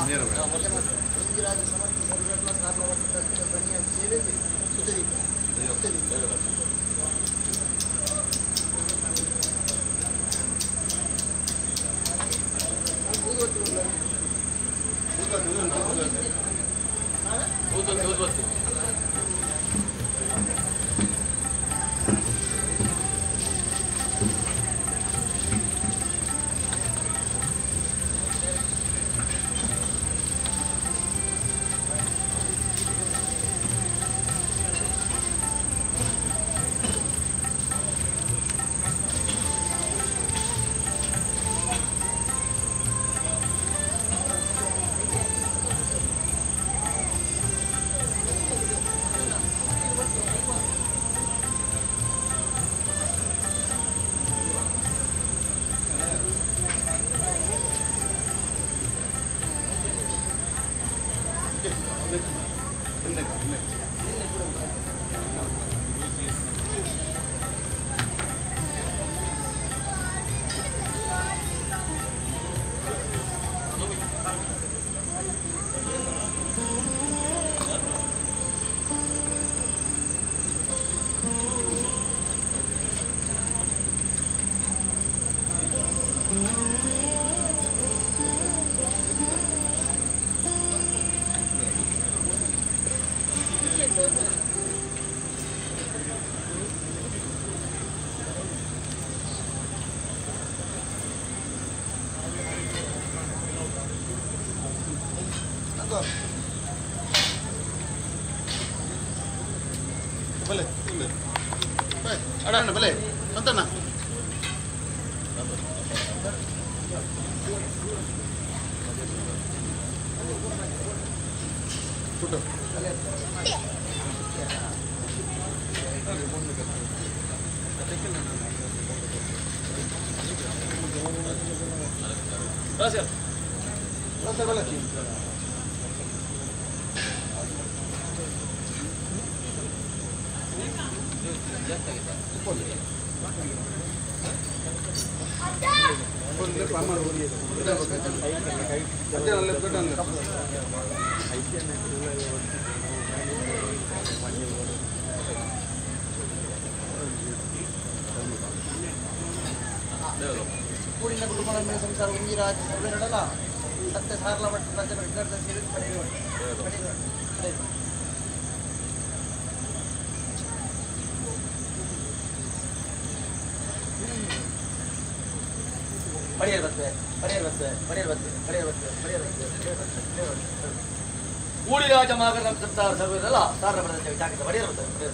ರಾಜ್ಯ ಸಮರ್ಥ ಸರ್ವಗಳ ಸಾರ್ವತ್ರಿಕ ಧ್ವನಿಯ ಸೇವೆಗೆ ಸುತ್ತದೀಪ भले अड़ा भले अंतना फोटो भले ಕೂಡಿನ ಕುಟುಂಬದ ಮೇಲೆ ಸಂಸಾರ ಒಂಜಿ ರಾಜ್ಯ ಸರ್ವೆ ನಡಲ ಸತ್ಯ ಸಾರಲ ಮಟ್ಟ ಪ್ರಜೆ ವಿದ್ಯಾರ್ಥಿ ಸೇರಿ ಊಳಿರಾಜ ಮಾಗರ ಸಂಸಾರ ಸರ್ವೇದಲ್ಲ ಸಾರ ಪ್ರದೇಶ ಜಾಗೃತ ಬಡಿಯರ್ ಬರ್ತದೆ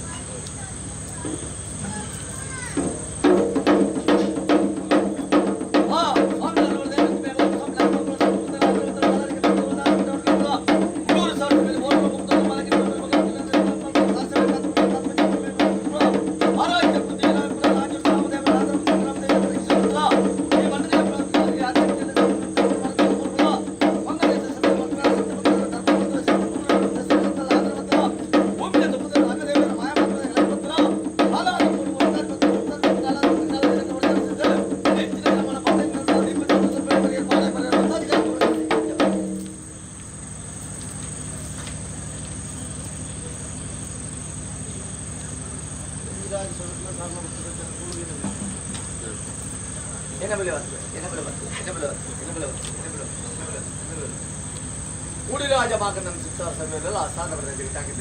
ಊಳಿರಾಜ ಮಾಗನ ಸಂಸಾರ ಸರ್ವೇದಲ್ಲ ಸಾರ ಪ್ರದೇಶ ಜಾಗೃತ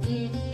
Mm-hmm.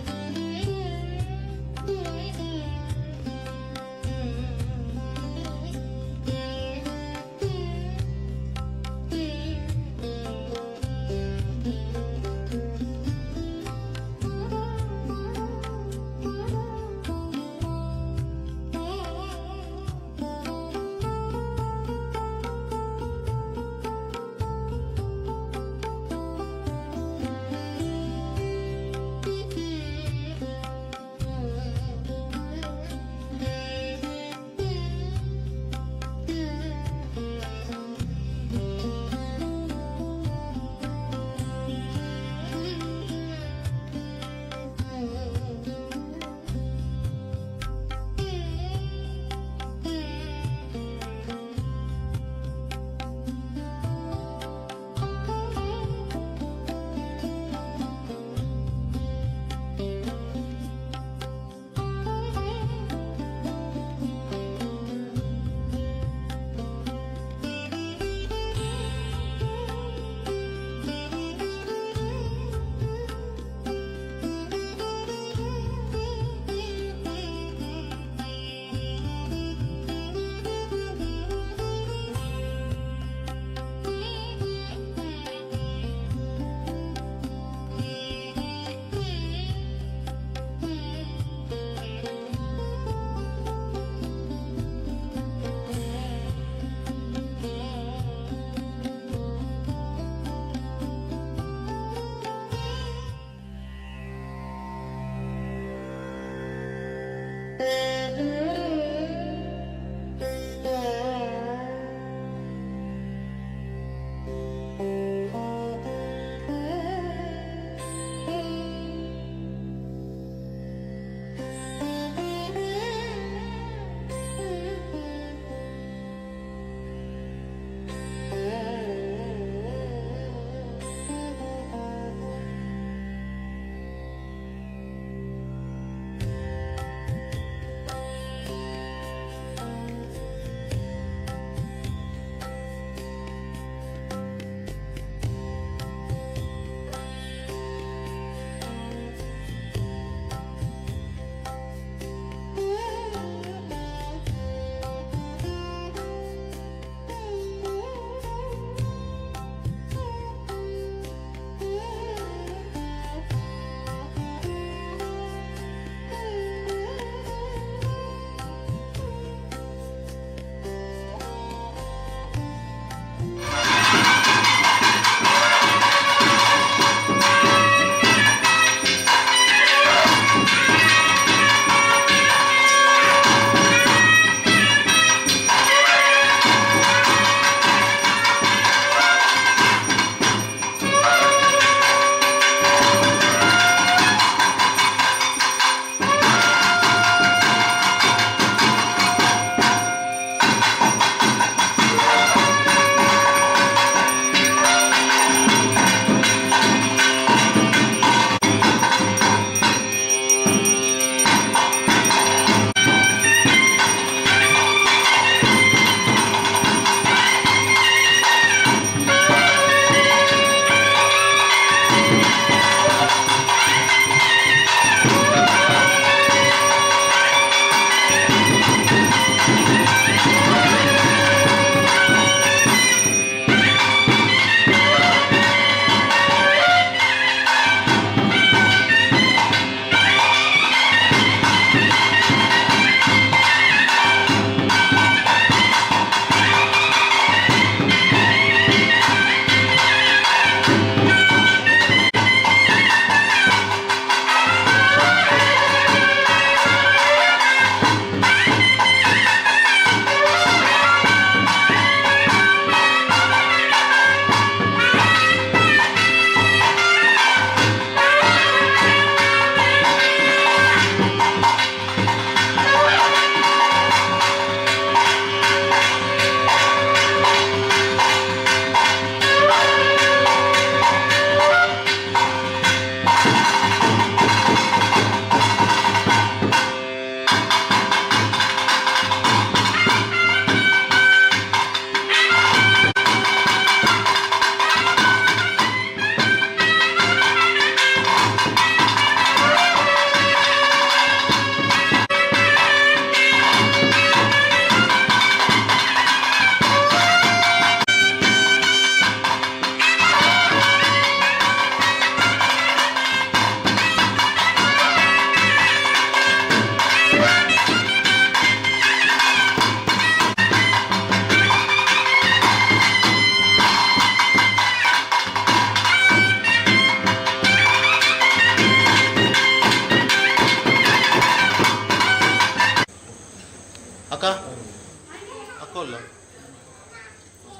ತಗೊಲ್ಲ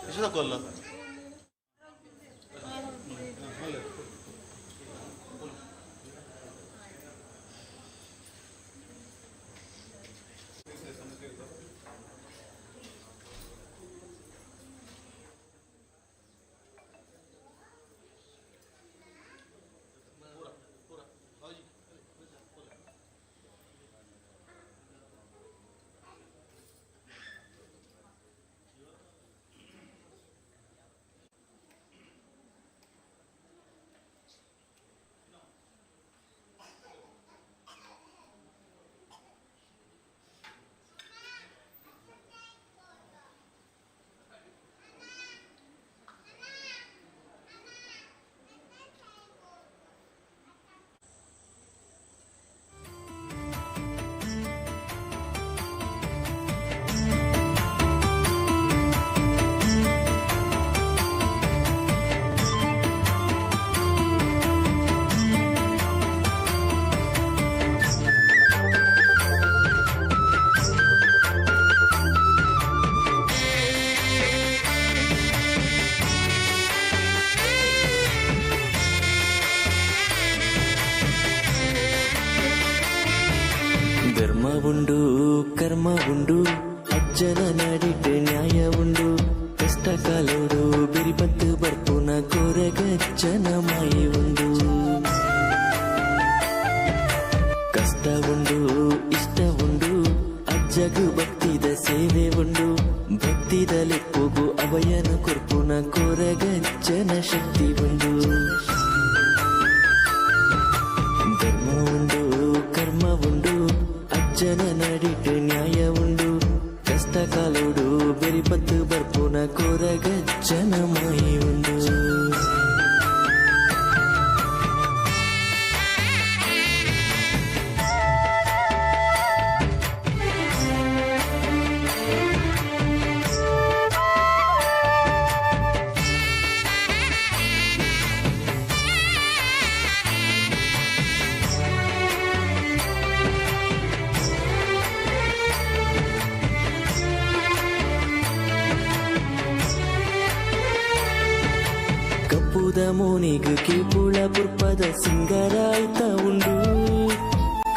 ಎಷ್ಟು ತಗೊಲ್ಲ ಧರ್ಮ ಉಂಡು ಕರ್ಮ ಉಂಡು ಅಜ್ಜನ ನಾಡಿಟ್ಟು ನ್ಯಾಯ ಉಂಡು ಕಷ್ಟ ಕಾಲೋಡು ಬಿರಿಪತ್ತು ಬರ್ಪುನ ಕೊರಗಜ್ಜನ ಮಾಯಿ ಉಂಡು ಕಷ್ಟ ಉಂಡು ಇಷ್ಟ ಉಂಡು ಅಜ್ಜಗು ಭಕ್ತಿದ ಸೇವೆ ಉಂಡು ಭಕ್ತಿದ ಲೆಪ್ಪುಗು ಅವಯನ ಕೊರ್ಪುನ ಕೊರಗಜ್ಜನ ಶಕ್ತಿ ಉಂಡು ಧರ್ಮ ಉಂಡು ಕರ್ಮ ಉಂಡು ಅಜ್ಜನ ನಾಡಿಟ್ಟು ನ್ಯಾಯ ಉಂಡು ಕಷ್ಟ ಕಾಲೋಡು ಬೆರಿಪತ್ತು ಬರ್ಪುನ ಕೊರಗಜ್ಜನ ಮಾಯಿ ಉಂಡು ಕಪ್ಪುದ ಮೋನಿಗು ಕೇಪುಳ ಪುರ್ಪದ ಸಿಂಗರಾಯ್ತ ಉಂಡು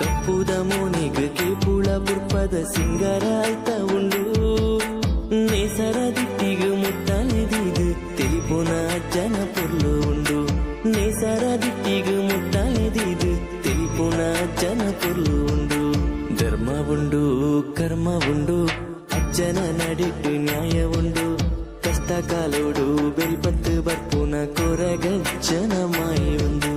ಕಪ್ಪುದ ಮೋನಿಗು ಕೇಪುಳ ಪುರ್ಪದ ಸಿಂಗರಾಯ್ತ ಉಂಡು ನೇಸರ ದಿಟ್ಟಿಗು ಮುಟ್ಟಲೆದಿದು ತಿಳಿಪುನ ಅಜ್ಜನ ಪೊರ್ಲು ಉಂಡು ನೇಸರ ದಿಟ್ಟಿಗು ಮುಟ್ಟಲೆದಿದು ತಿಳಿಪುನ ಅಜ್ಜನ ಪೊರ್ಲು ಉಂಡು ಧರ್ಮ ಉಂಡು ಕರ್ಮ ಉಂಡು ಅಜ್ಜನ ನಾಡಿಟ್ಟು ನ್ಯಾಯ ಉಂಡು ಕಷ್ಟ ಕಾಲೋಡು ಬೆರಿಪತ್ತು ಬರ್ಪುನ ಕೊರಗಜ್ಜನ ಮಾಯಿ ಉಂಡು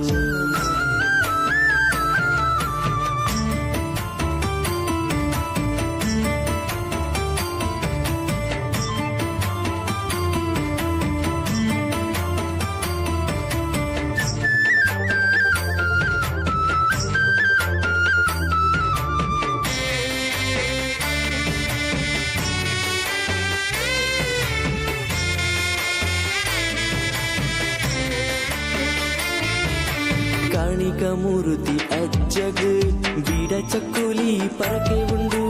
ಕಾಣಿಕ ಮೂರುತಿ ಅಜ್ಜಗ್ ಬೀಡ ಚಕ್ಕುಲಿ ಪರಕೆ ಉಂಡು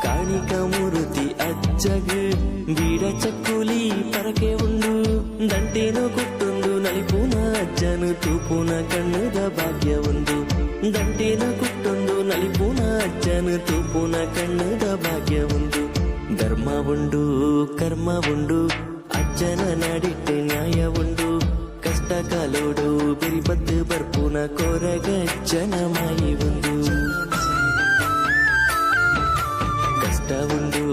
ಕಾಣಿಕ ಮೂರುತಿ ಅಜ್ಜಗ್ ಬೀಡ ಚಕ್ಕುಲಿ ಪರಕೆ ಉಂಡು ದಂಟೇನೋ ಕೊಟ್ಟೊಂದು ನಲಿಪುನ ಅಜ್ಜನು ತೂಪುನ ಕಣ್ಣುದ ಭಾಗ್ಯ ಒಂದು ದಂಟೇನೋ ಕೊಟ್ಟೊಂದು ನಲಿಪುನ ಅಜ್ಜನು ತೂಪುನ ಕಣ್ಣುದ ಭಾಗ್ಯ ಒಂದು ಧರ್ಮ ಉಂಡು ಕರ್ಮ ಉಂಡು ಅಜ್ಜನ ನಾಡಿಟ್ಟು ನ್ಯಾಯ ಉಂಡು ಕಷ್ಟ ಕಾಲೋಡು ಬಿರಿಪತ್ತು ಬರ್ಪುನ ಕೊರಗಜ್ಜನ ಮಾಯಿ ಒಂದು ಕಷ್ಟ ಉಂಡು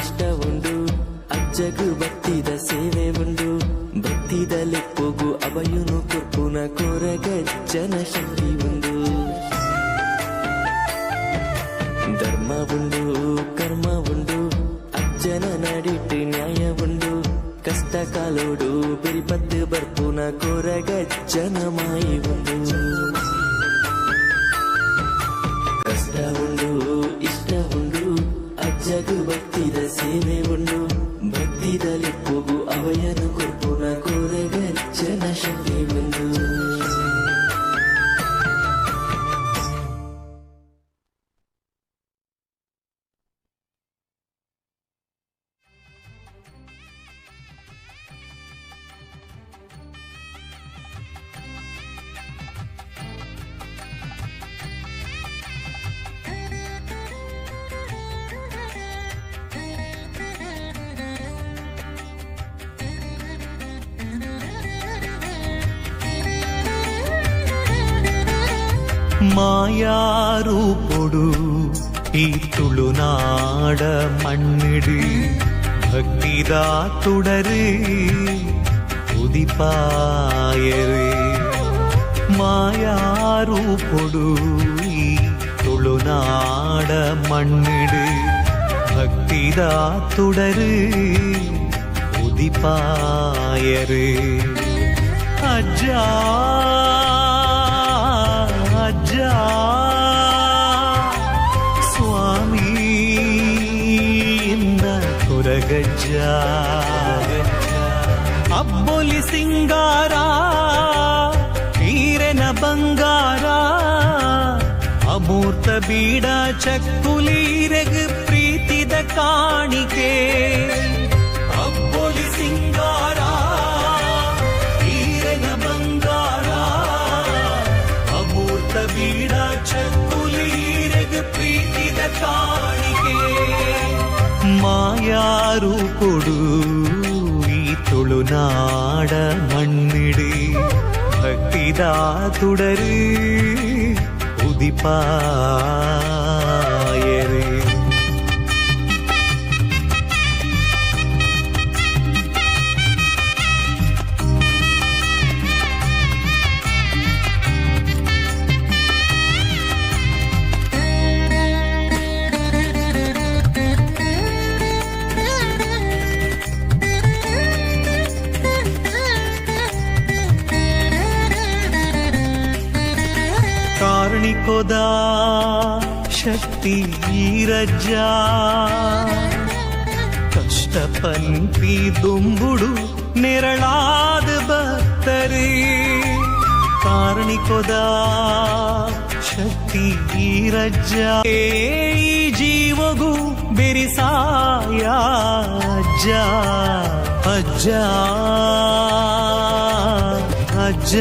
ಇಷ್ಟ ಉಂಡು ಅಜ್ಜಗು ಭಕ್ತಿದ ಸೇವೆ ಉಂಡು ಭಕ್ತಿದ ಲೆಪ್ಪುಗು ಅವಯುನು ಕೊರ್ಪುನ ಕೊರಗಜ್ಜನ ಶಕ್ತಿ ಒಂದು ಧರ್ಮ ಉಂಡು ಕರ್ಮ ಉಂಡು ಅಜ್ಜನ ನಾಡಿಟ್ಟು ನ್ಯಾಯ ಉಂಡು ಕಷ್ಟ ಕಾಲೋಡು ಬಿರಿಪತ್ತು ಬರ್ಪುನ ಕೊರಗಜ್ಜನ ಮಾಯಿ ಒಂದು ಕಷ್ಟ ಉಂಡು ಇಷ್ಟ ಉಂಡು ಅಜ್ಜಗು ಭಕ್ತಿದ ಸೇವೆ ಉಂಡು ಭಕ್ತಿದ ಲೆಪ್ಪುಗು ಅವಯನು ಕೊರ್ಪುನ ಕೊರಗಜ್ಜನ ಶಕ್ತಿ ಒಂದು ಮಾಯಾರೂಪೊಡು ಈ ತುಳುನಾಡ ಮಣ್ಣಿಡು ಭಕ್ತಿದ ತುಡರು ಉದಿಪಾಯರು ಮಾಯಾರೂಪೊಡು ಈ ತುಳುನಾಡ ಮಣ್ಣಿಡು ಭಕ್ತಿದ ತುಡರು ಉದಿಪಾಯರು ಅಜ್ಜ ಅಜ್ಜ ಸ್ವಾಮಿ ಇಂದ ಕೊರಗಜ್ಜ ಅಬ್ಬೊಲಿ ಸಿಂಗಾರ ಈರೆನ ಬಂಗಾರ ಅಮೂರ್ತ ಬೀಡ ಚಕ್ಕುಲೀರೆಗ್ ಪ್ರೀತಿದ ಕಾಣಿಕೆ ಅಬ್ಬೊಲಿ ಸಿಂಗಾರ ಈರೆನ ಬಂಗಾರ ಅಮೂರ್ತ ಬೀಡ ಚಕ್ಕುಲೀರೆಗ್ ಪ್ರೀತಿದ ಕಾಣಿಕೆ ಮಾಯಾರು ಕೊಡು ಈ ತುಳುನಾಡ ಮಣ್ಣಿಡು ಭಕ್ತಿದ ತುಡರು ಉದಿಪಾಯರು ಕಾರ್ಣಿಕೋದ ಶಕ್ತಿ ಈರಜ್ಜ ಕಷ್ಟ ಪಂಪಿ ದುಂಬುಡು ನೆರಳಾದ ಭಕ್ತರೇ ಕಾರ್ಣಿಕೋದ ಶಕ್ತಿ ಈರಜ್ಜ ಈ ಜೀವಗೂ ಬೆರಿಸಾಯ ಅಜ್ಜ ಅಜ್ಜ ಅಜ್ಜ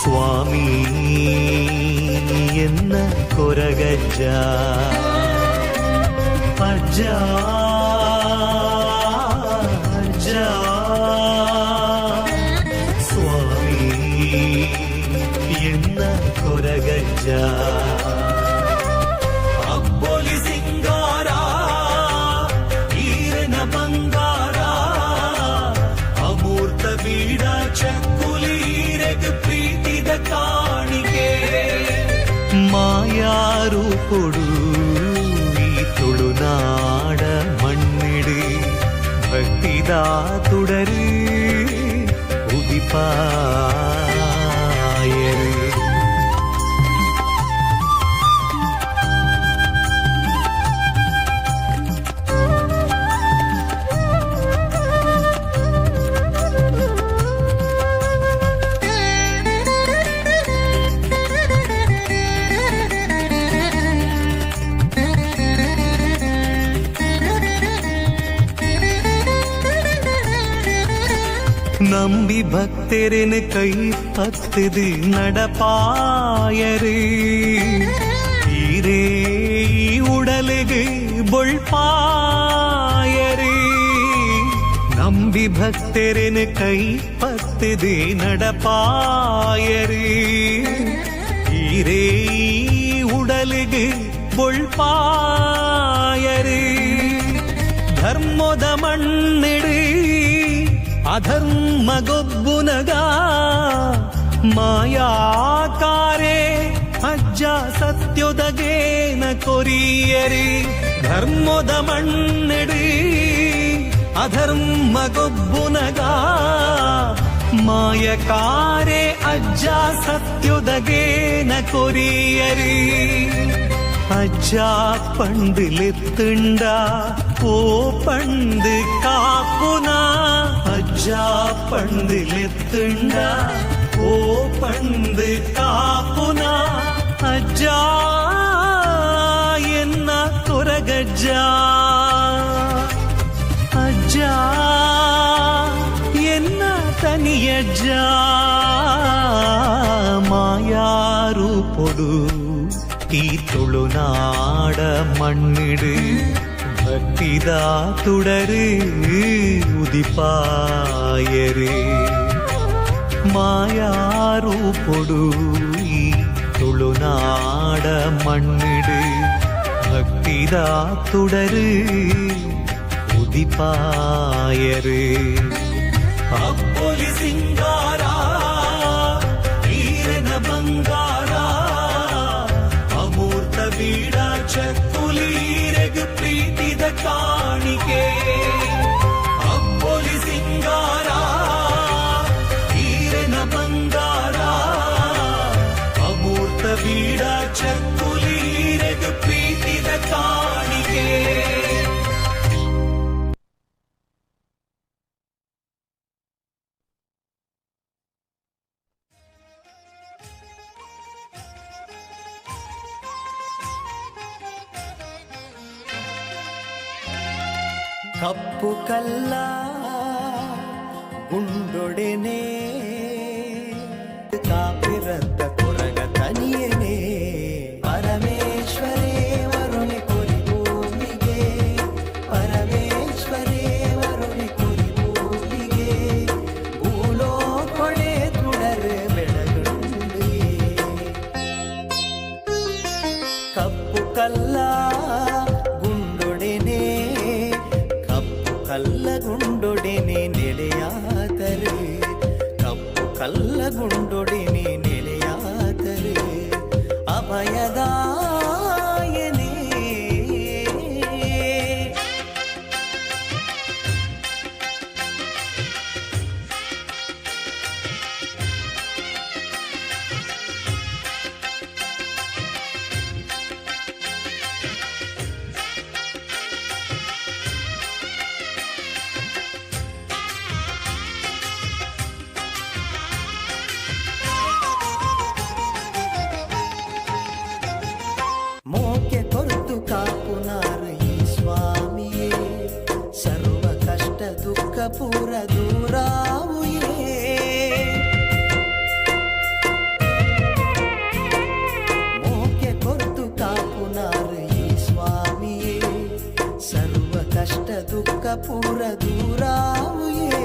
ಸ್ವಾಮಿ ಎನ್ನ ಕೊರಗಜ್ಜ ಅಜ್ಜ ಅಜ್ಜ ಸ್ವಾಮಿ ಎನ್ನ ಕೊರಗಜ್ಜ ಅಬ್ಬೊಲಿ ಸಿಂಗಾರ ಈರೆನ ಬಂಗಾರ ಅಮೂರ್ತ ಬೀಡ ಚಕ್ಕುಲೀರೆಗ್ ಪ್ರೀತಿದ ಕಾಣಿಕೆ ಮಾಯಾರು ಕೊಡು ಈ ತುಳುನಾಡ ಮಣ್ಣಿಡು ಭಕ್ತಿದ ತುಡರು ಉದಿಪಾಯರು நம்பி பக்தரின் கை பத்துது நடப்பாயரு ஈரே உடலுகு பொழ்பாயரு நம்பி பக்தரின் கை பத்துது நடப்பாயரு ஈரே உடலுகு பொழ்பாயரு ಧರ್ಮದ ಮಣ್ಣಿಡು ಅಧರ್ಮಗೊಬ್ಬುನಗ ಮಾಯಾಕಾರೆ ಅಜ್ಜ ಸತ್ಯೊದಗೇನ ಕೊರಿಯರಿ ಧರ್ಮದ ಮಣ್ಣಿಡು ಅಧರ್ಮಗೊಬ್ಬುನಗ ಮಾಯಕಾರೆ ಅಜ್ಜ ಸತ್ಯೊದಗೇನ ಕೊರಿಯರಿ ಅಜ್ಜ ಪಂಡಿಲೆತ್ತುಂಡ ಓ ಪಂಡು ಕಾಪುನ ಅಜ್ಜ ಪಂಡಿಲೆತ್ತುಂಡ ಓ ಪಂಡು ಕಾಪುನ ಅಜ್ಜ ಎನ್ನ ಕೊರಗಜ್ಜ ಅಜ್ಜ ಎನ್ನ ತನಿಯಜ್ಜ ಮಾಯಾರು ಪೊಡು ಈ ತುಳುನಾಡ ಮಣ್ಣಿಡು ಭಕ್ತಿದ ತುಡರು ಉದಿಪಾಯರು മായാറൂപൊടു ഈ തുളുനാട മണ്ണിട് ഭക്തിതാ തുടര് ഉദിപ്പായര് അപ്പൊലി സിംഗാര ഈരന ಬಂಗಾರ ಅಮೂರ್ತ ಬೀಡ ಚಕ್ಕುಲೀರೆಗ್ ಪ್ರೀತಿದ ಕಾಣಿಕೆ ಅಪ್ಪೊಲಿ ಸಿಂಗಾರ ಈರನ ಬಂಗಾರ ಅಮೂರ್ತ ಬೀಡ ಚಕ್ಕುಲೀರೆಗ್ ಪ್ರೀತಿದ ಕಾಣಿಕೆ ಕಪ್ಪು ಕಲ್ಲ ಗುಂಡೊಡೆನೆ ಕಾಪಿರತ್ತ ಕೊರಗ ತನಿಯನೆ ಪರಮೇಶ್ವರೇ ವರುಣಿ ಕೊರಿ ಭೂಮಿಗೆ ಪರಮೇಶ್ವರೇ ವರುಣಿ ಕೊರಿ ಭೂಮಿಗೆ ಭೂಲೋ ಕೊಡೆ ತುಡರೆ ಬೆಳಗುಂಡಿಗೆ ಕಪ್ಪು ಕಲ್ಲ ಕಲ್ಲಗುಂಡೊಡೆನೆ ನೆಲೆಯಾದರೆ ಕಪ್ಪು ಕಲ್ಲಗುಂಡೊಡೆನೆ ನೆಲೆಯಾದರೆ ಅಭಯದಾಯನೇ ಮೋಕೆ ಕೊರ್ತು ಕಾಪುನಾರು ಈ ಸ್ವಾಮಿಯೇ ಸರ್ವ ಕಷ್ಟ ದುಃಖ ಪೂರ ದೂರಾವುಯೇ ಮೋಕೆ ಕೊರ್ತು ಕಾಪುನಾರು ಈ ಸ್ವಾಮಿಯೇ ಸರ್ವ ಕಷ್ಟ ದುಃಖ ಪೂರ ದೂರಾವುಯೇ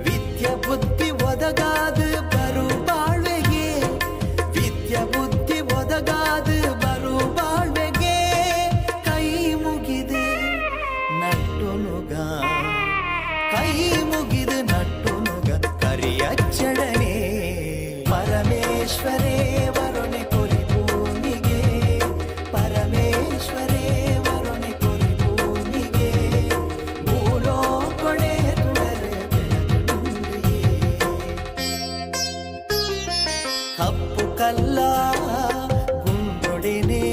ವಿದ್ಯೆ ಬುದ್ಧಿ ಒದಗಾದ ಬರು ಬಾಳ್ವೆಗೆ ವಿದ್ಯೆ ಬುದ್ಧಿ ಒದಗಾದ ಬರು ಬಾಳ್ವೆಗೆ ಕೈ ಮುಗಿದು ನಟ್ಟುನುಗ ಕೈ ಮುಗಿದು ನಟ್ಟುನುಗ ಕರಿಯಚ್ಚಡನೆ ಪರಮೇಶ್ವರೇ ವರುಣೆ ಕೊರಿ ಭೂಮಿಗೆ ಪರಮೇಶ್ವರೇ ವರುಣೆ ಕೊರಿ ಭೂಮಿಗೆ ಭೂಲೋ ಕೊಡೆ ತುಡರೆ ಬೆಳಗುಂಡಿಗೆ ಕಪ್ಪು ಕಲ್ಲ ಗುಂಡೊಡೆನೆ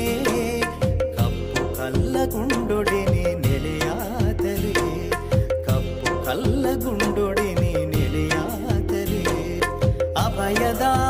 ಕಪ್ಪು ಕಲ್ಲ ಗುಂಡೊಡೆನೆ ನೆಲೆಯಾದರೆ ಕಪ್ಪು ಕಲ್ಲ ಗುಂಡೊಡೆನೆ ನೆಲೆಯಾದರೆ ಅಭಯದಾಯಿನೇ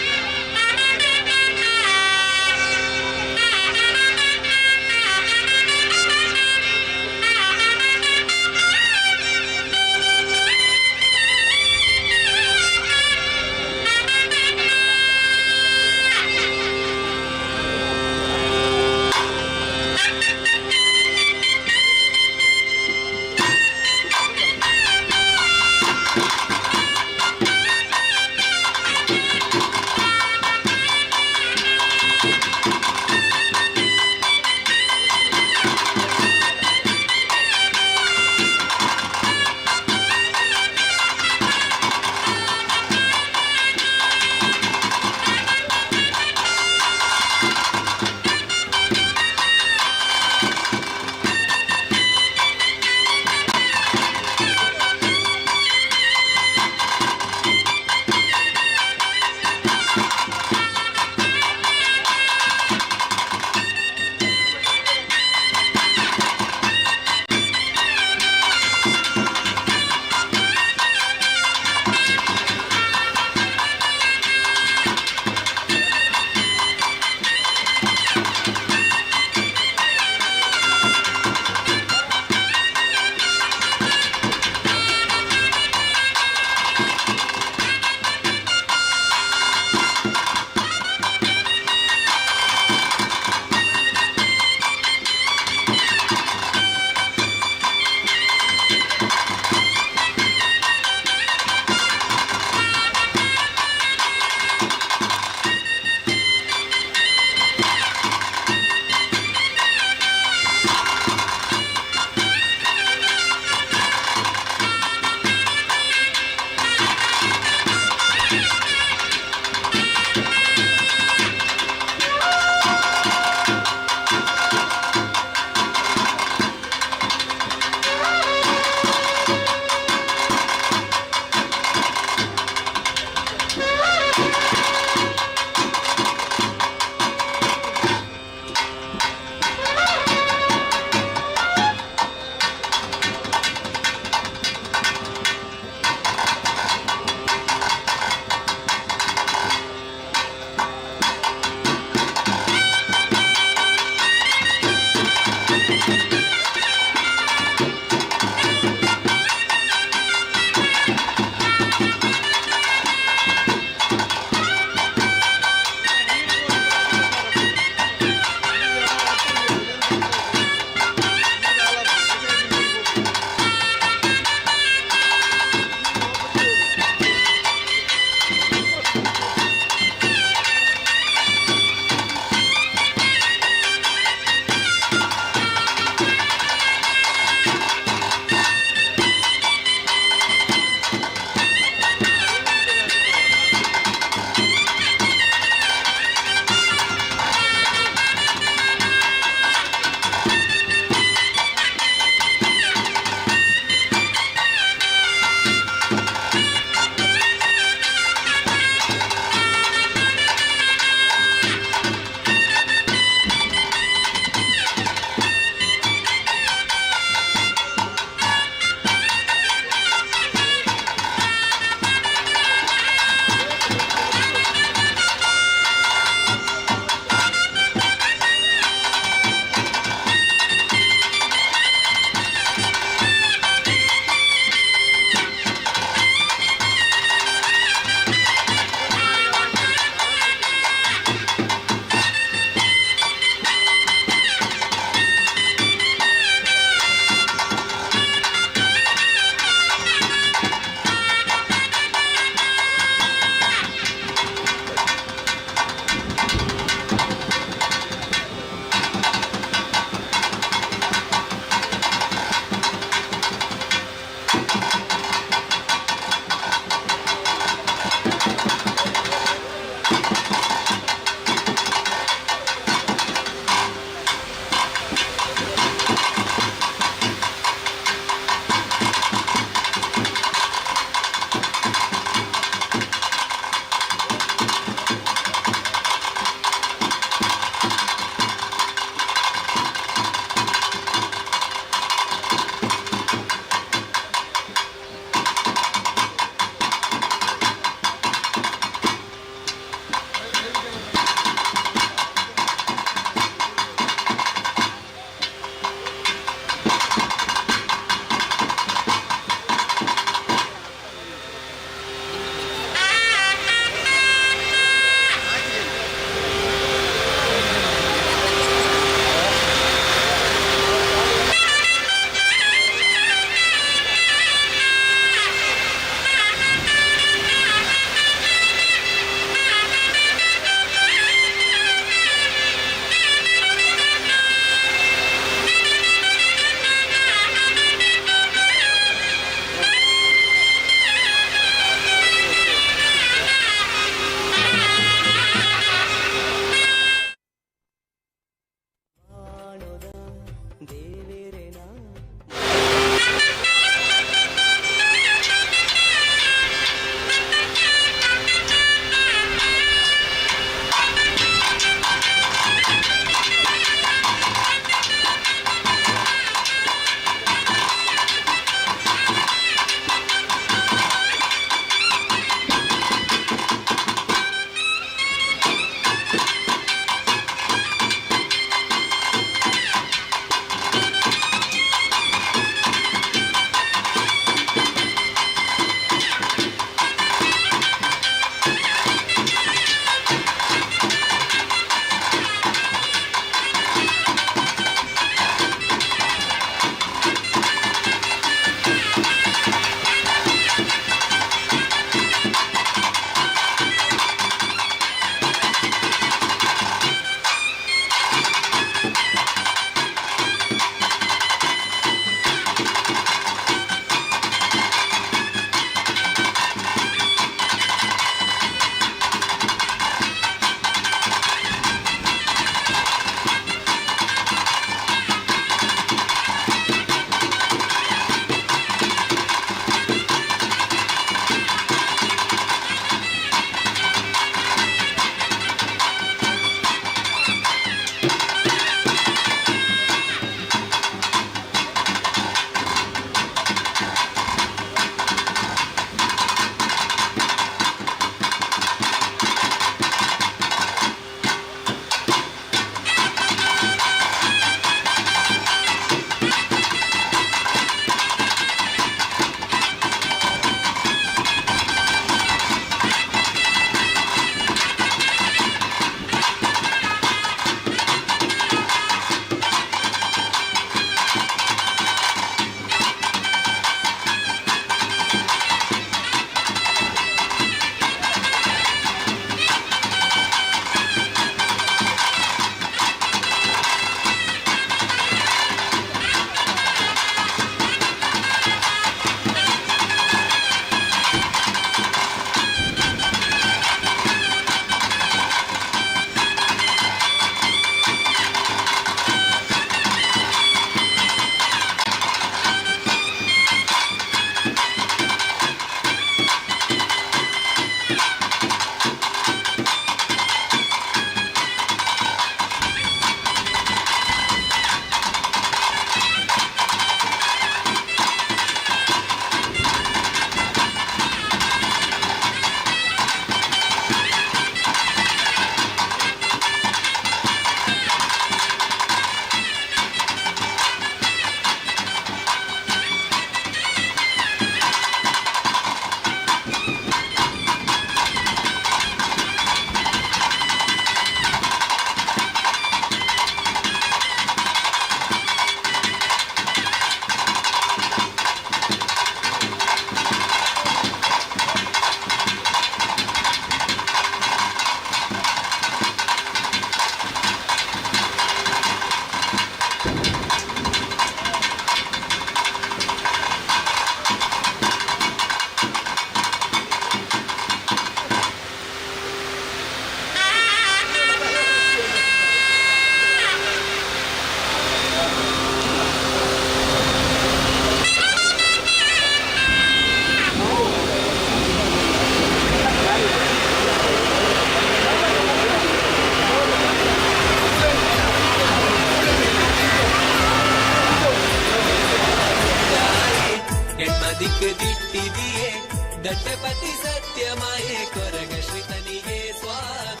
ದಟ್ಟಪತಿ ಸತ್ಯ ಮಾಯೆ ಕೊರಗ ಶ್ರೀತನಿಗೆ ಸ್ವಾಗತ.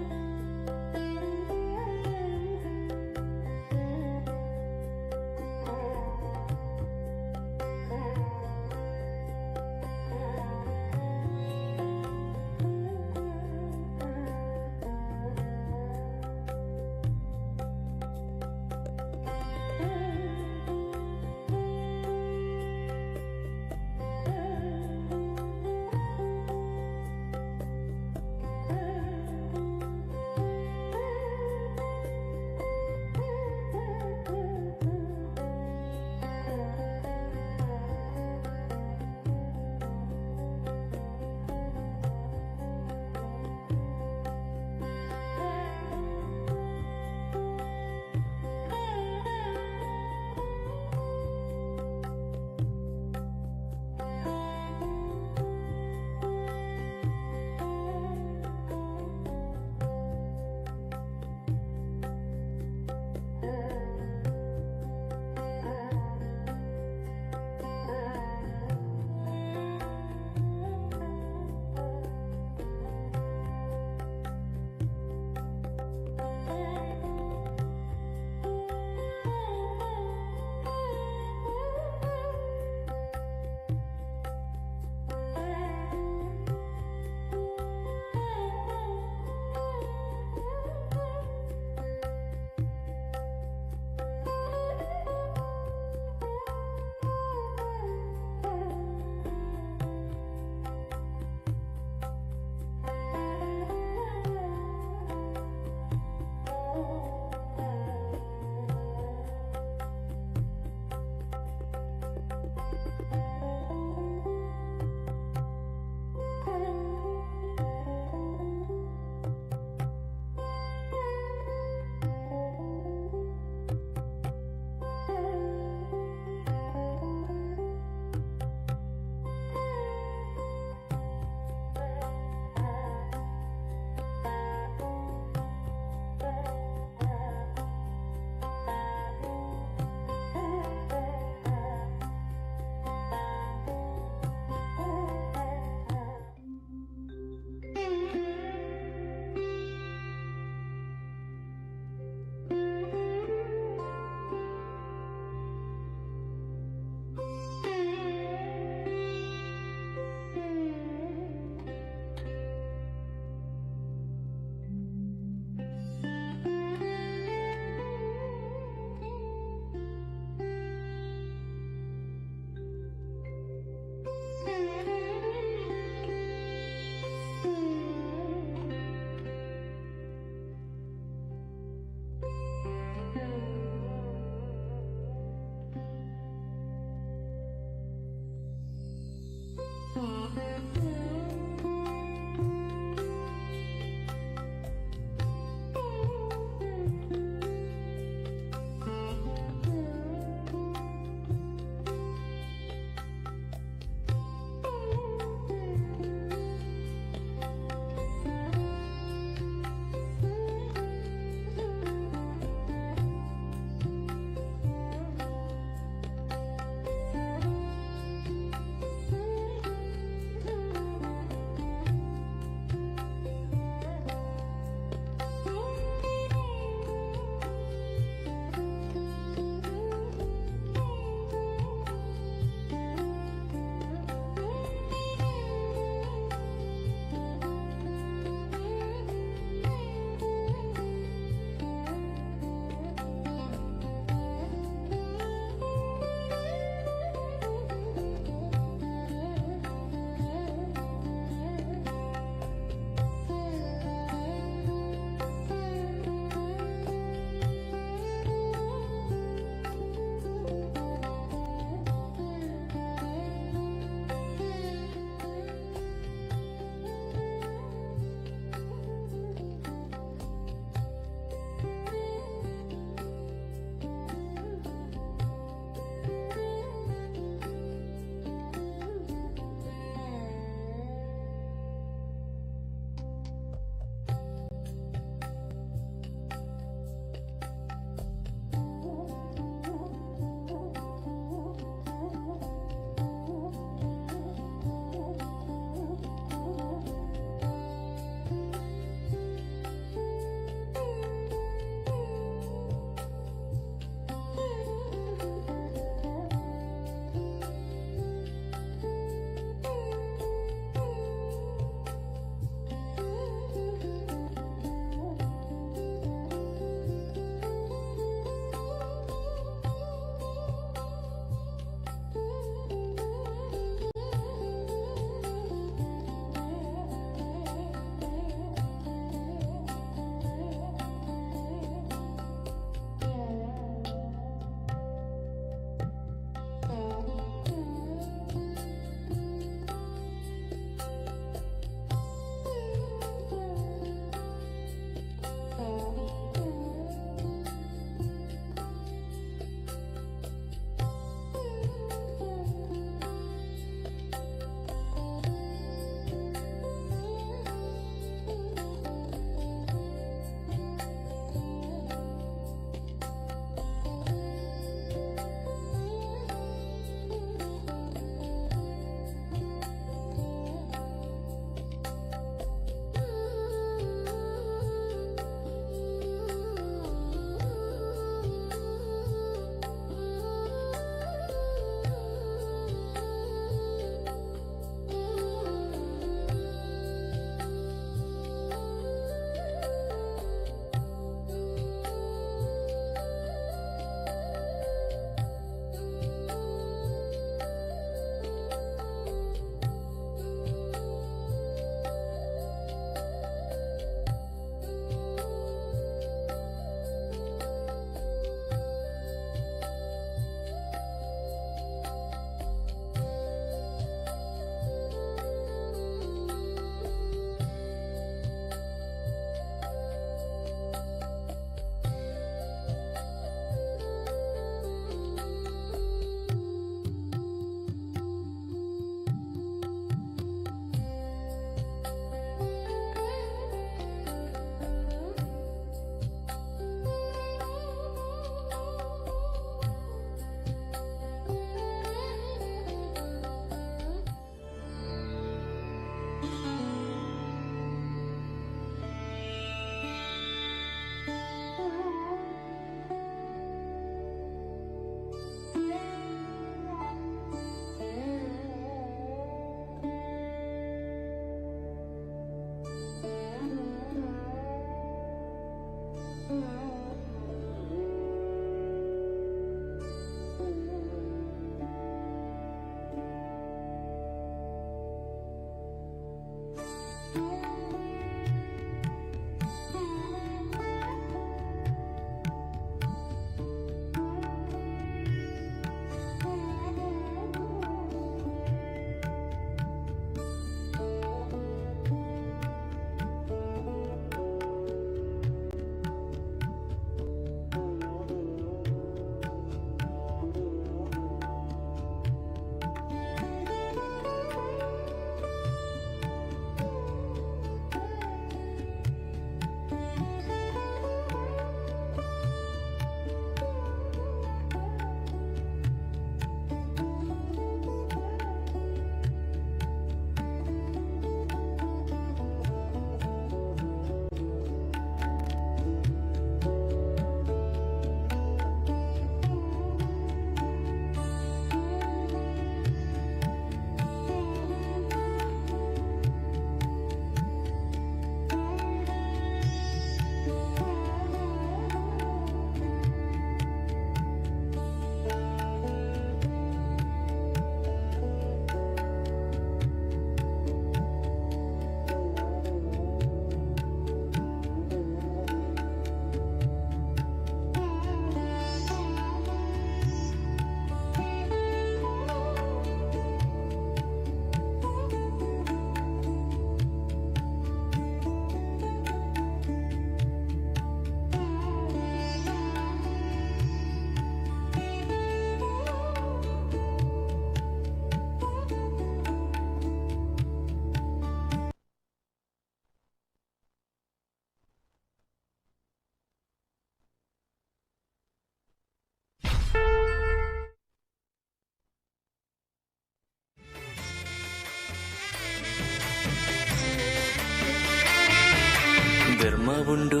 ಧರ್ಮ ಉಂಡು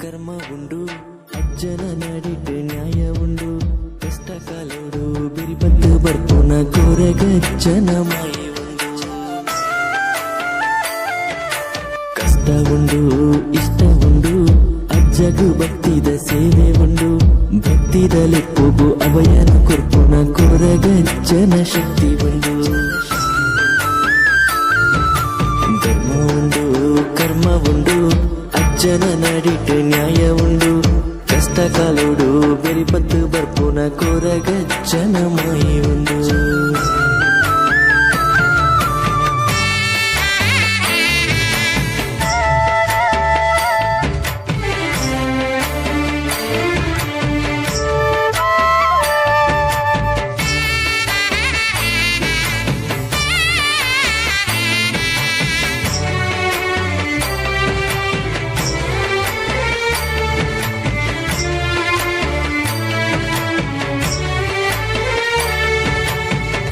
ಕರ್ಮ ಉಂಡು ಅಜ್ಜನ ನಾಡಿಟ್ಟು ನ್ಯಾಯ ಉಂಡು ಕಷ್ಟ ಕಾಲೋಡು ಬಿರಿಬತ್ತು ಬರ್ಪುನ ಕೊರಗಜ್ಜನ ಮಾಯಿ ಉಂಡು ಕಷ್ಟ ಉಂಡು ಇಷ್ಟ ಉಂಡು ಅಜ್ಜಗು ಭಕ್ತಿದ ಸೇವೆ ಉಂಡು ಭಕ್ತಿದ ಲೆಪ್ಪುಗು ಅಭಯನ ಕೊರ್ಪುನ ಕೊರಗಜ್ಜನ ಶಕ್ತಿ ಉಂಡು ಧರ್ಮ ಉಂಡು ಕರ್ಮ ಉಂಡು ಅಜ್ಜನ ನಾಡಿಟ್ಟು ನ್ಯಾಯ ಉಂಡು ಕಷ್ಟ ಕಾಲೋಡು ಬೆರಿಪತ್ತು ಬರ್ಪುನ ಕೊರಗಜ್ಜನ ಮಾಯಿ ಉಂಡು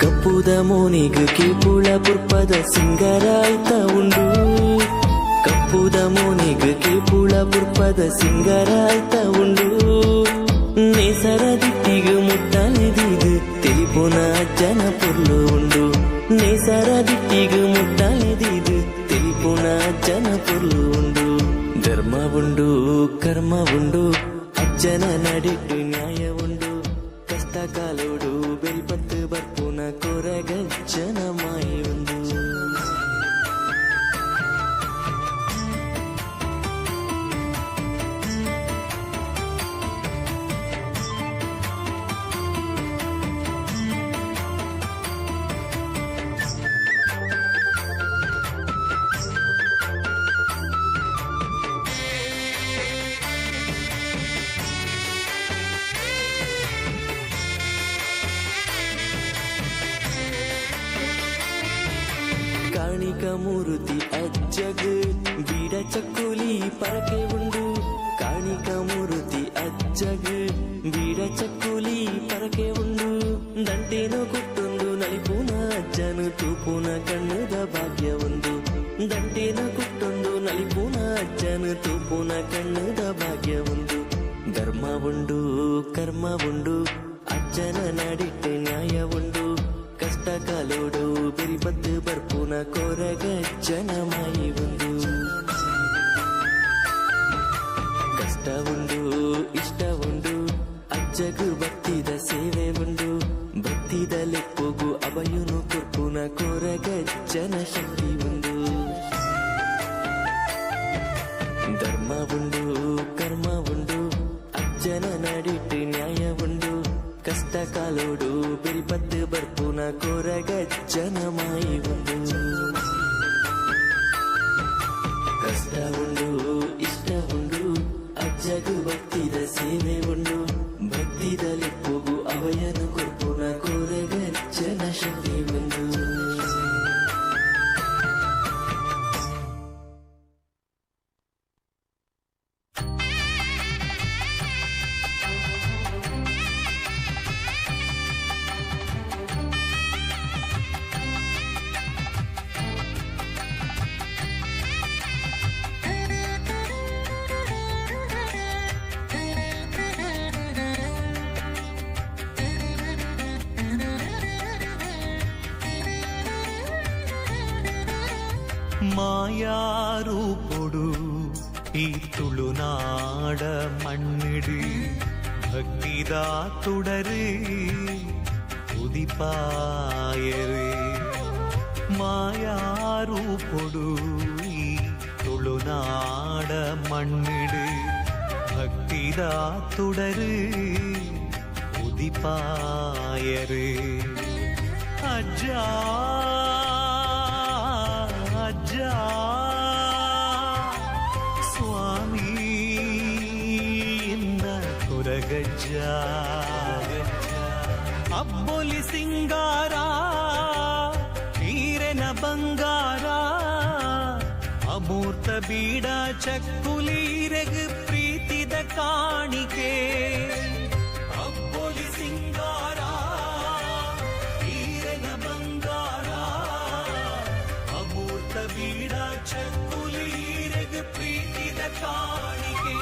ಕಪ್ಪುದ ಮೋನಿಗ ಕೇಪುಳ ಪುರ್ಪದ ಸಿಂಗರಾಯ್ತ ಉಂಡು ಕಪ್ಪುದ ಮೋನಿಗ ಕೇಪುಳ ಪುರ್ಪದ ಸಿಂಗರಾಯ್ತ ಉಂಡು ನೇಸರ ದಿಟ್ಟಿಗ ಮುಟ್ಟಲೆದಿದು ತಿಳಿಪುನ ಅಜ್ಜನ ಪುರ್ಲು ಉಂಡು ನೇಸರ ದಿಟ್ಟಿಗ ಮುಟ್ಟಲೆದಿದು ತಿಳಿಪುನ ಅಜ್ಜನ ಪುರ್ಲು ಉಂಡು ಧರ್ಮ ಉಂಡು ಕರ್ಮ ಉಂಡು ಅಜ್ಜನ ನಡಿಟ್ಟು ನ್ಯಾಯ ಉಂಡು ಕಷ್ಟ ಕಾಲೋಡು ಬೆರಿಪತ್ತು ಬರ್ಪುನ ಕೊರಗಜ್ಜನ ಮಾಯಿ ಉಂಡು ಕಾಣಿಕ ಮೂರುತಿ ಅಜ್ಜಗ ಬೀಡ ಚಕ್ಕುಲಿ ಪರಕೆ ಉಂಡು ಕಾಣಿಕ ಮೂರುತಿ ಅಜ್ಜಗ ಬೀಡ ಚಕ್ಕುಲಿ ಪರಕೆ ಉಂಡು ದಂಟೇನೋ ಕೊಟ್ಟೊಂದು ನಲಿಪುನ ಅಜ್ಜನು ತೂಪುನ ಕಣ್ಣದ ಭಾಗ್ಯ ಒಂದು ದಂಟೇನೋ ಕೊಟ್ಟೊಂದು ನಲಿಪುನ ಅಜ್ಜನು ತೂಪುನ ಕಣ್ಣದ ಭಾಗ್ಯ ಒಂದು ಧರ್ಮ ಉಂಡು ಕರ್ಮ ಉಂಡು ಅಜ್ಜನ ನಾಡಿಟ್ಟು ನ್ಯಾಯ ಉಂಡು ಕಷ್ಟ ಕಾಲೋಡು ಬೆರಿಪತ್ತು ಬರ್ಪುನ ಕೊರಗಜ್ಜನ ಮಾಯಿ ಒಂದು ಕಷ್ಟ ಉಂಡು ಇಷ್ಟ ಉಂಡು ಅಜ್ಜಗು ಭಕ್ತಿದ ಸೇವೆ ಉಂಡು ಭಕ್ತಿದ ಲೆಪ್ಪುಗು ಅಭಯನು ಕೊರ್ಪುನ ಕೊರಗಜ್ಜನ ಶಕ್ತಿ ಒಂದು ಧರ್ಮ ಉಂಡು ಕರ್ಮ ಉಂಡು ಅಜ್ಜನ ನಾಡಿಟ್ಟು ನ್ಯಾಯ ಉಂಡು ಕಷ್ಟ ಕಾಲೋಡು ಬೆರಿಪತ್ತು ಬರ್ಪುನ ಕೊರಗಜ್ಜನ ಮಾಯಿ ಒಂದು ಕಷ್ಟ ಉಂಡು ಇಷ್ಟ ಉಂಡು ಅಜ್ಜಗು ಭಕ್ತಿದ ಸೇವೆ ಉಂಡು ಭಕ್ತಿದ ಲೆಪ್ಪುಗು ಅಭಯನು ಕೊರ್ಪುನ ಕೊರಗಜ್ಜನ ಶಕ್ತಿ ಒಂದು മായാരൂപൊടു ഈ തുളുനാട മണ്ണിട് ഭക്തിദാ തുടര് ഉദിപ്പായര് മായാരൂപൊടു ഈ തുളുനാട മണ്ണിട് ഭക്തിദാ തുടര് ഉദിപ്പായര് അജ്ജാ ಸ್ವಾಮಿ ಕೊರಗಜ್ಜ ಅಬ್ಬೊಲಿ ಸಿಂಗಾರ ಈರೆನ ಬಂಗಾರ ಅಮೂರ್ತ ಬೀಡ ಚಕ್ಕುಲೀರೆಗ್ ಪ್ರೀತಿದ ಕಾಣಿಕೆ ಅಬ್ಬೊಲಿ ಸಿಂಗಾರ ಈರೆನ ಬಂಗಾರ ಅಮೂರ್ತ ಬೀಡ ಚಕ್ಕುಲೀರೆಗ್ ಪ್ರೀತಿದ ಕಾಣಿಕೆ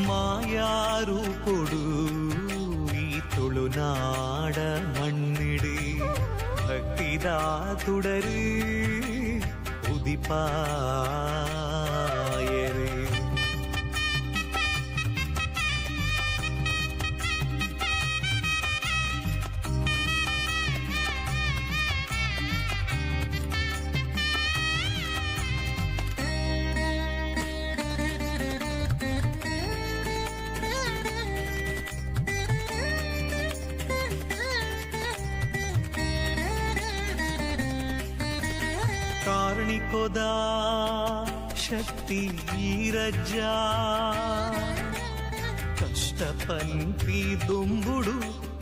ಮಾಯಾರು ಕೊಡು ಈ ತುಳುನಾಡ ಮಣ್ಣಿಡಿ ಭಕ್ತಿದ ತುಡರು ಉದಿಪಾಯರೆ ಕಾರ್ಣಿಕೋದ ಶಕ್ತಿ ರಜ್ಜ ಕಷ್ಟ ಪಂಪಿ ದುಂಬುಡು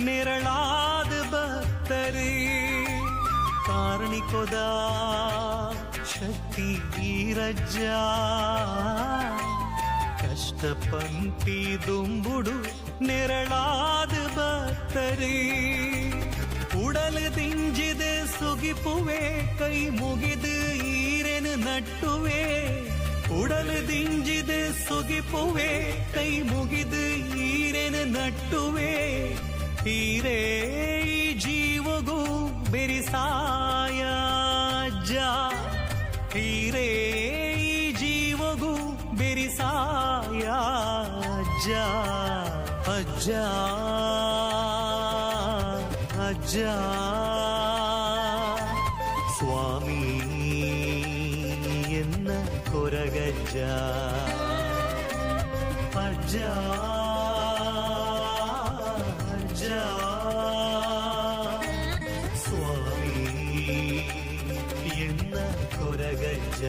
ನೆರಳಾದ ಭಕ್ತರೇ ಕಾರ್ಣಿಕೋದ ಶಕ್ತಿ ರಜ್ಜ ಕಷ್ಟ ಪಂಪಿ ದುಂಬುಡು ನೆರಳಾದ ಭಕ್ತರೇ ಉಡಲು ದಿಂಜಿದ ಸುಗಿಪುವೆ ಕೈ ಮುಗಿದು ಈರೆನು ನಟ್ಟುವೆ ಉಡಲು ದಿಂಜಿದ ಸುಗಿಪುವೆ ಕೈ ಮುಗಿದು ಈರೆನು ನಟ್ಟುವೆ ಈರೇ ಈ ಜೀವಗೂ ಬೆರಿಸಾಯ ಅಜ್ಜ ಈರೇ ಈ ಜೀವಗೂ ಬೆರಿಸಾಯ ಅಜ್ಜ ಅಜ್ಜ ಅಜ್ಜ ಸ್ವಾಮಿ ಎನ್ನ ಕೊರಗಜ್ಜ ಅಜ್ಜ ಅಜ್ಜ ಸ್ವಾಮಿ ಎನ್ನ ಕೊರಗಜ್ಜ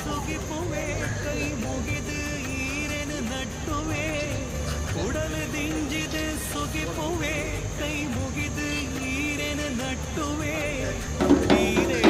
ಸುಗಿಪುವೆ ಕೈ ಮುಗಿದು ಈರೆನು ನಟ್ಟುವೆ ಉಡಲು ದಿಂಜಿದು ಸುಗಿಪುವೆ ಕೈ ಮುಗಿದು ಈರೆನು ನಟ್ಟುವೆ ಈರೇ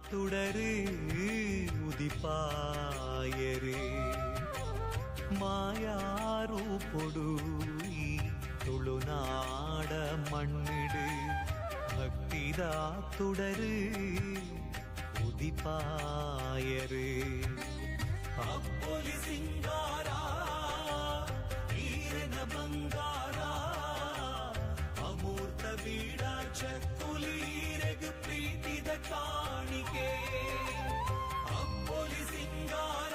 തുടര് ഉദിപ്പായര് മായാറൂപൊടു ഈ തുളുനാട മണ്ണിട് ഭക്തിദാ തുടര് ഉദിപ്പായര് അപ്പൊലി സിംഗാര ഈരന ಬಂಗಾರ ಅಮೂರ್ತ ಬೀಡ ಚಕ್ಕುಲೀರೆಗು ಪ್ರೀತಿದ ಕಾಣಿಕೆ ಅಪ್ಪೊಲಿ ಸಿಂಗಾರ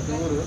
ಚೂರು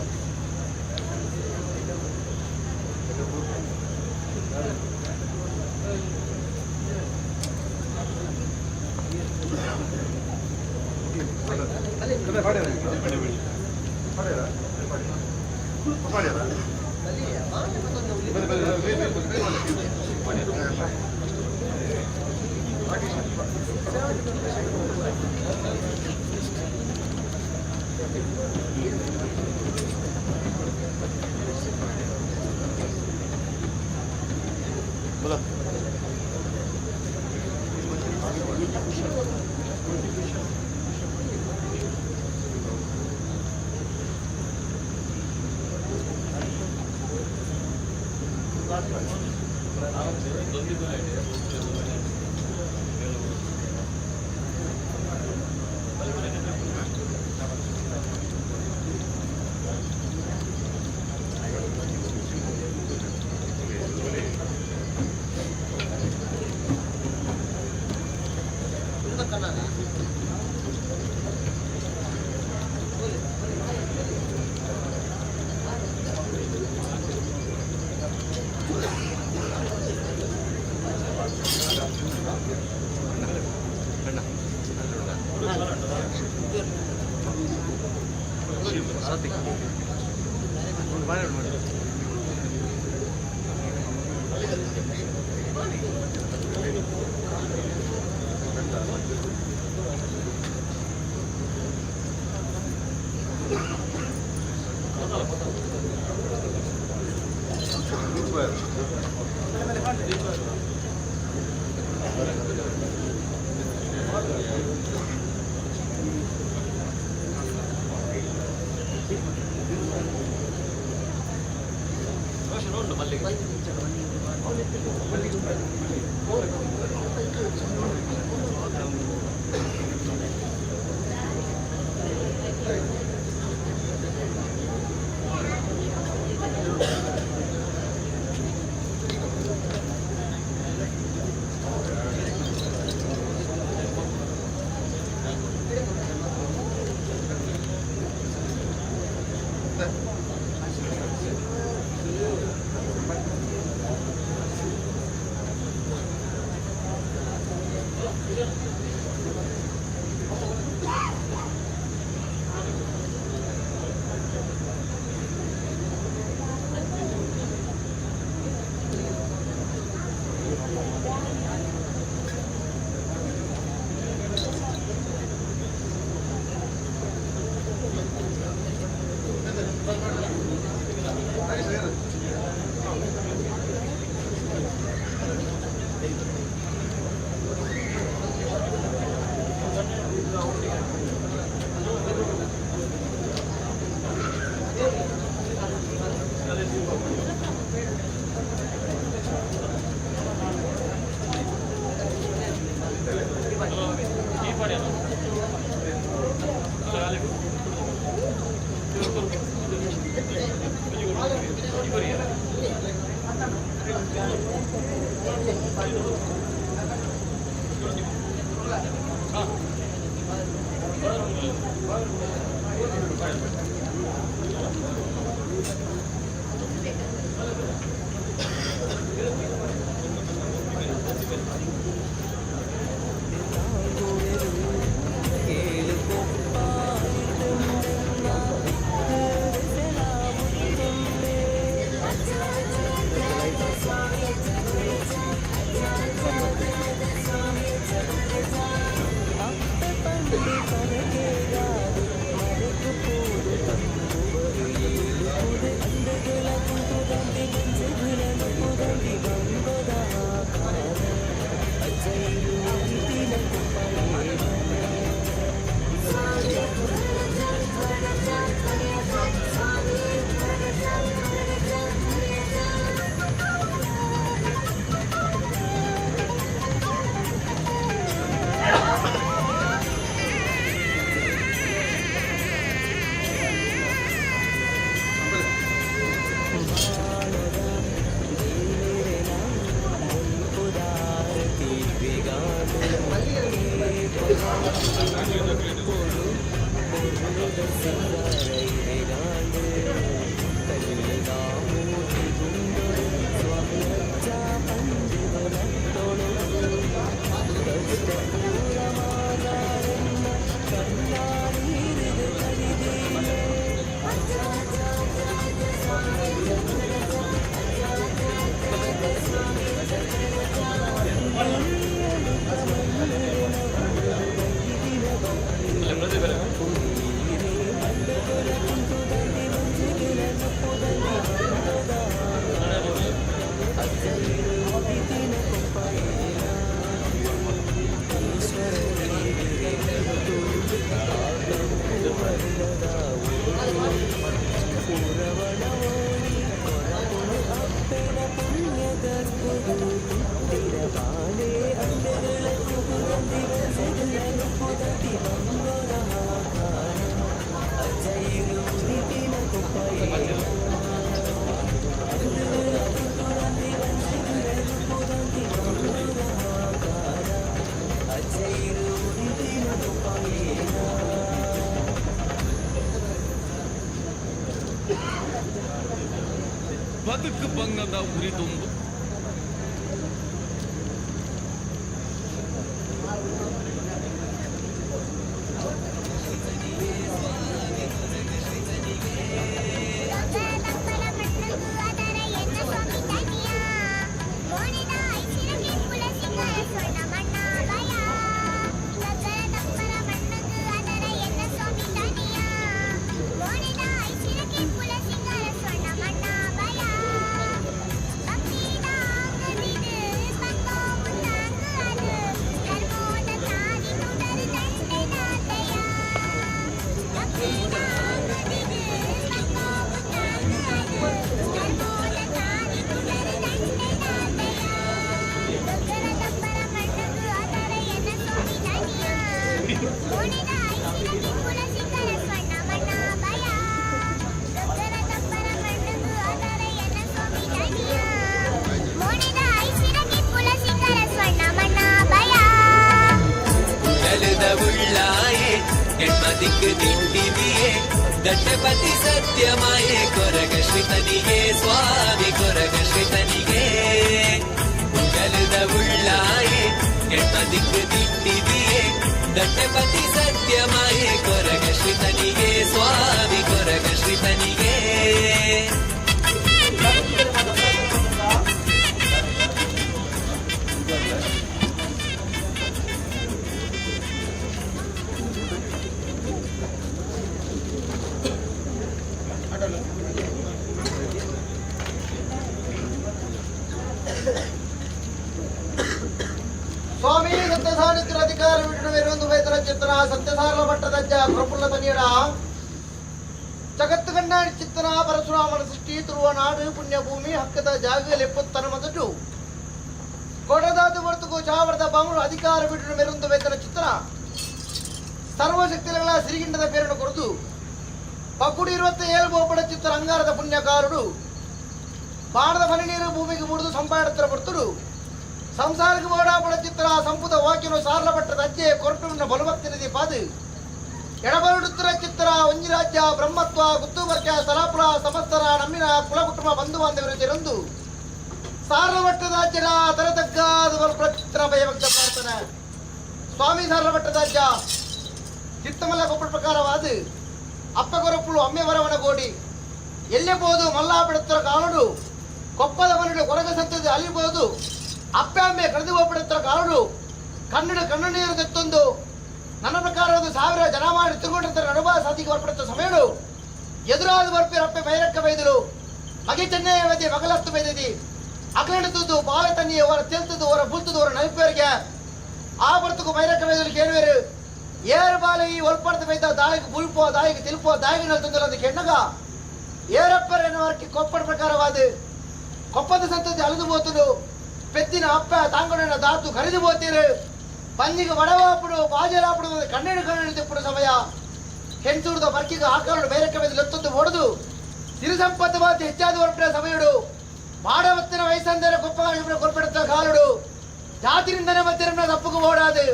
ಬದುಕು ಬಂಗದ ಉರಿದುಂಬು ದಟ್ಟಪತಿ ಸತ್ಯಮಾಯೆ ಕೊರಗಶ್ರೀತನಿಗೆ ಸ್ವಾಮಿ ಕೊರಗಶ್ರೀತನಿಗೆ ಉಗಲದ ಉಳ್ಳಾಯೆ ಎಣ್ಣ ದಿಕ್ಕು ದಿಟ್ಟಿದೆಯೇ ದಟ್ಟಪತಿ ಸತ್ಯಮಾಯೆ ಕೊರಗಶ್ರೀತನಿಗೆ ಸ್ವಾಮಿ ಕೊರಗಶ್ರೀತನಿಗೆ ಸ್ವಾಮಿ ಸತ್ಯಸಾನಿತ್ರ ಅಧಿಕಾರ ವಿರುದ್ಧ ವೇತನ ಚಿತ್ತನ ಸತ್ಯಸಾರಲ ಮಟ್ಟದಜ್ಜ ಪ್ರಫುಲ್ಲ ತನಿಯಡ ಜಗತ್ತು ಕಣ್ಣಾಡಿ ಚಿತ್ತನ ಪರಶುರಾಮನ ಸೃಷ್ಟಿ ತುರುವ ನಾಡು ಪುಣ್ಯಭೂಮಿ ಹಕ್ಕದ ಜಾಗ ಲೆಪ್ಪುತ್ತನ ಮೊದಲು ಕೊಡದಾದು ಹೊರತು ಚಾವರದ ಬಾಮುರು ಅಧಿಕಾರ ಬಿಟ್ಟು ಮೆರುಂದು ವೇತನ ಚಿತ್ತನ ಸರ್ವಶಕ್ತಿಗಳ ಸಿರಿಗಿಂಡದ ಪೇರನ್ನು ಕೊರದು ಪಕ್ಕುಡಿ 27 ಬೋಪಡ ಚಿತ್ರ ಅಂಗಾರದ ಪುಣ್ಯಕಾರುಡು ಬಾಣದ ಮನೆ ನೀರು ಭೂಮಿಗೆ ಮುಡಿದು ಸಂಪಾಡತ್ರ ಬರ್ತುಡು ಸಂಸಾರಕ್ಕೆ ಓಡಾಪಡ ಚಿತ್ರ ಸಂಪುಟ ವಾಕ್ಯನು ಸಾರಲ ಪಟ್ಟದ ಅಜ್ಜೆ ಕೊರಟುವಿನ ಬಲಭಕ್ತಿ ನಿಧಿ ಪಾದು ಎಡಬರುಡುತ್ತರ ಚಿತ್ರ ಒಂಜಿರಾಜ್ಯ ಬ್ರಹ್ಮತ್ವ ಗುತ್ತುಬರ್ಕ ಸಲಾಪುರ ಸಮಸ್ತರ ನಮ್ಮಿನ ಕುಲ ಕುಟುಂಬ ಬಂಧು ಬಾಂಧವರ ಜರಂದು ಸಾರಲ ಪಟ್ಟದ ಅಜ್ಜನ ತರತಗ್ಗಾದ ಚಿತ್ರ ಭಯಭಕ್ತ ಪ್ರಾರ್ಥನೆ ಸ್ವಾಮಿ ಸಾರಲ ಪಟ್ಟದ ಅಜ್ಜ ಚಿತ್ತಮಲ್ಲ ಕೊಪ್ಪಳ ಪ್ರಕಾರವಾದ ಅಪ್ಪಗೊರಪ್ಪುಳು ಅಮ್ಮೆವರವನ ಗೋಡಿ ಎಲ್ಲೇ ಬೋದು ಮಲ್ಲಾಪಡುತ್ತರ ಕಾಲುಡು ಕೊಪ್ಪದ ಮನೆಡು ಕೊರಗ ಸತ್ತದ ಅಲಿಬಹುದು ಅಪ್ಪೆ ಅಮ್ಮೆ ಕಳೆದು ಹೋಗ್ಬಿಡುತ್ತರ ಕಾಲುಡು ಕಣ್ಣು ನೀರು ತೆತ್ತೊಂದು ನನ್ನ ಪ್ರಕಾರ 1000 ಜನ ಮಾಡಿ ತಿರುಗೊಂಡಿರ್ತಾರೆ ನಡುಬ ಸಾಧಿಗೆ ಹೊರಪಡುತ್ತ ಸಮಯಡು ಎದುರಾದ ಬರ್ಪಿರ ಅಪ್ಪೆ ಬೈರಕ್ಕ ಬೈದರು ಮಗೆ ಚೆನ್ನೈ ಬದಿ ಮಗಲತ್ತು ಬೈದಿದಿ ಅಗಲೆಡುತ್ತದ್ದು ಬಾಲ ತನ್ನಿ ಅವರ ತೆಲ್ತದ್ದು ಅವರ ಬುಲ್ತದ್ದು ಅವರ ನೈಪೇರಿಗೆ ಆ ಬರ್ತಕ್ಕೂ ಬೈರಕ್ಕ ಬೈದರು ಕೇಳುವೇರು ಏರು ಬಾಲ ಈ ಒಲ್ಪಡ್ತ ಬೈದ ದಾಳಿಗೆ ಬುಲ್ಪೋ ದಾಯಿಗೆ ತಿಲ್ಪೋ ದಾಯಿಗೆ ನಲ್ತಂದ್ರೆ ಅದಕ್ಕೆ ಹೆಣ್ಣಗ ಏರಪ್ಪರ್ ಎನ್ನುವರ್ಕೆ ಕೊಪ್ಪದ ಪ್ರಕಾರವಾದ ಕೊಪ್ಪದ ಸಂತತಿ ಅಲೆದು ಬೋತುಡು ಪೆತ್ತಿನ ಅಪ್ಪ ತಾಂಗಣ ದಾತು ಕರೆದು ಬೋತೀರು ಪಂಜಿಗೆ ಒಡವಾಪುಡು ಬಾಜಲಾಪುಡು ಕಣ್ಣೆಡು ತಿಪ್ಪುಡು ಸಮಯ ಹೆಣ್ಸೂಡ್ದ ಬರ್ಕಿಗೆ ಆಕಾರಡು ಬೇರಕ್ಕೆ ಬೆದ್ದು ಲತ್ತೊಂದು ಹೊಡೆದು ಸಿರಿ ಸಂಪತ್ತು ಬಾತಿ ಹೆಚ್ಚಾದ ಹೊರಪಿನ ಸಮಯಡು ಮಾಡವತ್ತಿನ ವಯಸ್ಸಂದರೆ ಕೊಪ್ಪಡುತ್ತ ಕಾಲುಡು ಜಾತಿರಿಂದನೇ ಮತ್ತಿರನ್ನ ತಪ್ಪುಗೂ ಓಡಾದು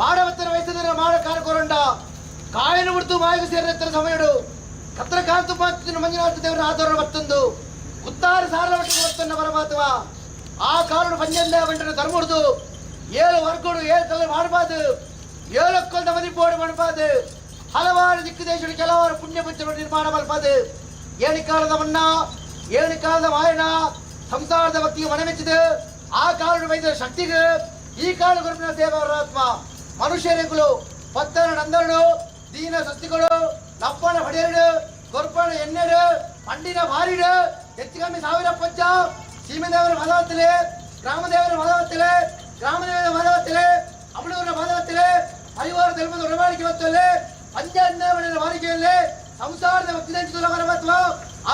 ಮಾಡವತ್ತಿನ ವಯಸ್ಸಂದರೆ ಮಾಡ ಕಾಲಕೊರಂಡ ಕಾಯನು ಬಿಡ್ತು ಮಾಯಿಗೆ ಸೇರಿದ ಸಮಯಡು ಕತ್ರ ಕಾಂತು ಪಾತ್ರ ಮಂಜುನಾಥ ದೇವರ ಆದರ ಮತ್ತೊಂದು ಕುತ್ತಾರು ಸಾರಲ ಮಟ್ಟನ್ನು ಬರಬಾತವ ಆ ಕಾರಣ ಪಂಜಲ್ಲ ಬಂಟನ ಧರ್ಮುಡ್ದು 7 ವರ್ಗಗಳು 7 ಕಲೆ ಮಾಡಬಾರ್ದು 7 ಕೊಂದ ಮದಿ ಬೋರ್ಡ್ ಮಾಡಬಾರ್ದು ಹಲವಾರು ದಿಕ್ಕು ದೇಶಗಳು ಕೆಲವಾರು ಪುಣ್ಯ ಪಂಚಗಳು ನಿರ್ಮಾಣ ಮಾಡಬಾರ್ದು ಏಣಿ ಕಾಲದ ಮನ್ನ ಏಣಿ ಕಾಲದ ಮಾಯಣ ಸಂಸಾರದ ಭಕ್ತಿಗೆ ಮನೆ ಮೆಚ್ಚಿದೆ ಆ ಕಾರಣ ವೈದ್ಯರ ಶಕ್ತಿಗೆ ಈ ಕಾಲ ಗುರುವಿನ ದೇವರಾತ್ಮ ಮನುಷ್ಯರುಗಳು ಪತ್ತನ ನಂದರಡು ದೀನ ಸಸ್ತಿಗಳು ನಪ್ಪನ ಹೊಡೆಯರು ಕೊರ್ಪಣ ಎಣ್ಣೆಡು ಪಂಡಿನ ಬಾರಿಡು ಹೆಚ್ಚಿಗಮ್ಮಿ 1000 ಪಂಚ ಸೀಮೆದೇವರ ಮದವತ್ತಿಲೆ ಗ್ರಾಮದೇವರ ಮದವತ್ತಿಲೆ ಗ್ರಾಮದೇವರ ಮದವತ್ತಿಲೆ ಅಮಳೂರಿನ ಮದವತ್ತಿಲೆ ಹರಿವಾರ ಧರ್ಮದ ಉಡಬಾಳಿಕೆ ಹೊತ್ತಲೆ ಪಂಚಾಯತ್ ವಾರಿಕೆಯಲ್ಲಿ ಸಂಸಾರದ ಭಕ್ತಿ ಬರಬತ್ವ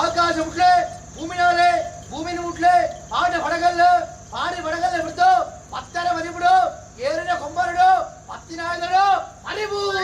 ಆಕಾಶ ಮುಟ್ಲೆ ಭೂಮಿನಾಲೆ ಭೂಮಿನ ಮುಟ್ಲೆ ಆಟ ಹೊಡಗಲ್ಲು ಪಾಡಿ ಹೊಡಗಲ್ಲ ಬಿಡ್ತು ಪತ್ತರ ಮರಿಬಿಡು ಏರಿನ ಕೊಂಬರಡು ಪತ್ತಿನಾಯದರು ಮರಿಬೂರು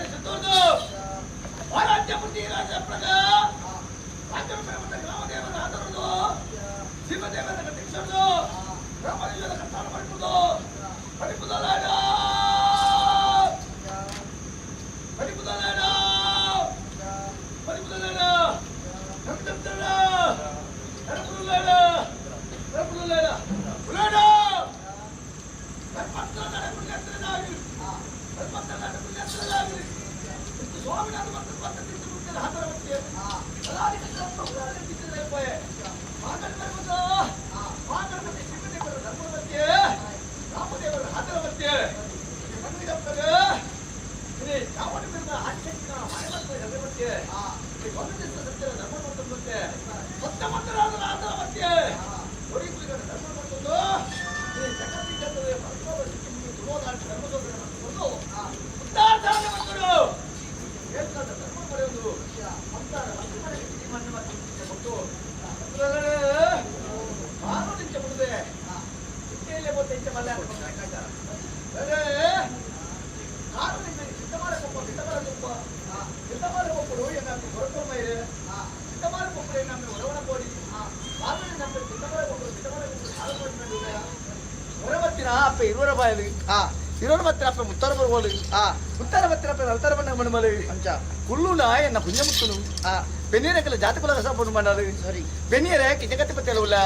ಸುತ್ತೂರ್ದು ವಾರಾಜ್ಯ ಪುಟ್ಟಿ ರಾಜ ಪ್ರಗ ರಾಜ್ಯ ಗ್ರಾಮದೇವರ ಆದರದು ಶಿವದೇವರ ಕಟ್ಟಿಸೋದು ಗ್ರಾಮದೇವರ ಕಟ್ಟಾರ ಮಾಡಿಬಿಡುದು ಪಡಿಪುದಲಾಡ ಪಡಿಪುದಲಾಡ ಪಡಿಪುದಲಾಡ ನಮ್ದಲ್ಲ ನರಪುದಲಾಡ ನರಪುದಲಾಡ ಉಲಾಡ ನರಪುದಲಾಡ ಪುಣ್ಯತ್ರನಾಗಿ ನರಪುದಲಾಡ ಪುಣ್ಯತ್ರನಾಗಿ ಸ್ವಾಮಿನಾಥ ಪದ್ಧತಿ ಹಾತರವತ್ತೆ ಅಲಾದಿ ಕಟ್ಟಡ ಪೋಯೆ ಮಾತರ್ಮತೆ ಶಿವದೇವರ ಧರ್ಮವತ್ತೆ ರಾಮದೇವರ ಹಾತರವತ್ತೆ ಮಂದಿರಪ್ಪಗ ಶ್ರೀ ಚಾಮುಂಡೇಶ್ವರ ಆಚೆಕ್ಕಿನ ಮಾಯಮಂತ್ರ ಧರ್ಮವತ್ತೆ ಶ್ರೀ ಸತ್ಯರ ಧರ್ಮವತ್ತೆ ಸತ್ಯಮಂತ್ರರಾದ ಹಾತರವತ್ತೆ ಹೊರಿಕುಲಿಗಳ ಧರ್ಮವತ್ತೊಂದು ಶ್ರೀ ಜಗತ್ತಿನ ದುರೋಧಾರ ಧರ್ಮದೊಂದು ಉದ್ದಾರಧಾರಣೆ ಮಕ್ಕಳು ಏಕಾದ ಧರ್ಮ ಪಡೆಯುವುದು ಸಂಸಾರ ಮತ್ತು ನಾನು ನಿಂಚೆ ಬಿಡುದೆ ಇಟ್ಟೆಯಲ್ಲೇ ಗೊತ್ತೈತೆ ಮಲ್ಲ ನಾನು ನಿಮಗೆ ಸಿದ್ಧಮಾರ ಕೊಪ್ಪರು ಎನ್ನನ್ನು ಹೊರಕೊಮ್ಮ ಇದೆ ಸಿದ್ಧಮಾರ ಕೊಪ್ಪರು ಎನ್ನನ್ನು ಹೊರವಣ ಕೋಡಿ ನಾನು ನಮ್ಮ ಸಿದ್ಧಮಾರ ಕೊಪ್ಪರು ಹೊರಬತ್ತಿನ ಅಪ್ಪ ಇರುವರ ಬಾಯಲಿ ಇರೋರು ಮತ್ತೆ ಅಪ್ಪ ಮುತ್ತಾರ ಬರ್ಬೋದು ಮುತ್ತಾರ ಮತ್ತೆ ಅಪ್ಪ ಅಲ್ತಾರ ಬಣ್ಣ ಮಣ್ಣಮಲಿ ಅಂಚ ಕುಳ್ಳುನ ಎನ್ನ ಪುಣ್ಯ ಮುತ್ತನು ಬೆನ್ನೀರಕಲ್ಲ ಜಾತಕುಲ ರಸ ಪುಣ್ಯ ಮಾಡಾಳು ಸರಿ ಬೆನ್ನೀರೆ ಕಿಜಗತ್ತಿ ಬತ್ತಲ್ಲ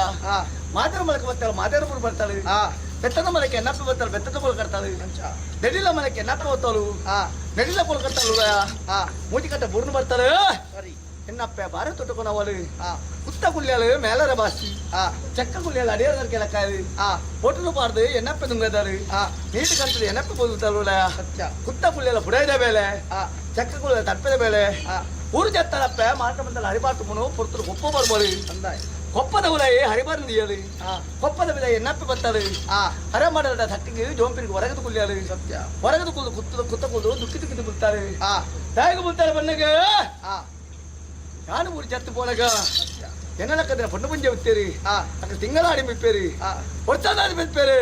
ಮಾದರ ಮಲಕ ಬತ್ತಾಳ ಮಾದೇರಪುರ ಬರ್ತಾಳೆ ಬೆತ್ತದ ಮಲಕ್ಕೆ ಎನ್ನಪ್ಪ ಬರ್ತಾಳೆ ಬೆತ್ತದ ಕೋಲ್ ಕಟ್ತಾಳೆ ಅಂಚ ನಡಿಲ ಮಲಕ್ಕೆ ಎನ್ನಪ್ಪ ಬತ್ತಾಳು ನಡಿಲ ಕೋಲ್ ಕಟ್ತಾಳು ಮೂತಿ ಕಟ್ಟ ಬುರ್ನು ಬರ್ತಾಳೆ ಸರಿ ಎನ್ನಪ್ಪ ಬಾರಿ ತೊಟ್ಟುಕೊಂಡವಳು ಕುತ್ತ ಕುಳ್ಳಿಯಾಳು ಮೇಲರ ಬಾಸಿ ಚಕ್ಕ ಕುಳ್ಳಿಯಾಳು ಅಡಿಯಾರ ಕೆಳಕಾಯಿ ಒಟ್ಟು ಪಾರ್ದು ಎನ್ನಪ್ಪ ನುಂಗದಾಳು ನೀಟ್ ಕಂತದ್ದು ಎನ್ನಪ್ಪ ಬೋದುತ್ತಾಳ ಕುತ್ತ ಕುಳ್ಳಿಯಾಳ ಪುಡೈದ ಬೇಳೆ ಚಕ್ಕ ಕುಳ್ಳಿಯ ತಪ್ಪದ ಬೇಳೆ ಊರು ಜತ್ತಳಪ್ಪ ಮಾಟ ಬಂದಲ್ಲ ಹರಿಬಾರ್ದು ಮುನು ಪುರ್ತರು ಕೊಪ್ಪ ಬರ್ಬೋದು ಕೊಪ್ಪದ ಹುಲೈ ಹರಿಬಾರ್ದು ನೀಯಲು ಕೊಪ್ಪದ ಬೆಲೆ ಎನ್ನಪ್ಪ ಬರ್ತಾಳು ಹರ ಮಾಡದ ತಟ್ಟಿಗೆ ಜೋಂಪಿನಿಗೆ ಹೊರಗದು ಕುಳ್ಳಿಯಾಳು ಸತ್ಯ ಹೊರಗದು ಕುಲ್ದು ಕುತ್ತ ಕುಲ್ದು ದುಃಖಿ ದುಃಖಿ ಬಿಡ್ತಾಳೆ ತಾಯಿಗೆ ಬಿಡ್ತಾಳೆ ಬಣ್ಣಗೆ ನಾನು ಊರು ಜತ್ತು ಪೋಲಗ ಎನ್ನಲಕ್ಕದ್ರೆ ಪಣ್ಣು ಮುಂಜೆ ಬಿತ್ತೇರಿ ಅಕ್ಕ ತಿಂಗಳಾಡಿ ಮಿಪ್ಪೇರಿ ಹೊಡ್ತಾಡಿ ಮೆತ್ಪೇರಿ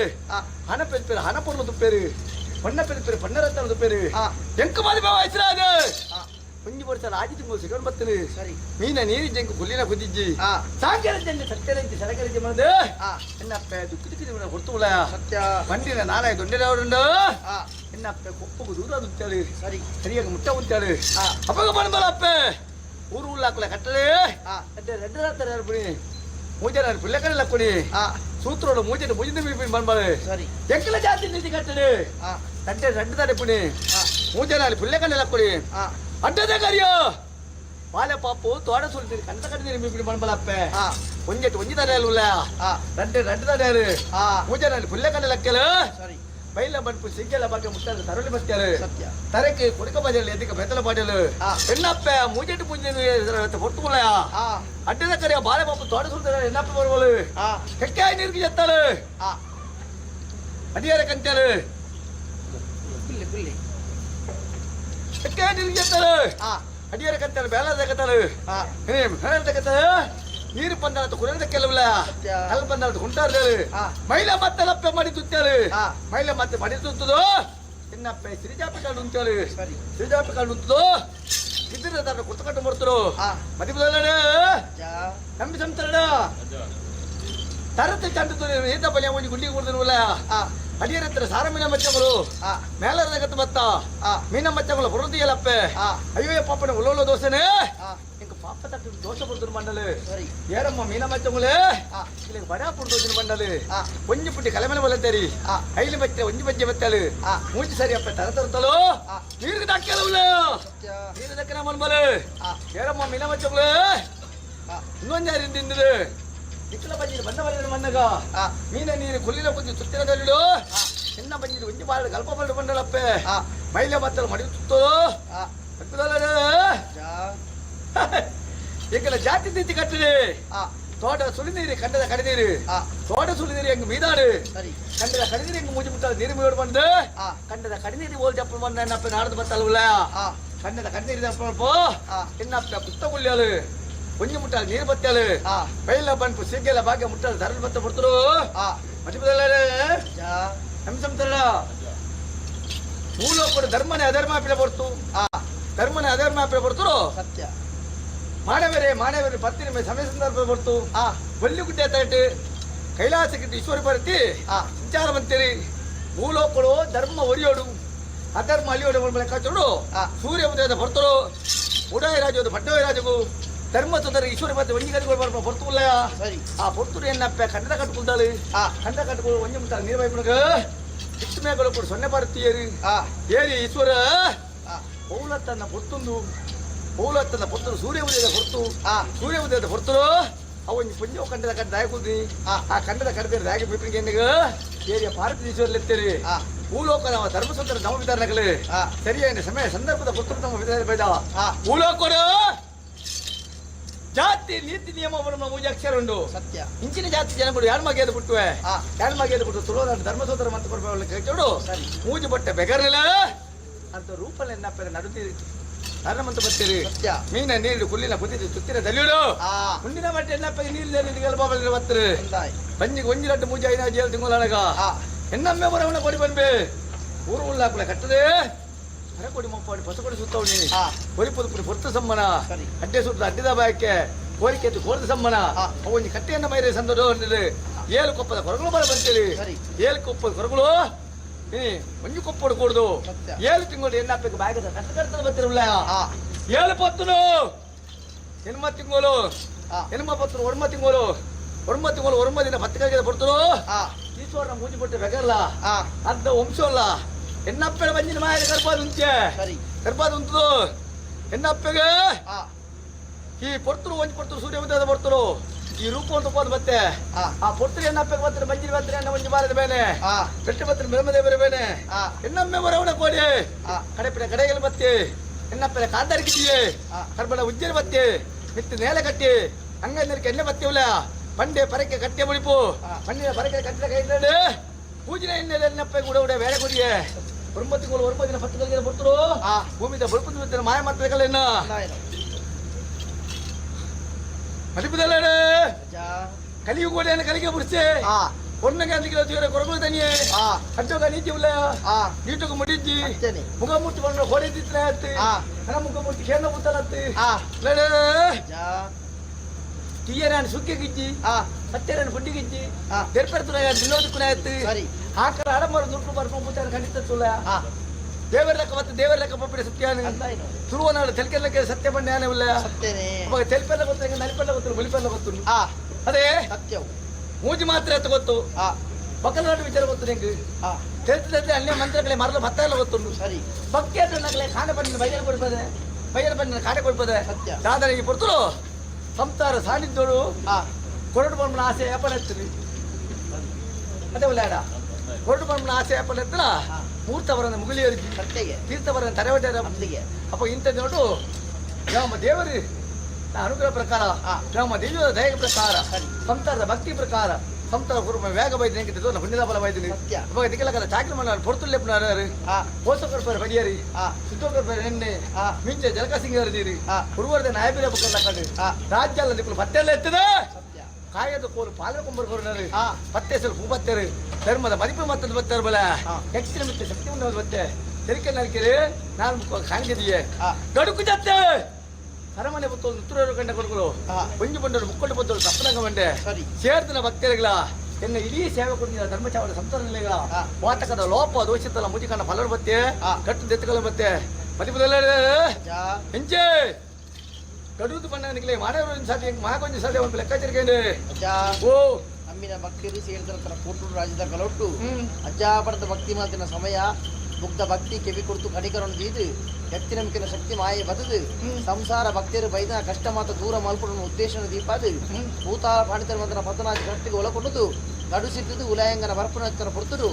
ಹಣ ಪೆತ್ಪೇರಿ ಹಣ ಪೊರ್ಲು ತುಪ್ಪೇರಿ ಪಣ್ಣ ಪೆತ್ಪೇರಿ ಪಣ್ಣ ರತ್ನ ತುಪ್ಪೇರಿ ಎಂಕ ಮಾದಿ ವಯಸ್ಸಿನಾಗ ಮುಂಜಿ ಬರ್ತಾಳ ಆಜಿ ತಿಂಗಳು ಸಿಗೊಂಡು ಬರ್ತೀನಿ ಸರಿ ಮೀನ ನೀರಿ ಜಂಕು ಹುಲ್ಲಿನ ಕುದಿಜ್ಜಿ ಸಾಂಗ್ಯರ ಜಂಜೆ ಸತ್ಯರಂಜಿ ಸರಕರಂಜಿ ಮಾಡಿದೆ ಎನ್ನಪ್ಪ ದುಃಖಿ ದುಃಖಿ ಹೊರ್ತುಳ ಸತ್ಯ ಬಂಡಿನ ನಾಳೆ ದೊಡ್ಡದವರುಂಡು ಎನ್ನಪ್ಪ ಕೊಪ್ಪು ದೂರ ದುತ್ತಾಳಿ ಸರಿ ಸರಿಯಾಗಿ ಮುಟ್ಟ ಉಂತಾಳಿ ಅಪ್ಪಗ ಬಂದ್ಬಲಪ್ಪ ಊರು ಉಳ್ಳಾಕಲ ಕಟ್ಟಲೆ ரெண்டு ராத்திரி இருப்பி மூஜன பிள்ளைக்கடல கொடி சூத்ரோட மூஜன மூஜன மீன் பண்பாரு சரி எக்கல ஜாதி நிதி கட்டடு ரெண்டு தானே புனி மூஜன பிள்ளைக்கடல கொடி அட்டத கரியோ பால பாப்பு தோட சொல்லிட்டு கண்ட கட்டி மீன் பண்பாலப்ப கொஞ்சட்டு கொஞ்ச தானே இல்ல ரெண்டு தானே மூஜன பிள்ளைக்கடல கல சரி ಬೈಲ ಬಂಟು ಸಿಗ್ಗೆಲ್ಲ ಬಗ್ಗೆ ಮುಟ್ಟಾರೆ ತರಲಿ ಬರ್ತಾರೆ ಸತ್ಯ ತರಕ್ಕೆ ಕೊಡಕ ಬಜಾರಲ್ಲಿ ಎದಕ್ಕೆ ಬೆತ್ತಲ ಪಾಡಲು ಎನ್ನಪ್ಪ ಮೂಜೆಟ್ಟು ಮುಂಜೆ ಹೊಟ್ಟುಕೊಳ್ಳ ಅಡ್ಡದ ಕರೆಯ ಬಾಳೆ ಪಾಪ ತೋಟ ಸುಲ್ತಾರೆ ಎನ್ನಪ್ಪ ಬರ್ಬೋದು ಕೆಟ್ಟ ನೀರಿಗೆ ಎತ್ತಾಳು ಅಡಿಯಾರ ಕಂತಾಳು ಕೆಟ್ಟ ನೀರಿಗೆ ಎತ್ತಾಳು ಅಡಿಯಾರ ಕಂತಾಳು ಬೇಲ ತಗತಾಳು ತಗತಾಳು ನೀರು ಬಂದಾಳ ಕುರದ ಕೆಲವಿಲ್ಲ ಕಲ್ ಬಂದಾಳ ಕುಂಟಾರ್ದು ಮೈಲ ಮತ್ತೆ ಲಪ್ಪೆ ಮಾಡಿ ತುತ್ತಾಳು ಮೈಲ ಮತ್ತೆ ಮಡಿ ತುತ್ತದು ಇನ್ನಪ್ಪ ಸಿರಿಜಾಪಿ ಕಾಳು ಉಂಟಾಳು ಸಿರಿಜಾಪಿ ಕಾಳು ಉಂಟದು ಇದ್ರ ಕುರ್ತಕಟ್ಟು ಮಾಡ್ತರು ಮದಿ ಬದಲಾಡ ನಂಬಿ ಸಂತಾಡ ತರತೆ ಚಂದ ಈತ ಪಲ್ಯ ಒಂದು ಗುಂಡಿಗೆ ಕೊಡ್ದನಲ್ಲ ಅಡಿಯರ ಹತ್ರ ಸಾರ ಮೀನ ಮಚ್ಚಗಳು ಮೇಲರದ ಬತ್ತ ಮೀನ ಮಚ್ಚಗಳು ಬರುದಿಯಲ್ಲಪ್ಪ ಅಯ್ಯೋ ಪಾಪನ ಉಳ್ಳೊಳ್ಳ ದೋಸೆನೆ ಪಾಪ ತಟ್ಟು ದೋಷ ಬರುದು ಮಂಡಲು ಏರಮ್ಮ ಮೀನ ಮಚ್ಚಗಳೇ ಇಲ್ಲಿ ಬಡ ಪುಡ್ದು ಮಂಡಲು ಒಂಜಿ ಪುಟ್ಟಿ ಕಲೆ ಮೇಲೆ ಬಲಂತೇರಿ ಐಲಿ ಬಚ್ಚೆ ಒಂಜಿ ಬಜ್ಜೆ ಬತ್ತಳು ಮೂಜಿ ಸರಿಯಪ್ಪ ತರ ತರ್ತಲು ನೀರು ದಕ್ಕಲ್ಲ ನೀರು ದಕ್ಕನ ಮನ್ಬಲು ಏರಮ್ಮ ಮೀನ ಮಚ್ಚಗಳೇ ಇನ್ನೊಂದು ತಿಂದಿರು ಇಕ್ಕಲ ಬಂಜಿರು ಬಣ್ಣ ಬರ ಮಣ್ಣಗ ಮೀನ ನೀರು ಕುಲ್ಲಿನ ಕುಂದಿ ಸುತ್ತಿರದಲ್ಲಿಡು ಚಿನ್ನ ಬಂಜಿರು ಒಂಜಿ ಬಾಳ ಗಲ್ಪ ಬರಡು ಬಂಡಲಪ್ಪೆ ಮೈಲೆ ಬತ್ತಲು ಮಡಿ ತುತ್ತೋ ಈಗಲ ಜಾತಿ ನೀತಿ ಕಟ್ಟಿದೆ ತೋಟ ಸುಳಿನೀರಿ ಕಂಡದ ಕಡಿನೀರು ತೋಟ ಸುಳಿನೀರಿ ಹೆಂಗ್ ಮೀದಾಡು ಕಂಡದ ಕಡಿನೀರಿ ಹೆಂಗ್ ಮೂಜಿ ಮುಟ್ಟ ನೀರು ಮೀಡು ಬಂದು ಕಂಡದ ಕಡಿನೀರಿ ಓಲ್ ಜಪ್ಪ ಬಂದ ಎನ್ನಪ್ಪ ನಾಡ್ದು ಬತ್ತಲ್ವಲ್ಲ ಕಂಡದ ಕಡಿನೀರಿ ದಪ್ಪ ಎನ್ನಪ್ಪ ಪುಸ್ತಕ ಉಳ್ಳಿಯಲು ಒಂಜಿ ಮುಟ್ಟಾಳ ನೀರು ಬತ್ತಾಳು ಬೈಲ ಬಂಟು ಸಿಗ್ಗೆಲ್ಲ ಭಾಗ್ಯ ಮುಟ್ಟಾಳ ಧರಲ್ ಬತ್ತ ಬಿಡ್ತರು ಮತಿ ಬದಲ ನಮ್ ಸಂತಾರ ಮೂಲೋಪಡು ಧರ್ಮನೇ ಅಧರ್ಮ ಪಿಳ ಬರ್ತು ಧರ್ಮನೇ ಅಧರ್ಮ ಪಿಳ ಬರ್ತರು ಸತ್ಯ ಮಾನವರೇ ಪತ್ತಿನ ಮೇಲೆ ಸಮಯ ಸಂದರ್ಭ ಬರ್ತು ಒಳ್ಳಿಗುಡ್ಡೆ ತಟ್ಟು ಕೈಲಾಸಕ್ಕೆ ಈಶ್ವರ ಬರ್ತಿ ವಿಚಾರ ಬಂತೀರಿ ಮೂಲೋಪಡು ಧರ್ಮ ಒರಿಯೋಡು ಅಧರ್ಮ ಅಲ್ಲಿಯೋಡು ಲೆಕ್ಕಾಚೋಡು ಸೂರ್ಯ ಉದಯದ ಬರ್ತರು ಉಡಾಯ ರಾಜದ ಬಡ್ಡವಾಯ ರಾಜಗೂ ಧರ್ಮ ತೊಂದರೆ ಈಶ್ವರ ಬರ್ತಿ ಒಂಜಿ ಕಟ್ಕೊಂಡು ಬರ್ತಲ್ಲ ಸರಿ ಆ ಬರ್ತರು ಏನಪ್ಪ ಕಂಡ ಕಟ್ಕೊಳ್ತಾಳೆ ಕಂಡ ಕಟ್ಕೊಂಡು ಒಂಜಿ ಮುಟ್ಟ ನೀರು ಬೈಬಿಡಗ ಇಷ್ಟು ಮೇಗಳು ಕೂಡ ಸೊನ್ನೆ ಬರುತ್ತೀಯರಿ ಏರಿ ಈಶ್ವರ ಪೌಲತ್ತನ್ನ ಪೊತ್ತೊಂದು ಪೌಲತ್ತನ್ನ ಪೊತ್ತರು ಸೂರ್ಯ ಉದಯದ ಹೊರತು ಸೂರ್ಯ ಉದಯದ ಹೊರತರು ಅವನ್ ಪುಂಜ ಕಂಡದ ಕಡ್ಡ ದಾಯಕುದಿ ಆ ಕಂಡದ ಕಡ್ದ ದಾಗಿ ಬಿಟ್ಟಿಗೆ ಏರಿಯ ಭಾರತ ಈಶ್ವರಲ್ಲಿರ್ತೀರಿ ಭೂಲೋಕ ನಮ್ಮ ಧರ್ಮ ಸ್ವತಂತ್ರ ನಮ್ಮ ವಿಧಾನಗಳು ಸರಿಯಾದ ಸಮಯ ಸಂದರ್ಭದ ಪುತ್ರ ನಮ್ಮ ವಿಧಾನ ಬೇಡ ಭೂಲೋಕರು ಜಾತಿ ನೀತಿ ನಿಯಮವನ್ನು ಮೂಜಿ ಅಕ್ಷರ ಉಂಟು ಸತ್ಯ ಇಂಚಿನ ಜಾತಿ ಜನಗಳು ಯಾರ ಮಗೆಯದು ಬಿಟ್ಟುವೆ ಯಾರ ಮಗೆಯದು ಬಿಟ್ಟು ತುಳುವ ಧರ್ಮ ಸ್ವತಂತ್ರ ಮಂತ್ರ ಕೊಡ್ಬೇಕು ಕೇಳೋಡು ಮೂಜಿ ಬಟ್ಟೆ ಬೆಗರ್ನಿಲ್ಲ ಅಂತ ರೂಪಲ್ಲಿ ಎನ್ನಪ್ಪ ನಡುತ್ತೀರಿ ಕಾರಣಮಂತ ಬರ್ತೀರಿ ಮೀನ ನೀರು ಕುಲ್ಲಿನ ಕುದಿದು ಸುತ್ತಿನ ದಲಿಯುಡು ಮುಂದಿನ ಬಟ್ಟೆ ಎನ್ನಪ್ಪ ನೀರು ಬಾಬಲ್ ಬತ್ತರು ಬಂಜಿಗೆ ಒಂಜಿ ರಟ್ಟು ಮೂಜಿ ಐನಾ ಜೇಲು ತಿಂಗಳೊಳಗ ಎನ್ನಮ್ಮೆ ಬರವನ್ನ ಕೊಡಿ ಬಂದ್ಬೆ ಊರು ಉಳ್ಳಾಕುಳ ಕಟ್ಟದೆ ಅರಕೊಡಿ ಮೊಪ್ಪಾಡಿ ಪಸಕೊಡಿ ಸುತ್ತವಣಿ ಕೊರಿಪುದು ಪೊರ್ತು ಸಮ್ಮನ ಅಡ್ಡೆ ಸುತ್ತ ಅಡ್ಡದ ಬಾಯಕ್ಕೆ ಕೋರಿಕೆ ಕೋರ್ದ ಸಮ್ಮನ ಅವನಿ ಕಟ್ಟೆಯನ್ನ ಮೈರೆ ಸಂದೋಡು ಅಂದಿದೆ ಏಳು ಕೊಪ್ಪದ ಕೊರಗಳು ಬರ ಬಂತೀರಿ ಏಳು ಕೊಪ್ಪದ ಕೊರಗಳು ಒಂಜು ಕೊಪ್ಪಡು ಕೂಡುದು ಏಳು ತಿಂಗಳು ಎನ್ನಪ್ಪಕ್ಕೆ ಬಾಯಿಗೆ ಕಷ್ಟ ಕಟ್ತದ ಬರ್ತಿರಲ್ಲ ಏಳು ಪತ್ತನು ಹೆಣ್ಮ ತಿಂಗಳು ಹೆಣ್ಮ ಪತ್ತನು ಒಡ್ಮ ತಿಂಗಳು ಒಡ್ಮ ದಿನ ಪತ್ತಿಗೆ ಬರ್ತರು ಈಶ್ವರನ ಮೂಜಿ ಬಿಟ್ಟು ಬೆಗರ್ಲ ಅರ್ಧ ವಂಶ ಅಲ್ಲ ಎನ್ನಪ್ಪೆ ಬಂಜಿನ ಮಾಯ ಗರ್ಭಾದ ಉಂಚೆ ಗರ್ಭಾದ ಉಂಟು ಎನ್ನಪ್ಪಗೆ ಈ ಪೊರ್ತರು ಒಂಜಿ ಪೊರ್ತರು ಸೂರ್ಯ ಉದಯದ ಬರ್ತರು ಈ ರೂಪ ಒಂದು ಹೋದ್ ಮತ್ತೆ ಆ ಪೊರ್ತರು ಎನ್ನಪ್ಪಗೆ ಬರ್ತಾರೆ ಬಂಜಿನ ಬರ್ತಾರೆ ಎನ್ನ ಒಂಜಿ ಬಾರದ ಬೇನೆ ಬೆಟ್ಟ ಬರ್ತಾರೆ ಮೆರಮದೇವರ ಬೇನೆ ಎನ್ನಮ್ಮೆ ಬರವಣ ಕೋಡಿ ಕಡೆಪಿಡ ಕಡೆಗೆಲ್ಲ ಬತ್ತಿ ಎನ್ನಪ್ಪೆ ಕಾದಾರಿಕಿದ್ದೀಯೆ ಕರ್ಬಳ ಉಜ್ಜನ ಬತ್ತಿ ಮಿತ್ತು ನೇಲೆ ಕಟ್ಟಿ ಅಂಗನರಿಗೆ ಎಣ್ಣೆ ಬತ್ತಿವಲ್ಲ ಬಂಡೆ ಪರಕ್ಕೆ ಕಟ್ಟೆ ಮುಡಿಪು ಮಣ್ಣಿನ ಪರಕ್ಕೆ ಕಟ್ಟಿದ ಕೈ ಪೂಜಿನ ಎಣ್ಣೆ ಎನ್ನಪ್ಪೆ ಕೂಡ ಉಡ ಬೇರೆ ಕುಡಿಯೆ ಒಂಬತ್ತಿನ ಪತ್ತುಗಳಿಗೆ ಬರ್ತರು ಭೂಮಿದ ಬಳುಪುದ ಮಾಯ ಮಾಡ್ಬೇಕಲ್ಲ ಇನ್ನು ಮದಿಪದಲ್ಲೇ ಕಲಿಯುಗೋಡೆಯನ್ನು ಕಲಿಗೆ ಬಿಡಿಸಿ ಒಣ್ಣಗೆ ಅಂದಿಗೆ ಕೊರಗಳು ತನಿಯೇ ಅಡ್ಡೋಗ ನೀತಿ ಉಲ್ಲ ನೀಟು ಮುಡಿಜ್ಜಿ ಮುಖಮೂರ್ತಿ ಬಂದ್ರೆ ಹೊಡೆದಿದ್ರೆ ಹತ್ತಿ ನನ್ನ ಮುಖಮೂರ್ತಿ ಕೇಂದ್ರ ಮುತ್ತಲತ್ತಿ ತೀಯರಾನು ಸುಕ್ಕಿಗಿಜ್ಜಿ ಸತ್ಯರನ್ನು ಪುಂಡಿಗಿಜ್ಜಿ ತೆರ್ಪೆರ್ತುನ ದಿನೋದಕ್ಕೂ ಆಕರ ಅಡಮರ ದುಡ್ಡು ಬರ್ಕೊಂಡು ಕೂತಾರ ಖಂಡಿತ ಸುಳ್ಳ ದೇವರ ಲೆಕ್ಕ ಮತ್ತೆ ದೇವರ ಲೆಕ್ಕ ಪಪ್ಪಿಡ ಸತ್ಯಾನು ತುಳುವನಾಡು ತೆಲ್ಕೆಲ್ಲಕ್ಕೆ ಸತ್ಯ ಬಂಡೆ ಆನೆ ಉಲ್ಲ ಅವಾಗ ತೆಲ್ಪೆಲ್ಲ ಗೊತ್ತ ನಲಿಪೆಲ್ಲ ಗೊತ್ತು ಮುಲಿಪೆಲ್ಲ ಗೊತ್ತು ಅದೇ ಸತ್ಯವು ಮೂಜಿ ಮಾತ್ರ ಎತ್ತ ಗೊತ್ತು ಬಕ್ಕಲನಾಡು ವಿಚಾರ ಗೊತ್ತು ನಿಂಗೆ ತೆಲ್ತಿದ್ದೆ ಅಲ್ಲೇ ಮಂತ್ರಗಳೇ ಮರಲು ಭತ್ತ ಎಲ್ಲ ಗೊತ್ತುಂಟು ಸರಿ ಬಕ್ಕೆ ನಗಲೆ ಕಾಣೆ ಬಣ್ಣ ಬೈಯಲ್ ಕೊಡ್ಪದೆ ಬೈಯಲ್ ಬಣ್ಣ ಕಾಣೆ ಕೊಡ್ಪದೆ ಸಾಧನೆಗೆ ಬರ್ತರು ಸಂಸಾರ ಸಾಲಿದ್ದೋಳು ಕೊರಡು ಬಣ್ಣ ಆಸೆ ವ್ಯಾಪಾರ ಎತ್ತೀನಿ ಅದೇ ಒಳ್ಳೆಡ ಕೊರಡು ಬಣ್ಣ ಆಸೆ ವ್ಯಾಪಾರ ಎತ್ತನ ಮೂರ್ತವರನ್ನ ಮುಗಿಲಿಯರಿಗೆ ತೀರ್ಥವರನ್ನ ತರವಟೆಗೆ ಅಪ್ಪ ಇಂಥ ನೋಡು ನಮ್ಮ ದೇವರು ಅನುಗ್ರಹ ಪ್ರಕಾರ ನಮ್ಮ ದೇವಿಯ ದಯ ಪ್ರಕಾರ ಸಂಸಾರದ ಭಕ್ತಿ ಪ್ರಕಾರ ಸಂಸಾರ ಕುರುಮ ವೇಗ ಬೈದಿನ ಪುಣ್ಯದ ಬಲ ಬೈದಿನಿ ಇವಾಗ ದಿಕ್ಕಲಕ್ಕಲ್ಲ ಚಾಕರಿ ಮಾಡಾರು ಪೊರ್ತುಲ್ಲೆ ಪೋಷಕರು ಬಡಿಯರಿ ಸುತ್ತೋಕರು ಎಣ್ಣೆ ಮಿಂಚೆ ಜಲಕ ಸಿಂಗರಿದೀರಿ ಹುಡುಗರದೆ ನಾಯಬಿರ ಬುಕ್ಕಲ್ಲ ಕಂಡು ರಾಜ್ಯ ಅಲ್ಲ ದಿಕ್ಕಲು ಪತ್ತೆಲ್ಲ ಎತ್ತದೆ ಕಾಯದ ಕೋರು ಪಾಲಕೊಂಬರ್ಕೋರು ಪತ್ತೆ ಸ್ವಲ್ಪ ಹೂ ಬತ್ತೇರು ಧರ್ಮದ ಮದಿಪು ಮತ್ತದ ಬತ್ತಾರ ಬಲ ಹೆಚ್ಚಿನ ಮಿತ್ತೆ ಶಕ್ತಿ ಉಂಟು ಬತ್ತೆ ತೆರಿಕೆ ನಲ್ಕೆರೆ ನಾನು ಕಾಣಿಸಿದೀಯೆ ಗಡುಕು ಜತ್ತೆ ಅರಮನೆ ಬತ್ತು ನುತ್ತೂರು ಕಂಡ ಕೊಡುಗಳು ಒಂಜು ಬಂಡರು ಮುಕ್ಕೊಂಡು ಬದ್ದಳು ಸಪ್ಪನಂಗ ಬಂಡೆ ಸೇರ್ದಿನ ಭಕ್ತರಿಗಳ ಎನ್ನ ಇಡೀ ಸೇವೆ ಕೊಟ್ಟಿದ್ದ ಧರ್ಮಚಾವರ ಸಂತಾನಗಳ ವಾತಕದ ಲೋಪ ದೋಷಿತಲ್ಲ ಮುಜಿಕಂಡ ಫಲರು ಬತ್ತೆ ಕಟ್ಟು ದೆತ್ತುಗಳು ಬತ್ತೆ ಮದಿಪದಲ್ಲ ಹೆಂಚೆ ಕಡುವುದು ಬಣ್ಣ ನಿಗಲೇ ಮಾಡವರು ಸಾಧ್ಯ ಮಹಾಕೊಂಜಿ ಸಾಧ್ಯ ಒಂದು ಲೆಕ್ಕಾಚಾರಿಕೆ ಓ ನಮ್ಮಿನ ಭಕ್ತಿರು ಸೇರಿದ ಕೂಟೂರು ರಾಜ್ಯದ ಕಲೊಟ್ಟು ಅಜ್ಜ ಪಡೆದ ಭಕ್ತಿ ಮಾತಿನ ಸಮಯ ಮುಗ್ಧ ಭಕ್ತಿ ಕೆವಿ ಕುರಿತು ಕಡಿಕರನ್ನು ದೀದು ಎತ್ತಿನ ಮಿಕ್ಕಿನ ಶಕ್ತಿ ಮಾಯೆ ಬದದು ಸಂಸಾರ ಭಕ್ತಿಯರು ಬೈದ ಕಷ್ಟ ಮಾತ ದೂರ ಮಲ್ಪಡನ್ನು ಉದ್ದೇಶನ ದೀಪಾದು ಭೂತ ಪಾಣಿತರ ಮಂತ್ರ ಪತನಾಜಿ ಕಟ್ಟಿಗೆ ಒಳಕೊಡುದು ಗಡುಸಿದ್ದು ಉಲಯಂಗನ ಬರ್ಪಣರ ಪುರ್ತರು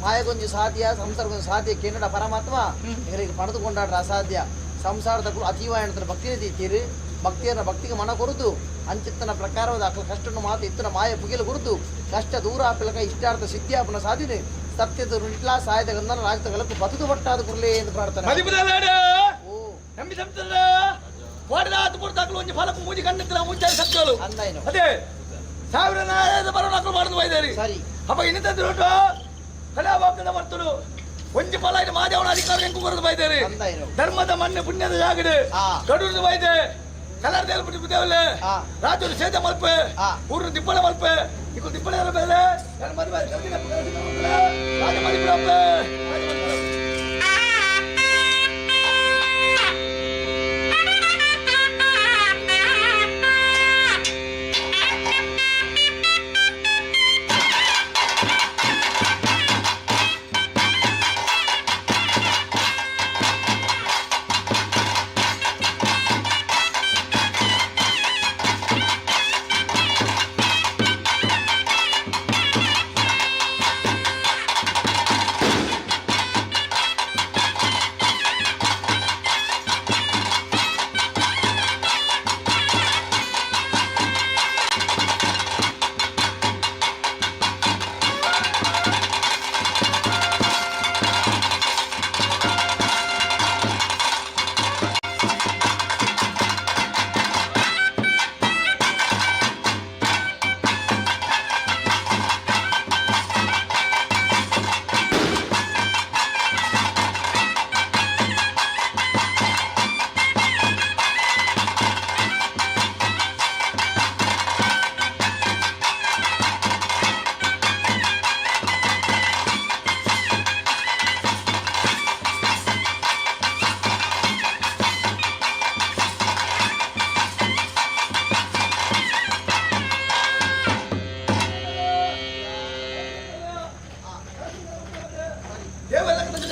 ಮಾಯಗೊಂಜಿ ಸಾಧ್ಯ ಸಂಸಾರಗೊಂದು ಸಾಧ್ಯ ಕೇಂದ್ರ ಪರಮಾತ್ಮ ಇವರಿಗೆ ಪಡೆದುಕೊಂಡಾಡ್ರ ಅಸಾಧ್ಯ ಸಂಸಾರದ ಅತೀವ ಎಣ್ಣತರ ಭಕ್ತಿಯ ತೀರು ಭಕ್ತಿಯನ್ನ ಭಕ್ತಿಗೆ ಮನ ಕೊರುದು ಅಂಚಿತ್ತನ ಪ್ರಕಾರವಾದ ಕಷ್ಟನ್ನು ಮಾತು ಇತ್ತನ ಮಾಯ ಪುಗಿಲು ಗುರುತು ಕಷ್ಟ ದೂರ ಆಪಿಲಕ ಇಷ್ಟಾರ್ಥ ಸಿದ್ಧಿಯಾಪನ ಸಾಧಿನೆ ಸತ್ಯದ ರುಟ್ಲಾ ಸಾಯದ ಗಂಧನ ರಾಜದ ಗಲಕು ಬದುಕು ಬಟ್ಟಾದ ಕುರ್ಲೆ ಎಂದು ಪ್ರಾರ್ಥನೆ ಅದೇ ಸಾವಿರ ನಾಯದ ಬರೋ ನಕಲು ಮಾಡಿದ್ವಿ ಸರಿ ಅಪ್ಪ ಇನ್ನಿತ ಕಲಾಭಾಗದ ಬರ್ತಳು ಒಂಜಿ ಫಲ ಇದು ಮಾದೇವನ ಅಧಿಕಾರ ಹೆಂಗು ಬರೋದು ಬೈದೇರಿ ಅಂದ ಇರೋ ಧರ್ಮದ ಮಣ್ಣು ಪುಣ್ಯದ ಜಾಗಡೆ ಆ ಕಡೂರು ಬೈದೆ ಕಲರ್ ದೇಲ್ ಬಿಟ್ಟು ಬಿದ್ದೇವಲ್ಲ ಆ ರಾಜರು ಸೇದೆ ಮಲ್ಪೆ ಆ ಊರು ದಿಪ್ಪಳ ಮಲ್ಪೆ ಈಗ ದಿಪ್ಪಳ ಎಲ್ಲ ಬೇರೆ ನನ್ನ ಮದುವೆ ರಾಜ ಮದಿ ಬಿಡಪ್ಪೆ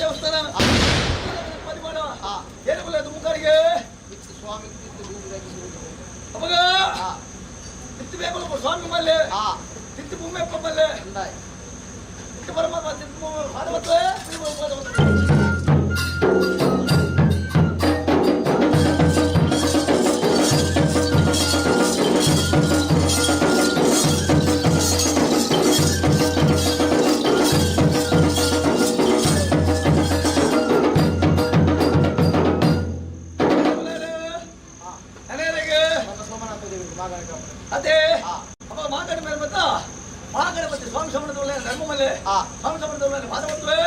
ದೇವಸ್ಥಾನ ಏನು ಬಲ್ಲ ಮುಖಾರಿಗೆ ಸ್ವಾಮಿ ಅವಾಗ ತಿತ್ತು ಬೇಕಲ್ಲ ಸ್ವಾಮಿ ಮಲ್ಲೆ ತಿತ್ತು ಭೂಮಿ ಮಲ್ಲೆ ಅಂದಾಯ್ ತಿತ್ತು ಪರಮಾತ್ಮ ತಿತ್ತು ಭಾಗವತ್ವೇ ಅದೇ ಅಪ್ಪ ಮಾತಾಡಿ ಮೇಲೆ ಬತ್ತಾ ಮಾತಾಡಿ ಮತ್ತೆ ಸ್ವಾಮಿ ಸಂಬಂಧದೊಳ್ಳೆ ಧರ್ಮ ಮೇಲೆ ಸ್ವಾಮಿ ಸಂಬಂಧದೊಳ್ಳೆ ಭಾಗವತ್ವೇ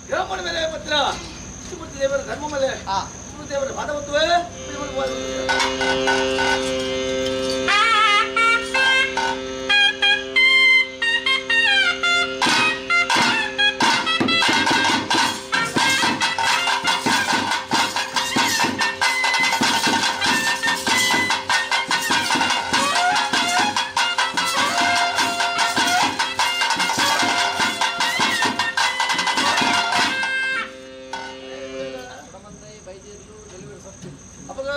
ಬ್ರಾಹ್ಮಣ ಮೇಲೆ ಪತ್ರ ವಿಷ್ಣುಮೂರ್ತಿ ದೇವರ ಧರ್ಮ ಮೇಲೆ ವಿಷ್ಣು ದೇವರ ಭಾಗವತ್ವೇ ಅವಾಗ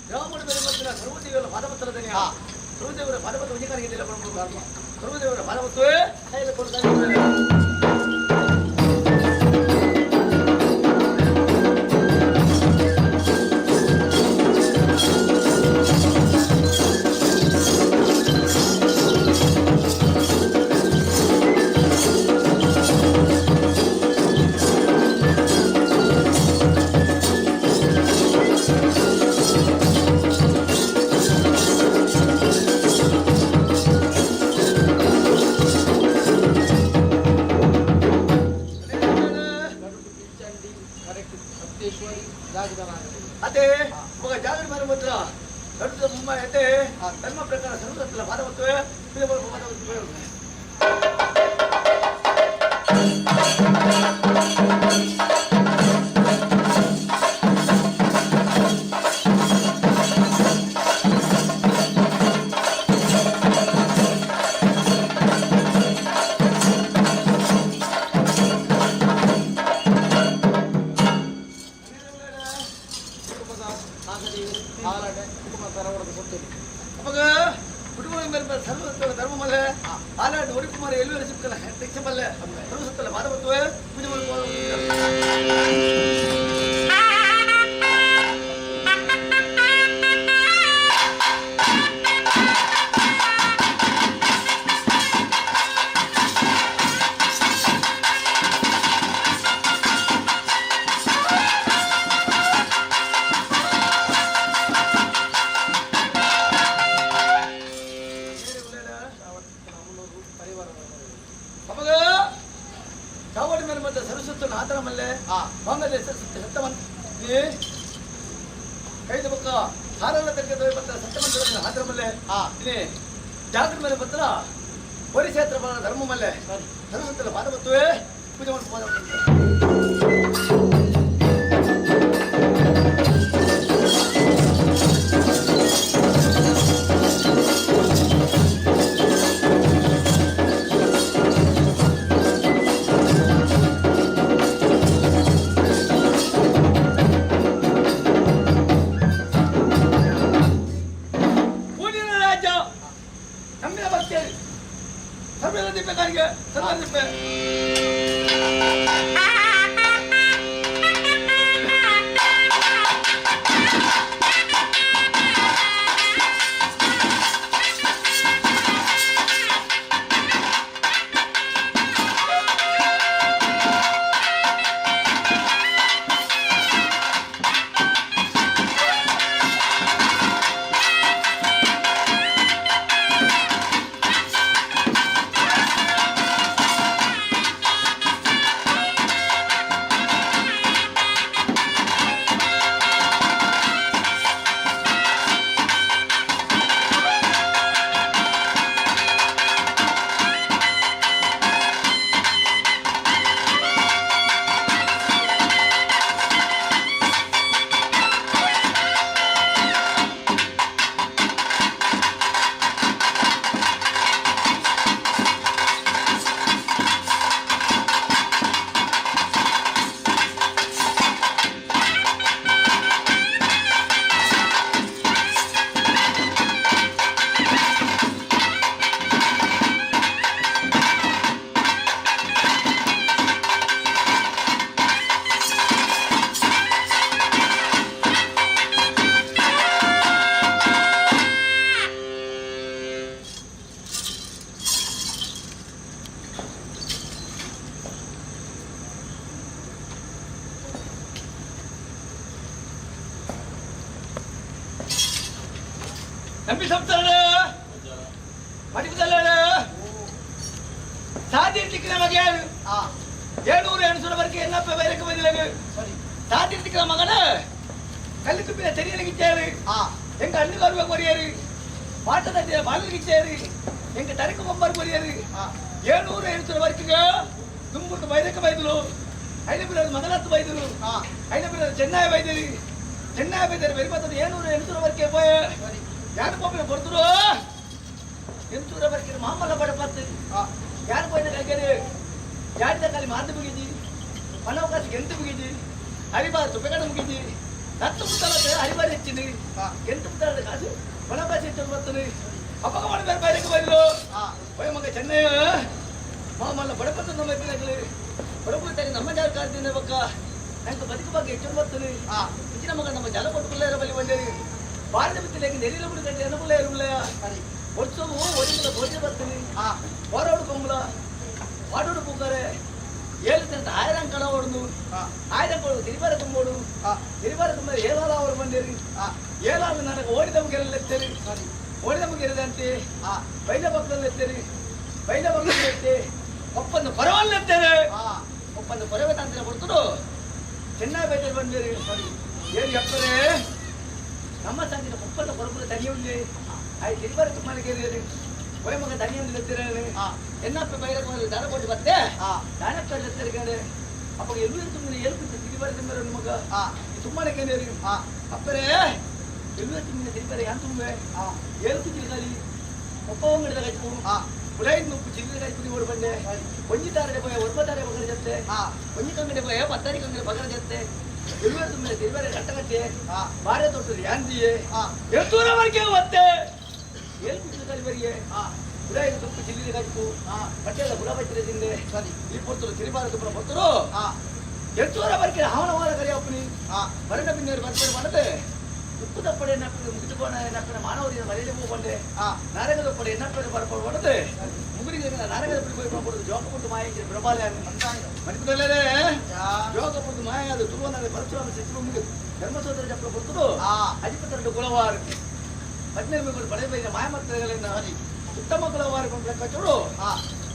ಬ್ರಾಹ್ಮಣ ಮೇಲೆ ಪತ್ರ ಸರ್ವದೇವರ ಭಾಗವತ್ರದನೇ ಸರ್ವದೇವರ ಭಾಗವತ ವಿಜಯಕಾರಿಗೆ ಸರ್ವದೇವರ ಭಾಗವತ್ವೇ ಕೈಯಲ್ಲಿ ಕೊಡ್ತಾರೆ ಅದೇ ಮಗ ಜಾಗರ ಮೇಲೆ ಮಾತ್ರ ದೊಡ್ಡ ಮುಂಬೈ ಅದೇ ಧರ್ಮ ಪ್ರಕಾರ ಸರ್ವದತ್ತಲ ಭಾಗವತ್ವೇ ಅವಾಗ ಕುಟುಂಬ ಸರ್ವಸತ್ತಲ ಧರ್ಮ ಮಲ್ಲೆ ಹಾಲಾಡು ಒಡಿಕುಮಾರ ಎಲ್ಲರೂ ಸಿಕ್ಕಲ್ಲ ಟೆಕ್ಷ ಮಲ್ಲೆ ಸರ್ವಸತ್ತಲ ಭಾಗವತ್ವೇ ಪೂಜೆ ಮಾತ್ರ ಮಲ್ಲೆ ಮಂಗಲ ಸತ್ತಮಂತ ಕೈದ ಬುಕ್ಕ ಸಾರಲ್ಲ ತೆಗೆದು ಪತ್ರ ಸತ್ತಮಂತ ಹಾತ್ರ ಮಲ್ಲೆ ಜಾಗೃತಿ ಮೇಲೆ ಪತ್ರ ಪರಿಕ್ಷೇತ್ರ ಧರ್ಮ ಮಲ್ಲೆ ಧರ್ಮಂತಲ್ಲ ಪಾದ ಬತ್ತುವೆ ಪೂಜೆ ಮಾಡ್ಕೊಂಡು ನಂಬಿ ಸಂಸ್ಥಾನ ಮಡಿಪುದಲ್ಲ ಸಾಧಿರ್ಲಿಕ್ಕೆ ನಮಗೆ 700 என்னப்ப வரைக்கு பதிலகு சாதிர்லிக்கு மகன கல்லுக்கு பின்ன தெரியலகிச்சாரு எங்க அண்ணு கருவ கொரியாரு பாட்ட தட்டிய பாலிக்கிச்சாரு எங்க தருக்கு பொம்பார் கொரியாரு 700 வரைக்குங்க தும்புக்கு வரைக்கு வைதுலு ஐநபிரது மகனத்து வைதுலு ஐநபிரது சென்னை வைதுலு சென்னை வைதர் வெறுமத்தது 700 வரைக்கும் போய் ಯಾರು ಪಾಪ ಬರ್ದ್ರು ಎಂತೂರ ಬರ್ಕಿರ ಮಾಮಲ್ಲ ಬಡ ಪತ್ತು ಯಾರು ಪೋಯ್ನ ಕಲ್ಕೇರಿ ಯಾರಿದ ಕಾಲಿ ಮಾತು ಮುಗಿದಿ ಮನವಕಾಶ ಎಂತ ಮುಗಿದಿ ಹರಿಬಾರ ತುಪ್ಪೆಗಡ ಮುಗಿದಿ ನತ್ತು ಮುತ್ತಲ ಹರಿಬಾರ ಹೆಚ್ಚಿನಿ ಎಂತ ಮುತ್ತಲ ಕಾಸು ಮನವಕಾಶ ಹೆಚ್ಚು ಬರ್ತದೆ ಅಪ್ಪಗ ಮಾಡಿ ಬೇರೆ ಬೇರೆಗೆ ಬಂದ್ರು ಹೋಯ್ ಮಗ ಚೆನ್ನೈ ಮಾಮಲ್ಲ ಬಡಪತ್ತು ನಮ್ಮ ಎತ್ತಿನಾಗಲಿ ಬಡಪತ್ತಾಗಿ ನಮ್ಮ ಜಾಗ ಕಾರ್ತೀನಿ ಬಕ್ಕ ನಂಗೆ ಬದುಕು ಬಗ್ಗೆ ಹೆಚ್ಚು ಬರ್ತದೆ ಹೆಚ್ಚಿನ ಮಗ ನಮ್ಮ ಜಲ ಕೊಟ್ಟುಕೊಳ್ಳೇ ಬಲಿ ಬಂದೇರಿ ಭಾರತ ಬಿತ್ತಿലേക്ക് ನೆರಿಲಬುಡು ಕಟ್ಟಿ ಅನುಕೂಲ ಇರುವುಲ್ಲ ವರ್ಷವು ಒರಿಮುಲ ಭೋಜನ ಬರ್ತೀನಿ ಹೊರಡು ಕೊಂಬಲ ವಾಡೋಡು ಪೂಕಾರೆ 1000 ಕಳ ಹೊಡೆದು 1000 ಕೊಡು ತಿರಿಬಾರ ತುಂಬೋಡು ತಿರಿಬಾರ ತುಂಬ 7 ಅವರು ಬಂದಿರಿ 7 ನನಗೆ ಓಡಿದ ಮುಗಿರಲ್ಲ ಎತ್ತೇರಿ ಓಡಿದ ಮುಗಿರದಂತೆ ಬೈಲ ಪಕ್ಕದಲ್ಲಿ ಎತ್ತೇರಿ ಬೈಲ ಪಕ್ಕದಲ್ಲಿ ಎತ್ತೆ ಒಪ್ಪಂದು ಪರವಲ್ಲ ಎತ್ತೇರಿ ಒಪ್ಪಂದು ಪರವೇ ತಂತ್ರ ಕೊಡ್ತರು ಚೆನ್ನಾಗಿ ಬೈದಲ್ಲಿ ಬಂದಿರಿ ಏನು ಎಪ್ಪರೇ ನಮ್ಮ ಸಂಗಿನ ಒಪ್ಪಂದ ಪರಪುರ ತನಿಯುಂಡಿ ಆಯ್ ತಿರಿಬಾರ ತುಂಬಾನಿಗೆ ಒಳ್ಳೆ ಮಗ ತನಿಯುಂಡಿ ಎತ್ತಿರೇನೆ ಎನ್ನಪ್ಪ ಬೈರಕ್ಕೆ ದನ ಕೊಟ್ಟು ಬತ್ತೆ ದಾನಪ್ಪ ಎತ್ತರಿಗಾರೆ ಅಪ್ಪ ಎಲ್ಲೂ ತುಂಬಿ ಎಲ್ಪಿತ್ತು ತಿರಿಬಾರ ತುಂಬರ ಮಗ ತುಂಬಾನಿಗೆ ಅಪ್ಪರೇ ಎಲ್ಲೂ ತುಂಬಿನ ತಿರಿಬಾರ ಯಾನ್ ತುಂಬೆ ಎಲ್ಪು ತಿರುಗಾಲಿ ಒಪ್ಪ ಹೊಂಗಡಿದ ಕಚ್ಚು ಉಳೈದು ಮುಪ್ಪು ಚಿಲ್ಲಿನ ಕಚ್ಚು ಓಡಿ ಬಂದೆ ಒಂಜಿ ತಾರಡೆ ಪೋಯ ಒರ್ಬತಾರೆ ಬಗರ ಜತ್ತೆ ಒಂಜಿ ಕಂಗಡೆ ಪೋಯ 10 ಕಂಗಡೆ ಬಗರ ಜತ್ತೆ ಎಲ್ಲೂ ತುಂಬಿನ ತಿರಿಬಾರ ಕಟ್ಟಕಟ್ಟೆ ಬಾರೆ ತೊಟ್ಟು ಯಾಂದಿಯೇ ಎತ್ತೂರವರೆಗೆ ಮತ್ತೆ ಎಲ್ಪು ತಿರುಗಾಲಿ ಬರಿಗೆ ಉಳೈದು ತುಪ್ಪು ಚಿಲ್ಲಿನ ಕಚ್ಚು ಬಟ್ಟೆಲ್ಲ ಗುಲಾಬಚ್ಚಿರ ತಿಂದೆ ಈ ಪೊರ್ತರು ತಿರಿಬಾರ ತುಪ್ಪನ ಪೊರ್ತರು ಎತ್ತೂರವರೆಗೆ ಹಾವನವಾದ ಕರಿಯಪ್ಪನಿ ಮರಣ ಬಿಂದೇರು ಬರ್ತಾರೆ ಮಾಡದೆ ಉಪ್ಪು ತಪ್ಪಡೆ ಎನ್ನಪ್ಪಡೆ ಮುಗಿದುಕೋಣ ಎನ್ನಪ್ಪಡೆ ಮಾನವರಿನ ಮರೆಯದೆ ಹೋಗ್ಬಂಡೆ ನಾರಗದ ಪಡೆ ಎನ್ನಪ್ಪಡೆ ಬರ್ಕೊಂಡು ಹೊಡೆದೆ ಮುಗುರಿಗೆ ನಾರಗದ ಪಡೆ ಹೋಗಿ ಮಾಡ್ಕೊಡೋದು ಜೋಗ ಕೊಟ್ಟು ಮಾಯ ಪ್ರಬಾಲ ಮಣಿಪುರಲ್ಲೇ ಜೋಗ ಕೊಟ್ಟು ಮಾಯ ಅದು ತುರುವನಲ್ಲಿ ಪರಶುರಾಮ ಸಚಿವ ಮುಗಿದು ಧರ್ಮಸೋದರ ಜಪ್ಪ ಕೊಡ್ತರು ಅಧಿಪತಿ ಕುಲವಾರ 15 ಪಡೆ ಬೈದ ಮಾಯ ಮಕ್ಕಳಿಂದ ಹರಿ ಉತ್ತಮ ಕುಲವಾರ ಕಚ್ಚೋಡು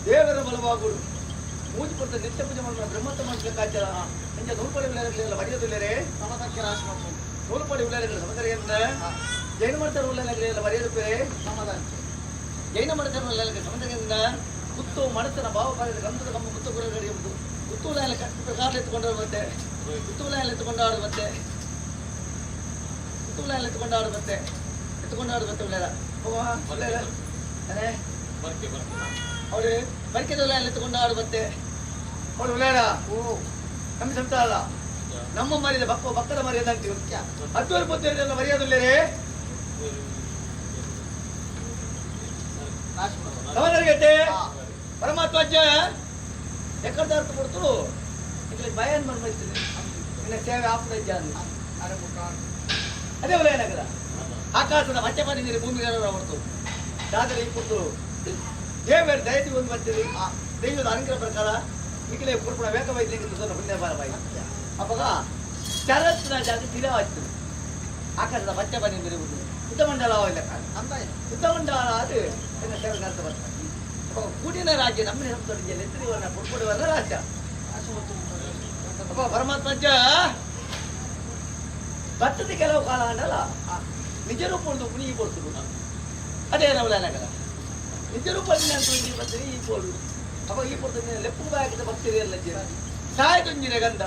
ದೇವರ ಬಲವಾಗುಡು ಮೂಜಿ ಕೊಡ್ತ ನಿತ್ಯ ಪೂಜೆ ಮಾಡ್ತಾರೆ ಬ್ರಹ್ಮಂತ ಮಾಡ್ಲಿಕ್ಕಾಚಾರ ನಿಂಗೆ ನೂಲ್ಪಡಿ ವಿಳೆಲ್ಲ ಬರೆಯೋದಿಲ್ಲರೇ ಸಮತಕ್ಕೆ ರಾಶಿ ಮಾಡ್ಕೊಂಡು ನೂಲ್ಪಡಿ ವಿಳೆಗಳು ಸಮತರಿಯಿಂದ ಜೈನ ಮಾಡ್ತಾರೆ ಉಳ್ಳೆಲ್ಲ ಬರೆಯೋದಕ್ಕೆ ಸಮಾಧಾನ ಜೈನ ಮಾಡ್ತಾರೆ ಉಳ್ಳೆಲ್ಲ ಸಮತರಿಯಿಂದ ಕುತ್ತು ಮಡತನ ಭಾವ ಪಾಲಿದ ಗಂಧದ ಕಮ್ಮ ಕುತ್ತು ಗುರುಗಡಿ ಎಂಬುದು ಕುತ್ತೂಲ ಎಲ್ಲ ಕಾಲು ಎತ್ತುಕೊಂಡವ್ರು ಮತ್ತೆ ಕುತ್ತೂಲ ಎಲ್ಲ ಎತ್ತುಕೊಂಡಾಡು ಮತ್ತೆ ಕುತ್ತೂಲ ಎಲ್ಲ ಎತ್ತುಕೊಂಡಾಡು ಮತ್ತೆ ಎತ್ತುಕೊಂಡಾಡು ಮತ್ತೆ ಉಳ್ಳೆಲ್ಲ ಅದೇ ಅವಳು ಬರ್ಕೆದಲ್ಲ ಎಲ್ಲ ಎತ್ತುಕೊಂಡಾಡು ಮತ್ತೆ ಅವಳು ಉಳ್ಳೆಲ್ಲ ಓ ನಮ್ಮ ಸಂತ ಅಲ್ಲ ನಮ್ಮ ಮರ್ಯಾದೆ ಬಕ್ಕದ ಮರ್ಯಾದೆ ಅಂತೀವಿ ಹತ್ತೂರು ಪೊತ್ತೇರಿಯಲ್ಲ ಮರ್ಯಾದಿಲ್ಲರೇ ಗಮನರಿಗತ್ತೆ ಪರಮಾತ್ಮಜ್ಜ ಎಕ್ಕರ್ದಾರ್ಥ ಕೊಡ್ತು ಇಲ್ಲಿ ಭಯನ್ ಮಾಡ್ತೀನಿ ಇನ್ನ ಸೇವೆ ಆಪದಜ್ಜ ಅದೇ ಒಳ್ಳೆಯ ನಗರ ಆಕಾಶದ ಮಚ್ಚೆ ಮಾಡಿ ನೀರು ಭೂಮಿಗೆ ಹೊರತು ಜಾತ್ರೆ ಈ ಕೊಟ್ಟು ದೇವರ ದಯತಿ ಒಂದು ಬರ್ತೀರಿ ದೈವದ ಅನುಗ್ರಹ ಪ್ರಕಾರ ಈಗಲೇ ಕುರ್ಪುಣ ವೇಕವೈದ್ಯಕ್ಕೆ ಪುಣ್ಯ ಬಾರಬಾಯಿ ಅವಾಗ ಚರತ್ನ ಜಾತಿ ಸ್ಥಿರವಾಗ್ತದೆ ಆಕಾಶದ ಮಚ್ಚೆ ಬನ್ನಿ ನೀರು ಯುದ್ಧಮಂಡಲ ಅಂತ ಯುದ್ಧಮಂಡಲ ಅದು என்ன சேவை நடத்த ಬರ್ತಾರೆ ಕೂಡಿನ ರಾಜ್ಯ ನಮ್ಮ ಸಂಸ್ಥೆಯಲ್ಲಿ ಎತ್ತರಿವನ್ನ ಕೊಡ್ಕೊಡುವಲ್ಲ ರಾಜ್ಯ ಅಪ್ಪ ಪರಮಾತ್ಮಜ್ಜ ಭತ್ತದ ಕೆಲವು ಕಾಲ ಅಂಡಲ್ಲ ನಿಜ ರೂಪ ಒಂದು ಕುಣಿಗಿ ಕೊಡ್ತರು ಅದೇ ನವಲನಗರ ನಿಜ ರೂಪದಿಂದ ಕುಣಿಗಿ ಬರ್ತೀರಿ ಈ ಬೋಳು ಅಪ್ಪ ಈ ಕೊಡ್ತೀನಿ ಲೆಪ್ಪು ಬಾಯಕದ ಭಕ್ತರಿ ಎಲ್ಲ ಸಾಯತೊಂಜಿನ ಗಂಧ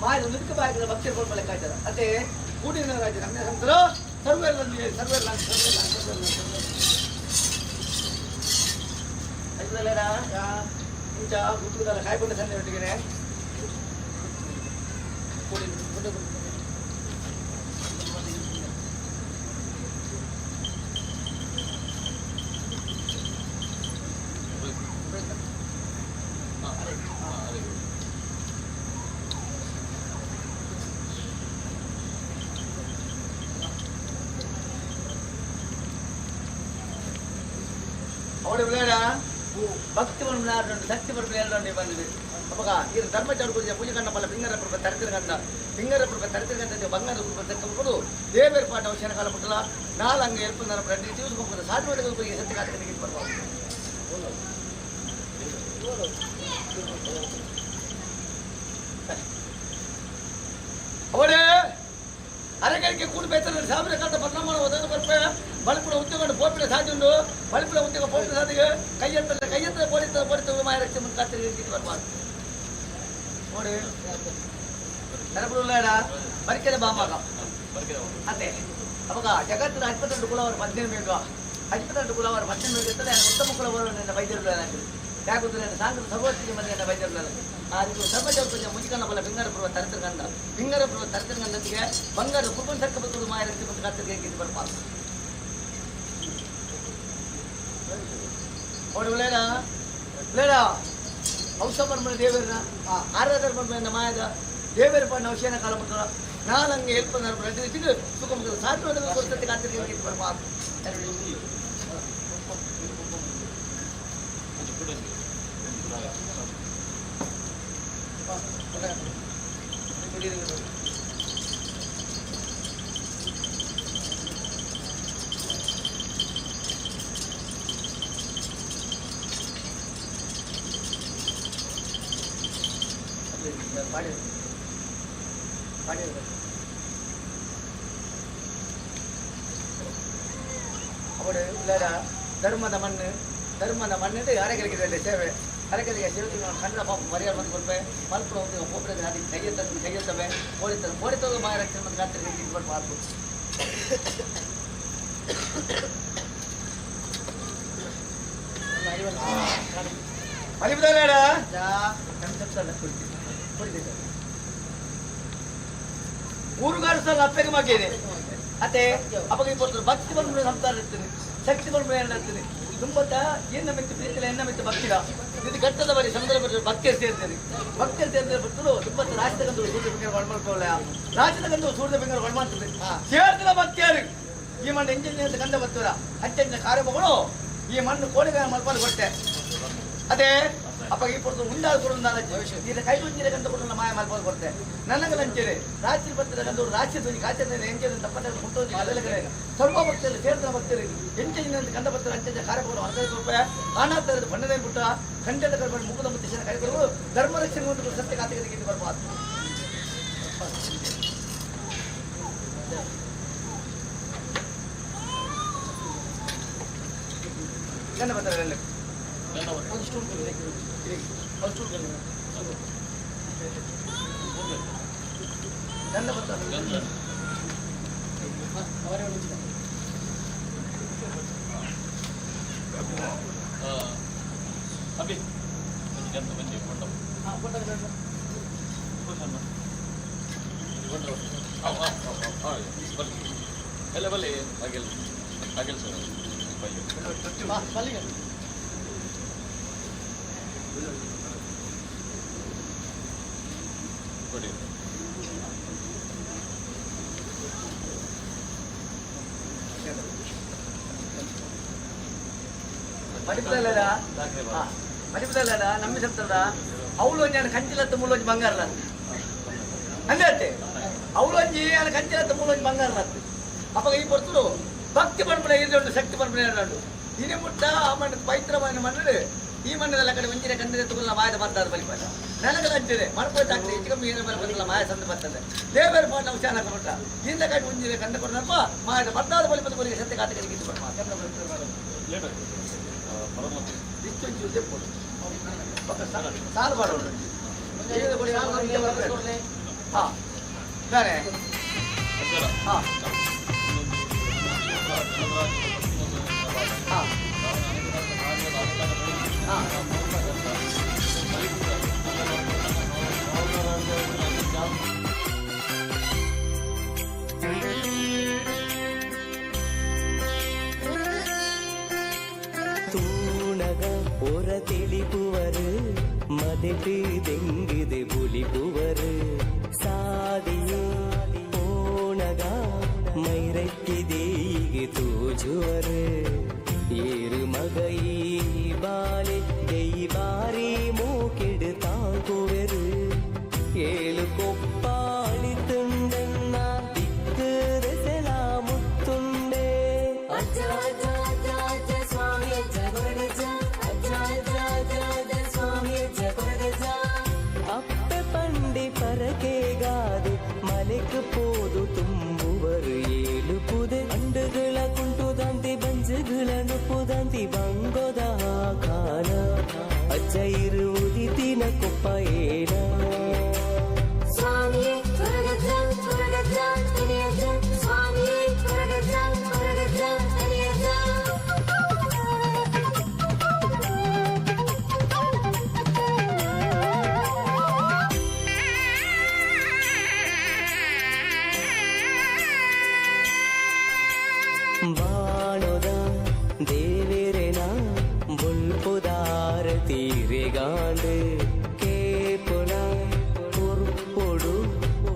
ಮಾಯದ ನಿಲ್ಕ ಬಾಯಕದ ಭಕ್ತರು ಕೊಡ್ಕೊಳ್ಳೆ ಕಾಯ್ತಾರ ಅದೇ ಕೂಡಿನ ರಾಜ್ಯ ನಮ್ಮ ಸಂಸ್ಥರು ಸರ್ವೆಲ್ಲ ಇಂಚ ಗುತ್ತುದಲ್ಲ ಕಾಯ್ಕೊಂಡು ಸಂದೆ ಒಟ್ಟಿಗೆ ಅವಳು ವಿಳಾಡ ಭಕ್ತಿ ಬರಲಾರು ಶಕ್ತಿ ಬರಲಾರು ಬಂದಿದೆ ಅವಾಗ ಇದು ಧರ್ಮಚಾರ ಪೂಜೆ ಪೂಜೆ ಕಂಡ ಬಲ್ಲ ಪಿಂಗರ ಪ್ರಭ ತರತಿರಗಂಡ ಬಂಗಾರ ತೆಗೆದುಕೊಂಡು ದೇವೇರ್ ಪಾಠ ಅವಶ್ಯನ ಕಾಲ ಬಿಟ್ಟಲ್ಲ ನಾಲ್ಕು ಎಲ್ಪಂದರ ಪ್ರತಿ ತಿಳಿಸ್ಕೊಂಡು ಸಾಧ್ಯ ಸತ್ಯ ಕಾಲಕ್ಕೆ ಬರ್ಬೋದು ಅವರೇ ಅರಗಕ್ಕೆ ಕೂಡ ಬೇತಾರೆ ಸಾವಿರ ಕಾಲ ಪರಿಣಾಮ ಒದಗ ಬರ್ಪೆ ಬಲಪುರ ಉದ್ಯೋಗ ಪೋಪಿನ ಸಾಧ್ಯ ಉಂಟು ಬಲಪುರ ಉದ್ಯೋಗ ಪೋಪಿನ ಸಾಧಿಗೆ ಕೈಯತ್ತ ಪೋಡಿತ ಮಾಯ ರಕ್ಷೆ ಮುಂದೆ ಖಾತ್ರಿ ಬರ್ಬಾರ್ದು ನೋಡಿ ನೆನಪುಳ್ಳಾಡ ಬರಿಕೆದ ಬಾಮಾಗ ಅದೇ ಅವಾಗ ಜಗತ್ತಿನ 22 ಕುಲವರು 18 ಬೇಗ 22 ಕುಲವರು 18 ಬೇಗ ಇರ್ತದೆ ಉತ್ತಮ ಕುಲವರು ನನ್ನ ವೈದ್ಯರುಗಳ ಯಾಕಂದ್ರೆ ಸಾಂಗ್ರ ಸರ್ವೋತ್ತಿಗೆ ಮಂದಿ ನನ್ನ ವೈದ್ಯರುಗಳ ಅದು ಸರ್ವಜೌಪಜ ಮುಜಿಕನ ಬಲ ಬಿಂಗಾರಪುರ ತರತಿರ್ಗಂಡಕ್ಕೆ ಬಂಗಾರ ಕುರ್ಬನ್ ಸರ್ಕಬತ್ತು ಮಾಯ ರಕ್ಷೆ ಮುಂದೆ ಖಾತ್ರಿಗೆ ಬರ್ಬಾರ್ದು ನೋಡ ಔಷಧ ಬರ್ಮನ ದೇವರನ್ನ ಆರಾಧನೆ ಬರ್ಮನ ಮಾಯದ ದೇವರ ಪಣ್ಣ ಔಷಧ ಕಾಲ ಮುಟ್ಟಲ್ಲ ನಾಲ್ಕು ಎಲ್ಪ ಪ್ರತಿನಿಧಿಗೆ ಸುಖ ಮುಖದ ಸಾಧ್ಯ ಕೊಡ್ತದೆ ಖಾತ್ರಿಗೆ ಬರ್ಬಾರ್ದು ಅವಳು ಧರ್ಮದ ಮಣ್ಣಿಟ್ಟು ಅರೆಕೆರೆಗೆ ಸೇವೆ ಅರೆಕೆರೆಗೆ ಸೇವೆ ಕನ್ನಡ ಪಾಪ ಮರ್ಯಾದೆ ಬಂದು ಕೊಡ್ಬೆ ಮಲ್ಪುರ ಹೋಗಿ ಹೋಗ್ಬಿಡೋದು ಅದಕ್ಕೆ ಕೈಯತ್ತವೆ ಓಡಿತೋದು ಮಾಯ ರಕ್ಷಣೆ ಮತ್ತು ಖಾತ್ರಿಗೆ ಇಟ್ಬಿಟ್ಟು ಮಾಡ್ಬೋದು ಮಲಿಬಿದ್ದಾರ ಊರುಗಾರ ಸಲ ಅಪ್ಪಗೆ ಮಗೇನೆ ಅತ್ತೆ ಅಪ್ಪಗೆ ಕೊಡ್ತಾರೆ ಭಕ್ತಿ ಬಂದ್ಬಿಡ ಸಂಸಾರ ಇರ್ತೀನಿ ಶಕ್ತಿ ಬಂದ್ಬಿಡ ಇರ್ತೀನಿ ತುಂಬತ್ತ ಏನ ಮೆಚ್ಚು ಪ್ರೀತಿಲ್ಲ ಎನ್ನ ಮೆಚ್ಚು ಭಕ್ತಿರ ಇದು ಘಟ್ಟದ ಬರೀ ಸಮುದ್ರ ಬರೀ ಭಕ್ತಿಯರು ಸೇರ್ತಾರೆ ಬಿಟ್ಟು ತುಂಬತ್ತ ರಾಜ್ಯದ ಗಂಧು ಸೂರ್ಯ ಬೆಂಗಳೂರು ಒಳಮಾಡ್ಕೊಳ್ಳ ರಾಜ್ಯದ ಗಂಧು ಸೂರ್ಯ ಬೆಂಗಳೂರು ಒಳಮಾಡ್ತದೆ ಸೇರ್ತಿಲ್ಲ ಭಕ್ತಿಯರು ಈ ಮಣ್ಣು ಎಂಜಿನ್ ಅಂತ ಗಂಧ ಬರ್ತೀರ ಅಂಚೆಂಚಿನ ಕಾರ್ಯಗಳು ಈ ಮಣ್ಣು ಕೋಳಿಗಳ ಮಲ್ಪಾಲು ಕೊಟ್ಟೆ ಅದೇ ಅಪ್ಪ ಈ ಪುರದ ಮುಂದಾದ ಕೊಡುವಂದಾದ ಈಗ ಕೈ ಮುಂಜಿನ ಗಂಧ ಕೊಡೋಣ ಮಾಯ ಮಾಡ್ಬೋದು ಕೊಡ್ತೆ ನನಗೆ ಲಂಚನೆ ರಾತ್ರಿ ಬರ್ತದ ಗಂಧವರು ರಾತ್ರಿ ಧ್ವನಿ ಕಾಚನೆ ಎಂಜೆ ತಪ್ಪದ ಮುಟ್ಟೋದು ಅದೆಲ್ಲ ಕಡೆ ಸ್ವಲ್ಪ ಭಕ್ತರು ಸೇರಿದ ಭಕ್ತರು ಎಂಚಿನ ಗಂಧ ಭಕ್ತರು ಅಂಚೆ ಕಾರ್ಯಕ್ರಮ 15 ರೂಪಾಯಿ ಕಾಣಾತ್ತರದ ಬಣ್ಣದ ಬಿಟ್ಟ ಖಂಡದ ಕರ್ಕೊಂಡು ಮುಖದ ಮುತ್ತಿನ ಕಾರ್ಯಕ್ರಮ ಧರ್ಮ ರಕ್ಷಣೆ ಒಂದು ಸತ್ಯ ಖಾತೆಗೆ ಬರ್ಬಾರ್ದು ಗಂಧ ಭಕ್ತರೆಲ್ಲ ಒಂದು ಸ್ಟೂಲ್ ಗಂಧ ಭಕ್ತ ಅಭಿ ಗಂಧ ಬಂದಿ ಎಲ್ಲ ಬಲ್ಲಿ ಹಾಗೆಲ್ಲ ಹಾಗೆಲ್ಲ ಸರ್ ಕೊಡಿ ಮಡಿಪುದಲ್ಲ ಮಡಿಪುದಲ್ಲ ನಮ್ಮ ಸತ್ತದ ಅವಳು ಒಂಜಿ ಕಂಚಿಲತ್ತ ಮೂಲೊಂಜಿ ಬಂಗಾರಲ ಅಂದತ್ತೆ ಅವಳು ಒಂಜಿ ಕಂಚಿಲತ್ತ ಮೂಲೊಂಜಿ ಬಂಗಾರಲ ಅಪ್ಪ ಈ ಪೊರ್ತರು ಭಕ್ತಿ ಪಂಪನೆ ಇರುಂಡು ಶಕ್ತಿ ಪಂಪನೆ ಇರುಂಡು ಇನಿ ಮುಟ್ಟ ಆ ಮಣ್ಣ ಪವಿತ್ರమైన ಮಣ್ಣು ಈ ಮಣ್ಣದಲ್ಲ ಕಡೆ ಒಂಜಿನ ಕಂದಿನ ತುಗುಲ ಮಾಯದ ಬರ್ತಾದ ಬಲಿಪಾಟ ನನಗಲ್ಲ ಅಂತಿದೆ ಮಣಪೋಯ್ತಾಗ್ತದೆ ಹೆಚ್ಚಿಗೆ ಏನು ಬರಬೇಕಲ್ಲ ಮಾಯ ಸಂದ ಬರ್ತದೆ ದೇವರ ಪಾಠ ಹುಷಾರ ಹಾಕೊಂಡ ಇಂದ ಕಡೆ ಒಂಜಿನ ಕಂದ ಕೊಡನಪ್ಪ ಮಾಯದ ಬರ್ತಾದ ಬಲಿಪದ ಕೊರಿಗೆ ಸತ್ಯ ಕಾಟಗಳಿಗೆ ಇದ್ದು ಸಾಲು ಮಾಡೋಣ ಹಾಂ ಬೇರೆ ಹಾಂ ಹಾಂ ತೂಣಗ ಒರ ತಿಳಿಪುವರು ಮದೆಟು ತೆಂಗಿದೆ ಬುಲಿಪುವರು ಸಾದಿಯೇ ಓಣಗ ಮೈರಕ್ಕಿದೀಗೆ ತೂಜುವರು ಏರು ಮಗೈ ಬಾಲೆ ದೈವಾರಿ ಮೂಕಿಡು ತಾಕುವರು ಏಳು ಕೊಪ್ಪಾಳಿ ತುಂಡನ್ನ ದಿಕ್ಕು ದೆಸೆಲ ಮುತ್ತುಂಡೆ ಅಪ್ಪೆ ಪಂಡಿ ಪರಕೆಗಾದೆ ಮಲೆಕ್ ಪೋದು ತುಂಬುವರು ಏಳು ಪುದೆ ಅಂಡುಗಳ ಕುಂಟುದಂತಿ ಬಂಜುಗಳ ನುಪ್ಪುದಂತಿ ಬಂಗೋದ ಕಾಲ ಅಜ್ಜ ಇರುವುದಿತಿನ ಕೊಪ್ಪ ಏನ ಬಾಣೋದ ದೇವಿರೆನ ಬುಲ್ಪುದಾರ ತೀರೆಗಾಂಡು ಕೇಪುಲ ಪೊರ್ಪೊಡು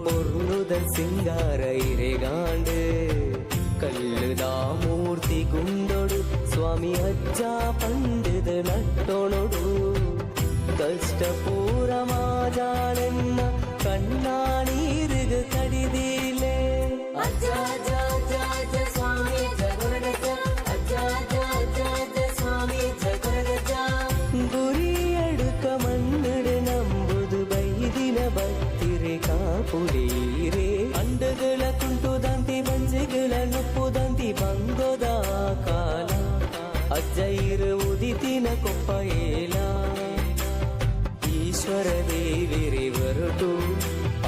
ಪೊರ್ನುದ ಸಿಂಗಾರ ಇರೆಗಾಂಡು ಕಲ್ಲುದ ಮೂರ್ತಿ ಗುಂಡೊಡು ಸ್ವಾಮಿ ಅಜ್ಜ ಪಂಡಿದ ನಟ್ಟೊಣೊಡು ಕಷ್ಟಪೂರ ಮಾಜಾಳೆನ್ನ ಕಣ್ಣ ನೀರುಗ ಕಡಿದಿಲೆ ಗುರಿ ಅಡುಕ ಮಣ್ಣಡು ನಂಬುದು ಬೈದಿನ ಬತ್ತಿರೆ ಕಾಪುಡೀರೆ ಅಂಡಗಳ ಕುಂಟುದಂತಿ ಬಂಜೆಗಳ ನುಪ್ಪುದಂತಿ ಬಂಗೋದ ಕಾಲ ಅಜ್ಜ ಇರುವುದಿತಿನ ಕೊಪ್ಪ ಏಲ ಈಶ್ವರ ದೇವಿರೆ ಹೊರಟು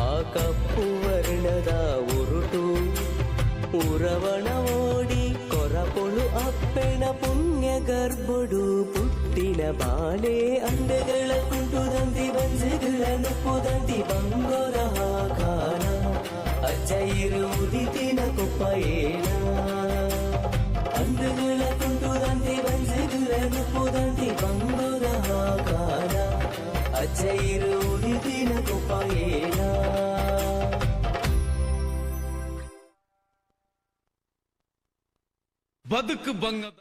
ಆ ಕಪ್ಪು ವರ್ಣದ ಉರುಟು ಉರವಣ ಓಡಿ ಕೊರಪೊಳು ಅಪ್ಪೆಣ ಪುಣ್ಯ ಗರ್ಭೊಡು ಪುಟ್ಟಿನ ಬಾಲೆ ಅಂಡಗಳ ಕುಂಟುದಂತಿ ಬಂಜೆಗಳ ನುಪ್ಪುದಂತಿ ಬಂಗೋರ ಕಾಲ ಅಜ್ಜ ಇರುವುದಿತಿನ ಕೊಪ್ಪ ಏನ ಅಂಡಗಳ ಕುಂಟುದಂತಿ ಬಂಜೆಗಳ ನುಪ್ಪುದಂತಿ ಬಂಗೋರ ಕಾಲ ಅಜ್ಜ ಇರುವುದಿತಿನ ಕೊಪ್ಪ ಏನ ಬದುಕು ಬಂಗದ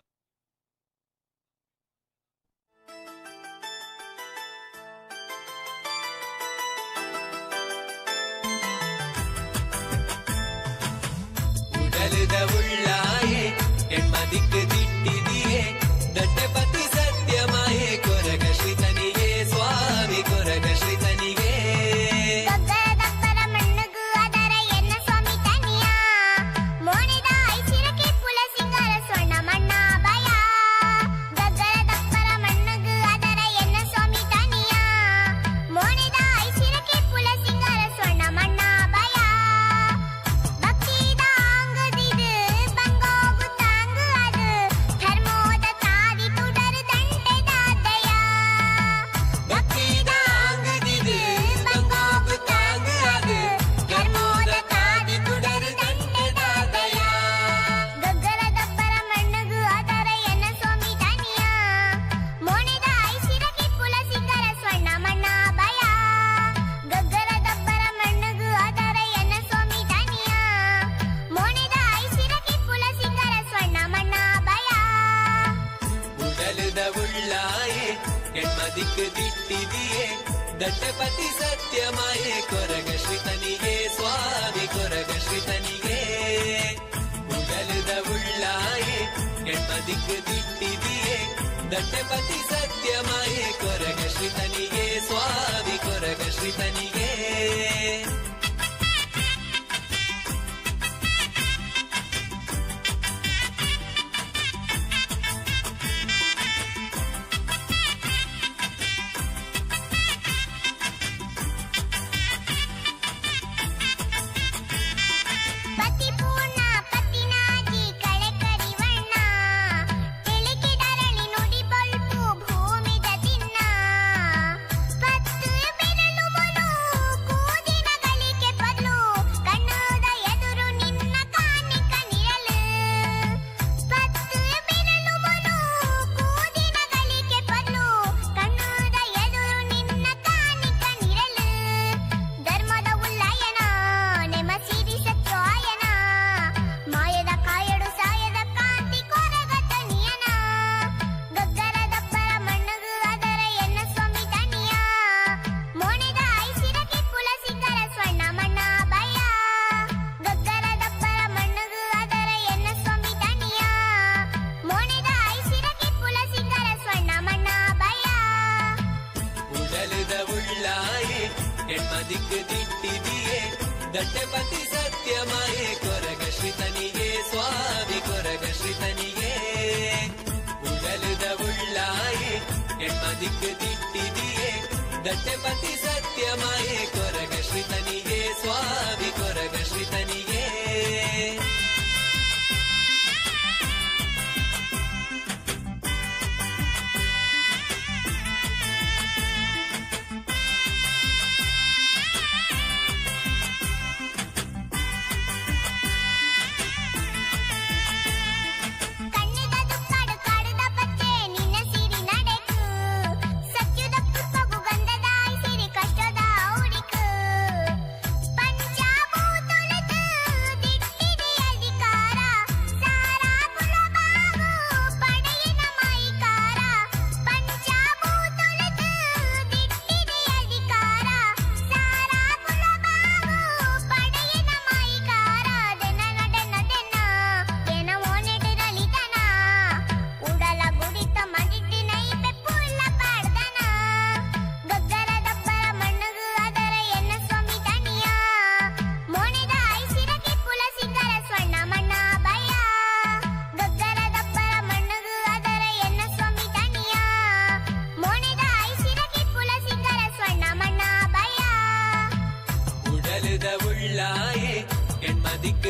ಉಳ್ಳಾಯೆ ಹೆಣ್ಮದಿಕ್ಕೆ ದಿಟ್ಟಿದೆಯೇ ದಟ್ಟಪತಿ ಸತ್ಯಮಾಯೆ ಕೊರಗ ಶ್ರೀತನಿಗೆ ಸ್ವಾಮಿ ಕೊರಗ ಶ್ರೀತನಿಗೆ ಉಡಲದ ಉಳ್ಳಾಯೆ ಹೆಣ್ಮದಿಕ್ಕೆ ದಿಟ್ಟಿದೆಯೇ ದಟ್ಟಪತಿ ಸತ್ಯಮಾಯೆ ಕೊರಗ ಶ್ರೀತನಿಗೆ ಸ್ವಾಮಿ ಕೊರಗ ಶ್ರೀತನಿಗೆ ದಟ್ಟಪತಿ ಸತ್ಯಮಾಯೆ ಕೊರಗ ಶ್ರೀತನಿಗೆ ಸ್ವಾಮಿ ಕೊರಗ ಶ್ರೀತನಿಗೆ ಉಡಲದ ಉಳ್ಳಾಯೆ ಹೆಣ್ಮದಿಕ್ಕೆ ದಿಟ್ಟಿದೆಯೇ ದಟ್ಟಪತಿ ಸತ್ಯಮಾಯೆ ಕೊರಗ ಶ್ರೀತನಿಗೆ ಸ್ವಾಮಿ ಕೊರಗ ಶ್ರೀತನಿಗೆ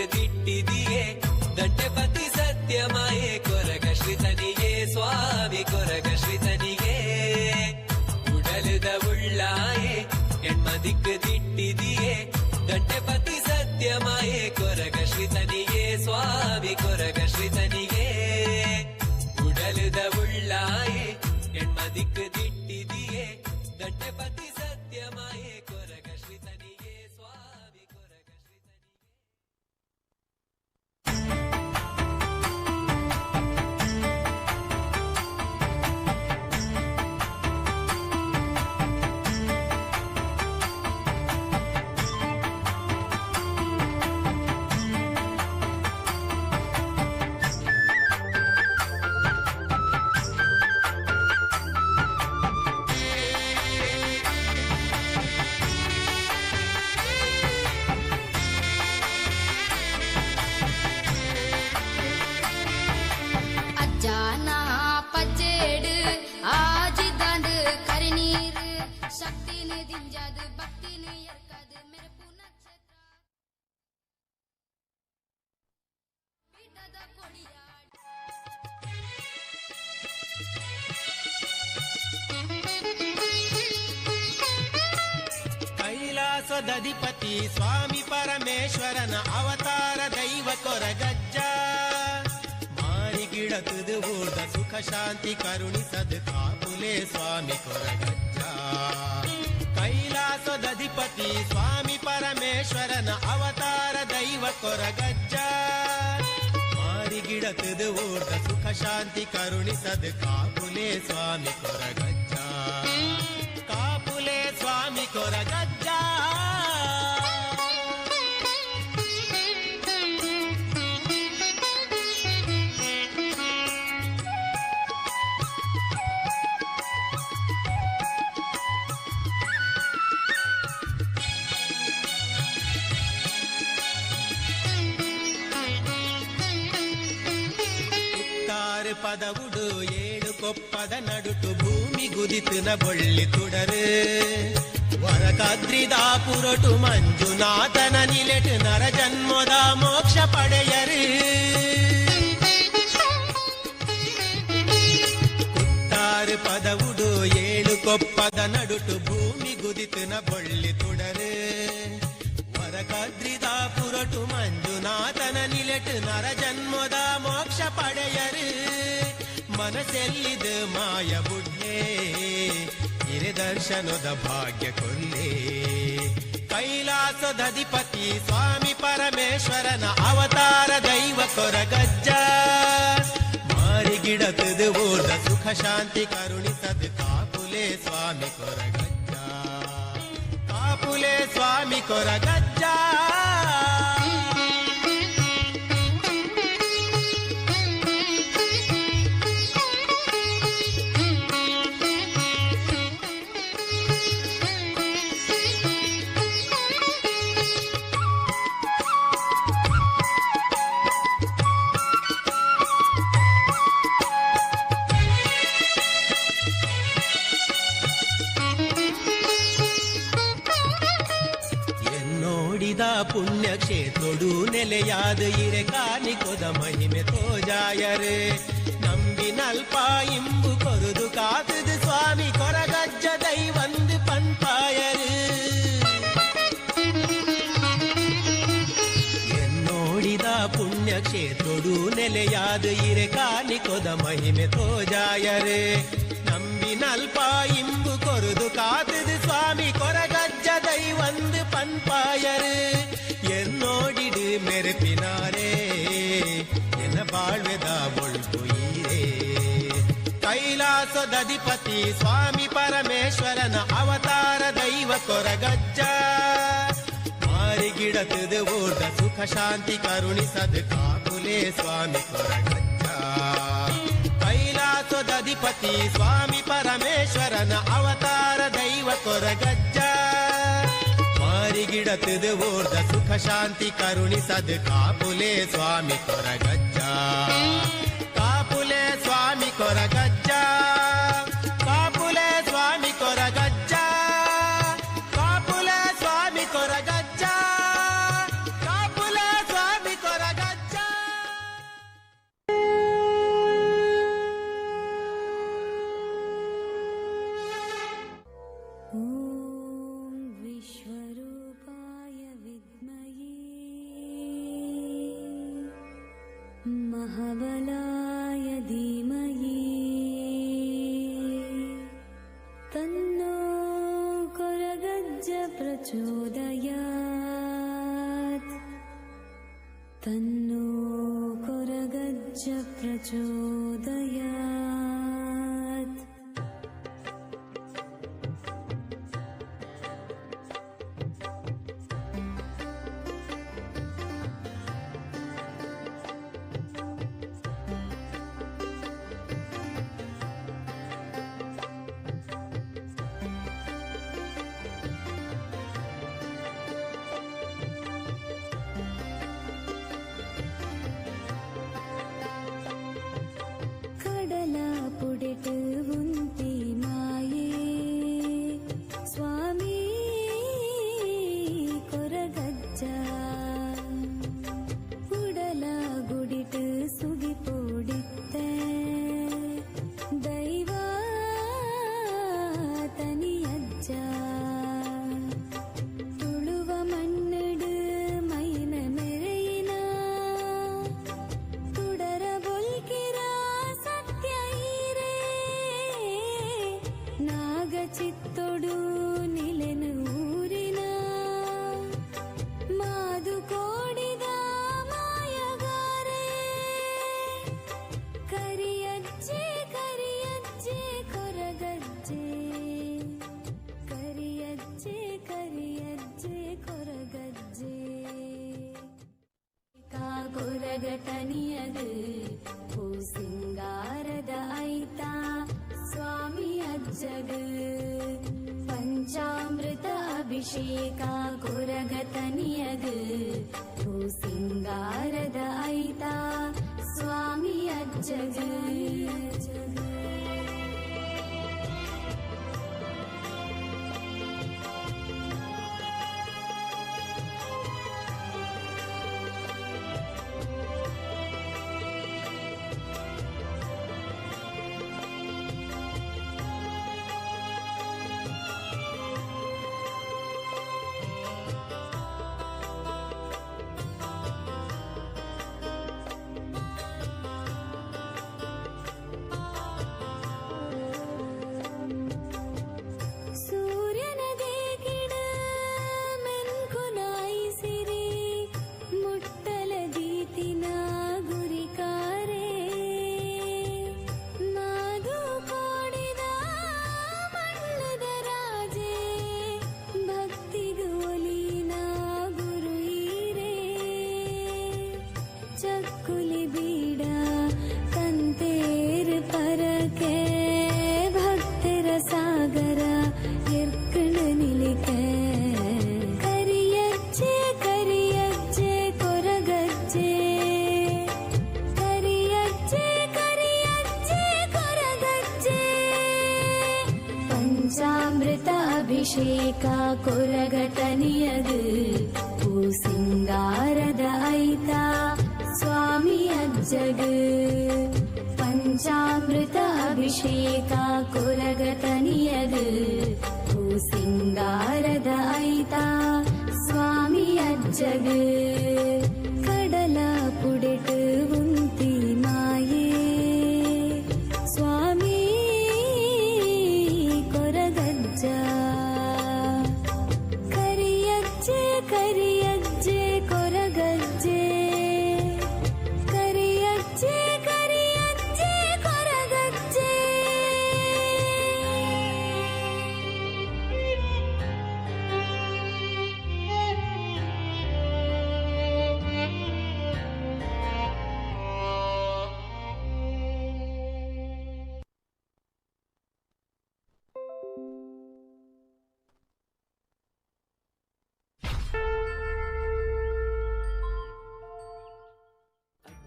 ದಿಟ್ಟಿದೆಯೇ ದಟ್ಟಪತಿ ಸತ್ಯಮಾಯೆ ಕೊರಗ ಶ್ರೀತನಿಗೆ ಸ್ವಾಮಿ ಕೊರಗ ಶ್ರೀತನಿಗೆ ಉಡಲದ ಉಳ್ಳಾಯೆ ಹೆಣ್ಮದಿಕ್ಕೆ ದಿಟ್ಟಿದೆಯೇ ದಟ್ಟಪತಿ ಸತ್ಯಮಾಯೆ ಕೊರಗ ಶ್ರೀತನಿಗೆ ಸ್ವಾಮಿ ಕೊರಗ ಶ್ರೀತನಿಗೆ ಉಡಲದ ಉಳ್ಳಾಯೆ ಹೆಣ್ಮದಿಕ್ಕೆ ದಿಟ್ಟಿದೆಯೇ ದಟ್ಟಪತಿ ಸತ್ಯಮಾಯೆ ಕೊರಗ ಶ್ರೀತನಿಗೆ ಸ್ವಾಮಿ ಕೊರಗ ಕೈಲಾಸದಧಿಪತಿ ಸ್ವಾಮಿ ಪರಮೇಶ್ವರನ ಅವತಾರ ದೈವ ಕೊರಗಜ್ಜ ಮಾರಿಗಿಡತದು ಊರ್ದ ಸುಖ ಶಾಂತಿ ಕರುಣಿಸದು ಕಾಪುಲೆ ಸ್ವಾಮಿ ಕೊರಗಜ್ಜ ಕೈಲಾಸದಧಿಪತಿ ಸ್ವಾಮಿ ಪರಮೇಶ್ವರನ ಅವತಾರ ದೈವ ಕೊರಗಜ್ಜ ಮಾರಿಗಿಡತದು ಊರ್ದ ಸುಖ ಶಾಂತಿ ಕರುಣಿಸದು ಕಾಪುಲೆ ಸ್ವಾಮಿ ಕೊರಗಜ್ಜ ಕಾಪುಲೆ ಸ್ವಾಮಿ ಕೊರಗಜ್ಜ ಪದವುಡು ಏಳು ಕೊಪ್ಪದ ನಡುಟು ಭೂಮಿ ಗುದಿತುನ ಬೊಳ್ಳಿ ತುಡರು ವರಕದ್ರಿದ ಪುರಟು ಮಂಜುನಾಥನ ನಿಲೆಟು ನರ ಜನ್ಮದ ಮೋಕ್ಷ ಪಡೆಯರು ಕುತ್ತಾರು ಪದವುಡು ಏಳು ಕೊಪ್ಪದ ನಡುಟು ಭೂಮಿ ಗುದಿತುನ ಬೊಳ್ಳಿ ತುಡರು ವರಕದ್ರಿದ ಪುರಟು ಮಂಜುನಾಥನ ನಿಲೆಟು ನರ ಜನ್ಮದ ಮೋಕ್ಷ ಪಡೆಯರು ಮನಸ್ಸೆಲ್ಲಿದ ಮಾಯ ಬುಡ್ಲೆ ಹಿರಿ ದರ್ಶನದ ಭಾಗ್ಯ ಕೊಲ್ಲೆ ಕೈಲಾಸದಧಿಪತಿ ಸ್ವಾಮಿ ಪರಮೇಶ್ವರನ ಅವತಾರ ದೈವ ಕೊರಗಜ್ಜ ಮಾರಿಗಿಡತದು ಓದ ಸುಖ ಶಾಂತಿ ಕರುಣಿಸದು ಕಾಪುಲೆ ಸ್ವಾಮಿ ಕೊರಗಜ್ಜ ಕಾಪುಲೆ ಸ್ವಾಮಿ ಕೊರಗಜ್ಜ ಪುಣ್ಯ ಕ್ಷೇತ್ರೊಡು ನೆಲೆಯಾದ ಇರೆ ಕಾನಿಕೊದ ಮಹಿಮೆ ತೋಜಾಯರೆ ನಂಬಿನಲ್ಪ ಇಂಬು ಕೊರುದು ಕಾತದು ಸ್ವಾಮಿ ಕೊರಗಜ್ಜ ದೈವಂದು ಪನ್ಪಾಯರು ಎನ್ನೋಡಿದ ಪುಣ್ಯ ಕ್ಷೇತ್ರೊಡು ನೆಲೆಯಾದ ಇರೆ ಕಾನಿಕೊದ ಮಹಿಮೆ ತೋಜಾಯರೆ ನಂಬಿನಲ್ಪ ಇಂಬು ಕೊರುದು ಕಾತದು ಸ್ವಾಮಿ ಕೊರಗಜ್ಜ ದೈವಂದು ಪನ್ಪಾಯರು என்னோடிடு மெருப்பினாரே என்ன வாழ்ವೆದ ಒಳ್ಪುಯಿರೇ ಕೈಲಾಸದಧಿಪತಿ ಸ್ವಾಮಿ ಪರಮೇಶ್ವರನ ಅವತಾರ ದೈವ ಕೊರಗಜ್ಜ ಮಾರಿಗಿಡತದು ಓದ ಸುಖ ಶಾಂತಿ ಕರುಣಿಸದು ಕಾಪುಲೆ ಸ್ವಾಮಿ ಕೊರಗಜ್ಜ ಕೈಲಾಸದಧಿಪತಿ ಸ್ವಾಮಿ ಪರಮೇಶ್ವರನ ಅವತಾರ ದೈವ ಕೊರಗಜ್ಜ ಗಿಡತದು ಓರ್ದ ಸುಖ ಶಾಂತಿ ಕರುಣಿಸದು ಕಾಪುಲೆ ಸ್ವಾಮಿ ಕೊರಗಜ್ಜ ಕಾಪುಲೆ ಸ್ವಾಮಿ ಕೊರಗಜ್ಜ ಕಾಪುಲೆ ಸ್ವಾಮಿ ಕೊರಗಜ್ಜ ಕಾಪುಲೆ ಸ್ವಾಮಿ ಕೊರಗಜ್ಜ ಕಾಪುಲೆ ಸ್ವಾಮಿ ಕೊರಗಜ್ಜ महाबलाय धीमहि तन्नो कोरगज्ज प्रचोदयात् तन्नो कोरगज्ज प्रचोदयात् புடிட்டு உந்தி மாயே சுவாமி கொரகಜ್ಜ உடல குடிட்டு சுகி போடித்த ದೈವ ತನಿಯಜ್ಜ ತುಳುವ ಮಣ್ಣಿಡು ಮೈನ ಮೆರೆಯಿನ ತುಡರ ಬೊಲ್ಕಿರ ಸತ್ಯ ಈರೇ ನಾಗ ಚಿತ್ತೊಡು ನಿಲೆನು ಊರಿನ ಮಾದು ಕೋಡಿದ ಮಾಯಗಾರೆ ಕರಿ ಕೊರಗತನಿಯದು ಹೂ ಸಿಂಗಾರದ ಐತ ಸ್ವಾಮಿ ಅಜ್ಜದು ಪಂಚಾಮೃತ ಅಭಿಷೇಕ ಕೊರಗತನಿಯದು ಹೂ ಸಿಂಗಾರದ ಐತ ಸ್ವಾಮಿ ಅಜ್ಜದು ಅಭಿಷೇಕ ಕೊರಗತನಿಯದು ಹೂ ಸಿಂಗಾರದ ಐತ ಸ್ವಾಮಿ ಅಜ್ಜದು ಪಂಚಾಮೃತ ಅಭಿಷೇಕ ಕೊರಗತನಿಯದು ಹೂ ಸಿಂಗಾರದ ಐತ ಸ್ವಾಮಿ ಅಜ್ಜದು ಕಡಲ ಪುಡೆಟು ಉಂತಿ ಮಾಯೇ ಸ್ವಾಮಿ ಕೊರಗಜ್ಜ ಕರಿಯಜ್ಜೆ ಕೊರಗಜ್ಜೆ ಕರಿಯಜ್ಜೆ ಕೊರಗಜ್ಜೆ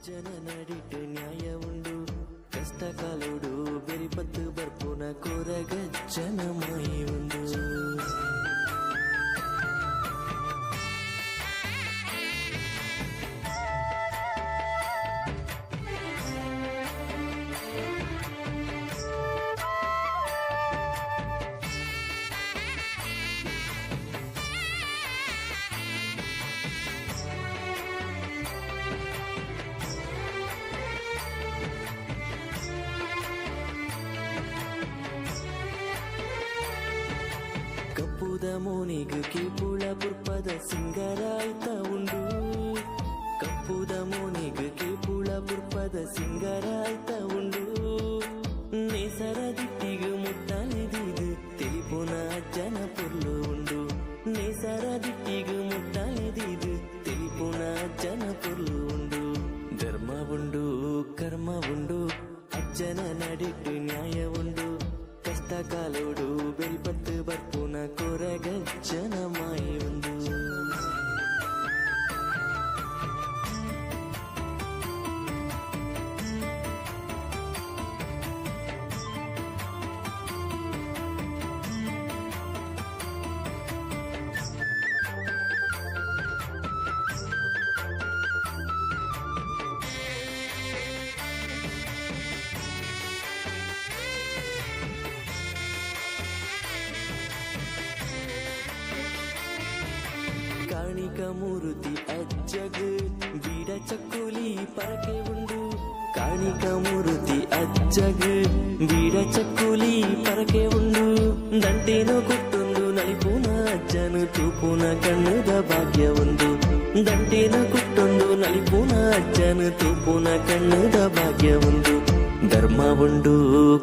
ಜನ ನಡಿಟ್ಟು ನ್ಯಾಯ ಉಂಡು ಕಷ್ಟ ಕಾಲೋಡು ಬೆರಿಪತ್ತು ಬರ್ಪುನ ಕೊರಗಜ್ಜನ ಮಾಯಿ ಉಂಡು ಕಪ್ಪುದ ಮೋನಿಗು ಕಿಪುಳ ಪುರ್ಪದ ಸಿಂಗರಾಯ್ತ ಉಂಡು ಕಪ್ಪುದ ಮೋನಿಗು ಕಿಪುಳ ಪುರ್ಪದ ಸಿಂಗರಾಯ್ತ ಉಂಡು ನೇಸರ ದಿಟ್ಟಿಗು ಮುಟ್ಟಲಿದಿದು ತಿಳಿಪುನ ಜನ ಪುರ್ಲು ಉಂಡು ನೇಸರ ದಿಟ್ಟಿಗು ಮುಟ್ಟಲಿದಿದು ತಿಳಿಪುನ ಜನ ಪುರ್ಲು ಉಂಡು ಧರ್ಮ ಉಂಡು ಕರ್ಮ ಉಂಡು ಅಜ್ಜನ ನಡಿಟ್ಟು ನ್ಯಾಯ ಉಂಡು ಕಷ್ಟ ಕಾಲೋಡು ಬೆರಿಪತ್ತು ಬರ್ಪುನ ಕೊರಗಜ್ಜನ ಮಾಯಿ ಒಂದು ಕಾಣಿಕ ಮೂರುತಿ ಅಜ್ಜಗ್ ಬೀಡ ಚಕ್ಕುಲಿ ಪರಕೆ ಉಂಡು ಕಾಣಿಕ ಮೂರುತಿ ಅಜ್ಜಗ್ ಬೀಡ ಚಕ್ಕುಲಿ ಪರಕೆ ಉಂಡು ದಂಟೇನೋ ಕೊಟ್ಟೊಂದು ನಲಿಪುನ ಅಜ್ಜನು ತೂಪುನ ಕಣ್ಣದ ಭಾಗ್ಯ ಒಂದು ದಂಟೇನೋ ಕೊಟ್ಟೊಂದು ನಲಿಪುನ ಅಜ್ಜನು ತೂಪುನ ಕಣ್ಣದ ಭಾಗ್ಯ ಒಂದು ಧರ್ಮ ಉಂಡು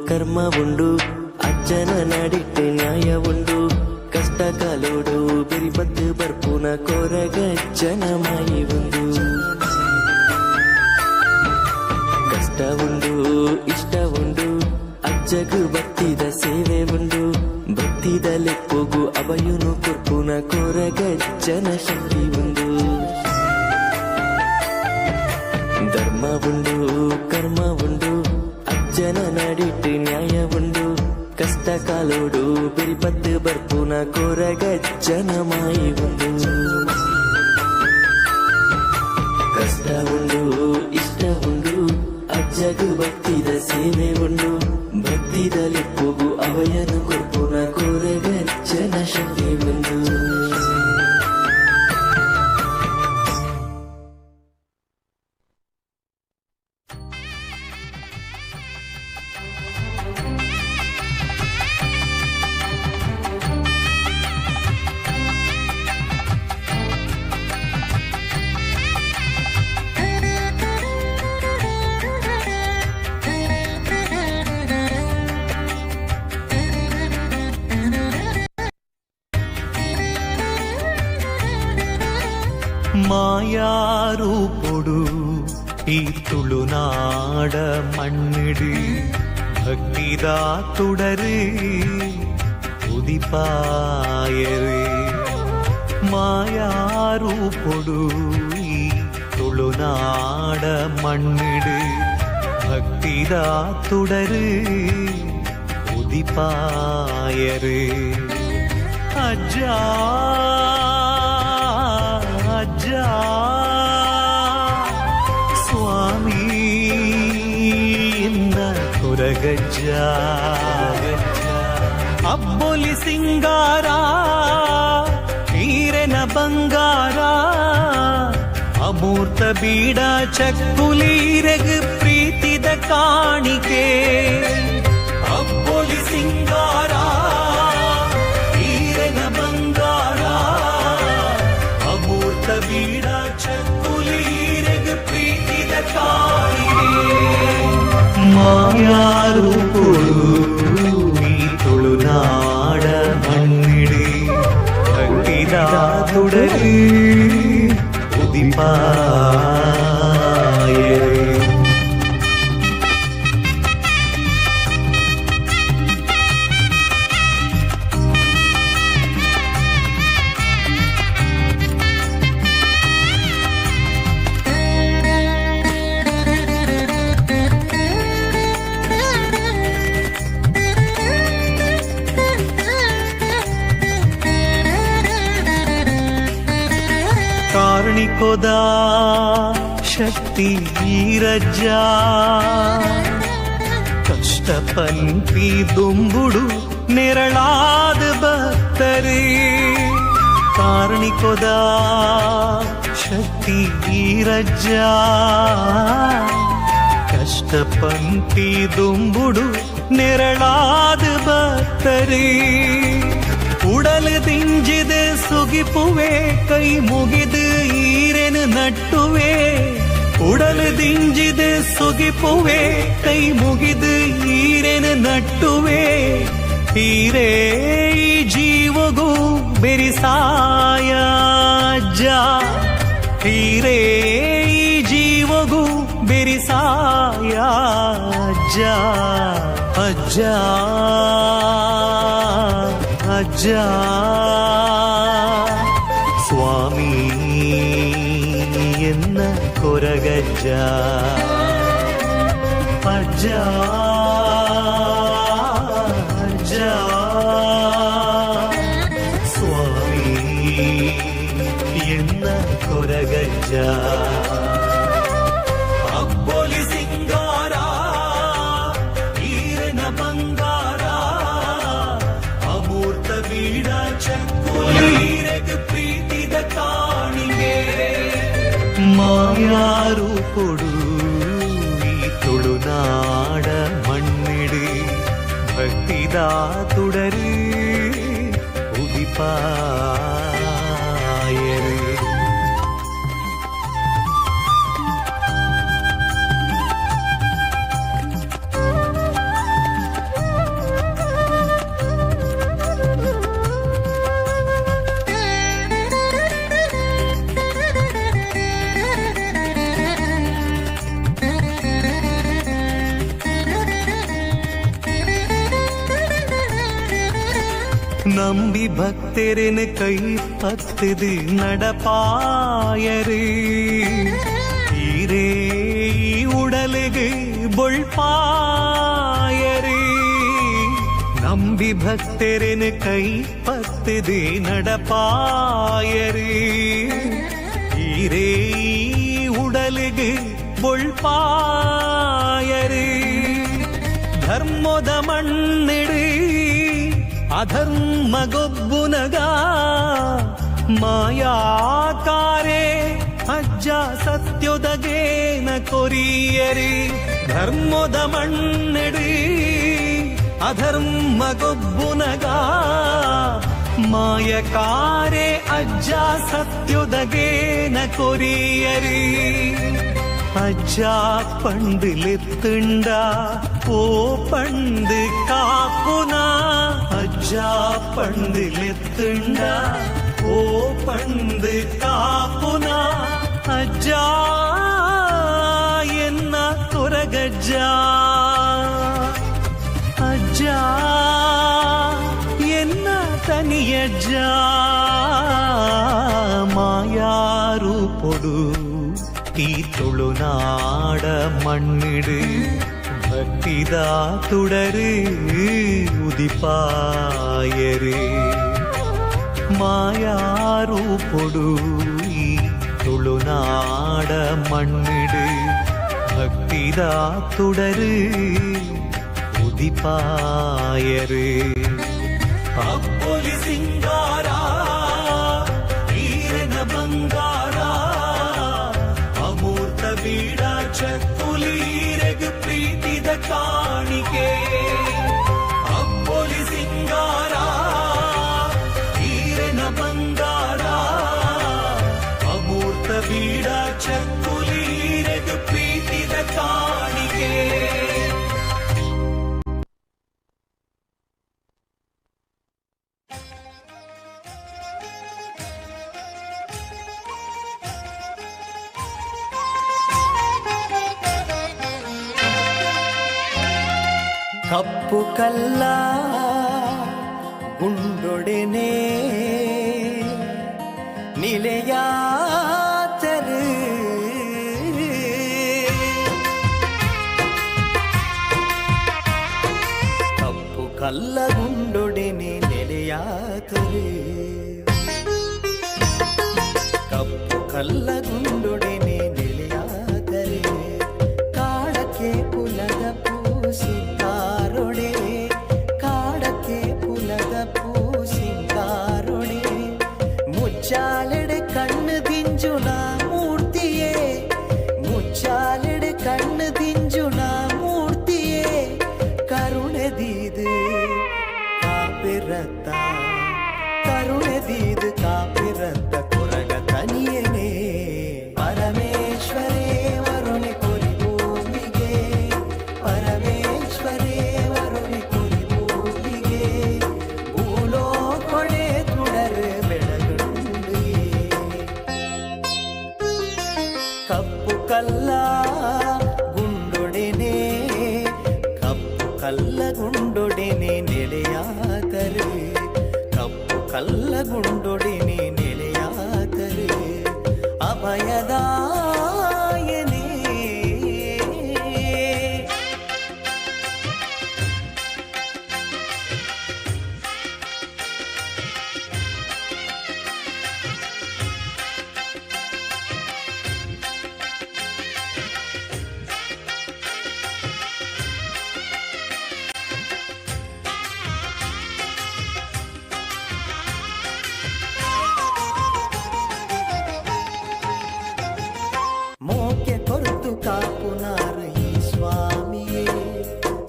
ಕರ್ಮ ಉಂಡು ಅಜ್ಜನ ನಡಿಟ್ಟು ನ್ಯಾಯ ಉಂಡು ಕಷ್ಟ ಕಾಲೋಡು ಬೆರಿಪತ್ತು ಬರ್ಪುನ ಕೊರಗಜ್ಜನ ಮಾಯಿ ಒಂದು ಕಷ್ಟ ಉಂಡು ಇಷ್ಟ ಉಂಡು ಅಜ್ಜಗು ಭಕ್ತಿದ ಸೇವೆ ಉಂಡು ಭಕ್ತಿದ ಲೆಪ್ಪುಗು ಅಭಯುನು ಕೊರ್ಪುನ ಕೊರಗಜ್ಜನ ಶಕ್ತಿ ಉಂಡು ಧರ್ಮ ಉಂಡು ಕರ್ಮ ಉಂಡು ಅಜ್ಜನ ನಾಡಿಟ್ಟು ನ್ಯಾಯ ಉಂಡು ಕಷ್ಟ ಕಾಲೋಡು ಬಿರಿಪತ್ತು ಬರ್ಪುನ ಕೊರಗಜ್ಜನ ಮಾಯಿ ಉಂಡು ಕಷ್ಟ ಉಂಡು ಇಷ್ಟ ಉಂಡು ಅಜ್ಜಗು ಭಕ್ತಿದ ಸೇವೆ ಉಂಡು ಭಕ್ತಿದ ಲೆಪ್ಪುಗು ಅವಯನು ಕೊರ್ಪುನ ಕೊರಗಜ್ಜನ ಶಕ್ತಿ ಉಂಡು മായാരൂപൊടു ഈ തുളുനാട മണ്ണിട് ഭക്തിതാ തുടര് ഉദിപ്പായര് മായാരൂപൊടു ഈ തുളുനാട മണ്ണിട് ഭക്തിതാ തുടര് ഉദിപ്പായര് അജ്ജാ ಸ್ವಾಮಿ ಕೊರಗಜ್ಜ ಅಬ್ಬೊಲಿ ಸಿಂಗಾರ ಈರೆನ ಬಂಗಾರ ಅಮೂರ್ತ ಬೀಡ ಚಕ್ಕುಲೀರೆಗ್ ಪ್ರೀತಿದ ಕಾಣಿಕೆ ಅಬ್ಬೊಲಿ ಸಿಂಗಾರ ಈರೆನ ಬಂಗಾರ ಅಮೂರ್ತ ಬೀಡ ಚಕ್ಕುಲೀರೆಗ್ ಪ್ರೀತಿದ ಕಾಣಿಕೆ ಮಾಯಾರೂಪುಳು ಈ ತುಳುನಾಡ ಮಣ್ಣಿಡು ಭಕ್ತಿದ ತುಡರು ಉದಿಪಾಯರೆ ಕಾರ್ಣಿಕೋದ ಶಕ್ತಿ ಈರಜ್ಜ ಕಷ್ಟ ಪಂಪಿ ದುಂಬುಡು ನೆರಳಾದ ಭಕ್ತರೇ ಕಾರ್ಣಿಕೋದ ಶಕ್ತಿ ಈರಜ್ಜ ಕಷ್ಟ ಪಂಪಿ ದುಂಬುಡು ನೆರಳಾದ ಭಕ್ತರೇ ಉಡಲು ದಿಂಜಿದ ಸುಗಿಪುವೆ ಕೈ ಮುಗಿದು ಈರೆನು ನಟ್ಟುವೆ ಉಡಲು ದಿಂಜಿದ ಸುಗಿಪುವೆ ಕೈ ಮುಗಿದು ಈರೆನು ನಟ್ಟುವೆ ಈರೇ ಈ ಜೀವಗೂ ಬೆರಿಸಾಯ ಅಜ್ಜ ಈರೇ ಈ ಜೀವಗೂ ಬೆರಿಸಾಯ ಅಜ್ಜ ಅಜ್ಜ ಅಜ್ಜ ಸ್ವಾಮಿ ಎನ್ನ ಕೊರಗಜ್ಜ ಅಜ್ಜ ಅಜ್ಜ ಸ್ವಾಮಿ ಎನ್ನ ಕೊರಗಜ್ಜ ಅಬ್ಬೊಲಿ ಸಿಂಗಾರ ಈರನ ಬಂಗಾರ ಅಮೂರ್ತ ಬೀಡ ಚಕ್ಕುಲೀರೆಗ್ ಪ್ರೀತಿದ ಕಾಣಿಗೆ ಮಾಯಾರೂಪೊಡು ಈ ತುಳುನಾಡ ಮಣ್ಣಿಡು ಭಕ್ತಿದ ತುಡರು ಉದಿಪಾಯರು நம்பி பக்தரின் கை பத்துது நடப்பாயரு ஈரே உடலுகு பொள்பாயரு நம்பி பக்தரின் கை பத்துது நடப்பாயரு ஈரே உடலுகு பொள்பாயரு ಧರ್ಮದ ಮಣ್ಣಿಡಿ ಅಧರ್ಮಗೊಬ್ಬುನಗ ಮಾಯಾಕಾರೆ ಅಜ್ಜ ಸತ್ಯೊದಗೇನ ಕೊರಿಯರಿ ಧರ್ಮದ ಮಣ್ಣಿಡಿ ಅಧರ್ಮಗೊಬ್ಬುನಗ ಮಾಯಕಾರೆ ಅಜ್ಜ ಸತ್ಯೊದಗೇನ ಕೊರಿಯರಿ அஜா பண்டிலித்துண்டா ஓ பண்டு காப்புனா அஜா பண்டிலித்துண்டா ஓ பண்டு காப்புனா அஜா என்ன கொரகஜ்ஜா அஜா என்ன தனியஜ்ஜா மாயாரு பொடு ಈ ತುಳುನಾಡ ಮಣ್ಣಿಡು ಭಕ್ತಿದ ತುಡರು ಉದಿಪಾಯರು ಮಾಯಾರು ಪೊಡು ಈ ತುಳುನಾಡ ಮಣ್ಣಿಡು ಭಕ್ತಿದ ತುಡರು ಉದಿಪಾಯರು ಅಪ್ಪೊಲಿ ಸಿಂಗಾರ ಈರನ ಬಂಗಾರ ಬೀಡ ಚಕ್ಕುಲೀರೆಗು ಪ್ರೀತಿದ ಕಾಣಿಕೆ ಅಪ್ಪೊಲಿ ಸಿಂಗಾರ ಈರನ ಬಂಗಾರ ಅಮೂರ್ತ ಬೀಡ ಚಕ್ಕುಲೀರೆಗು ಪ್ರೀತಿದ ಕಾಣಿಕೆ ಕಪ್ಪು ಕಲ್ಲ ಗುಂಡೊಡೆನೆ ನಿಲೆಯಾತರು ಕಪ್ಪು ಕಲ್ಲ ಗುಂಡೊಡೆನೆ ನೆಲೆಯಾತರು ಕಪ್ಪು ಕಲ್ಲ ಗುಂಡೊಡೆನೆ ನೆಲೆಯಾತರೆ ಕಾಡಕ್ಕೆ ಪುಲದ ಸಿಂಗಾರೊಡೆ ಕಾಡಕ್ಕೆ ಪುಲದ ಪೂ ಸಿಂಗಾರೊಡೆ ಮುಚ್ಚಾಲೆಡೆ ಕಣ್ಣು ದಿಂಜುನ ಮೂರ್ತಿಯೇ ಮುಚ್ಚಾಲೆಡೆ ಕಣ್ಣು ದಿಂಜುನ ಮೂರ್ತಿಯೇ ಕರುಣೆದೀದು ಕಾಪಿರತ್ತ ಕರುಣೆದೀದು ಕಾಪಿರತ್ತ ಕೊರಗ ತನಿಯನೇ ಪರಮೇಶ್ವರೇ ವರುಣೆ ಕೊರಿ ಭೂಮಿಗೆ ಪರಮೇಶ್ವರೇ ವರುಣೆ ಕೊರಿ ಭೂಮಿಗೆ ಭೂಲೋ ಕೊಡೆ ತುಡರು ಬೆಳಗುಂಡಿಗೆ ಕಪ್ಪು ಕಲ್ಲ ಗುಂಡೊಡೆನೆ ಕಪ್ಪು ಕಲ್ಲ ಗುಂಡೊಡೆನೆ ನೆಲೆಯಾತರು ಕಪ್ಪು ಕಲ್ಲ ಗುಂಡೊಡೆನೆ ನೆಲೆಯಾತರು ಅಭಯದಾಯನೇ ಮೋಕೆ ಕೊರತು ಕಾಪುನಾರ ಈ ಸ್ವಾಮಿಯೇ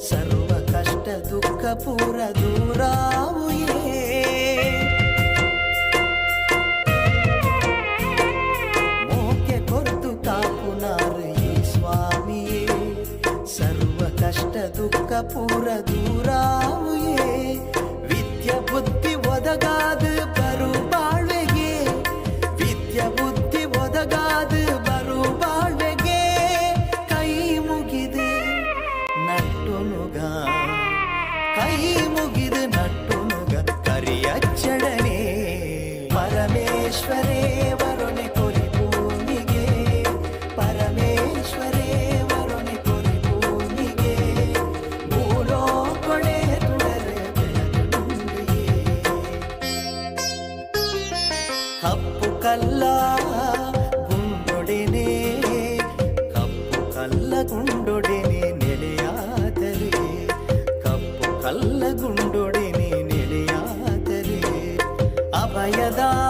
ಸರ್ವ ಕಷ್ಟ ದುಃಖ ಪೂರ ದೂರಾವುಯೇ ಮೋಕೆ ಕೊರತು ಕಾಪುನಾರ ಈ ಸ್ವಾಮಿಯೇ ಸರ್ವ ಕಷ್ಟ ದುಃಖ ಪೂರ ದೂರಾವುಯೇ ವಿದ್ಯಾ ಬುದ್ಧಿ ಒದಗಾದು ಬರು ಬಾಳ್ವೆಗೆ ವಿದ್ಯಾ ಬುದ್ಧಿ ಒದಗಾದು ಬರು ಬಾಳ್ವೆಗೆ ಕೈ ಮುಗಿದು ನಟ್ಟುನುಗ ಕೈ ಮುಗಿದು ನಟ್ಟುನುಗ ಕರಿಯ ಕಲ್ಲ ಗುಂಡೊಡೆನೆ ಕಪ್ಪು ಕಲ್ಲ ಗುಂಡೊಡೆನೆ ನೆಲೆಯಾದರೆ ಕಪ್ಪು ಕಲ್ಲ ಗುಂಡೊಡೆನೆ ನೆಲೆಯಾದರೆ ಅಭಯದಾಯಿನಿ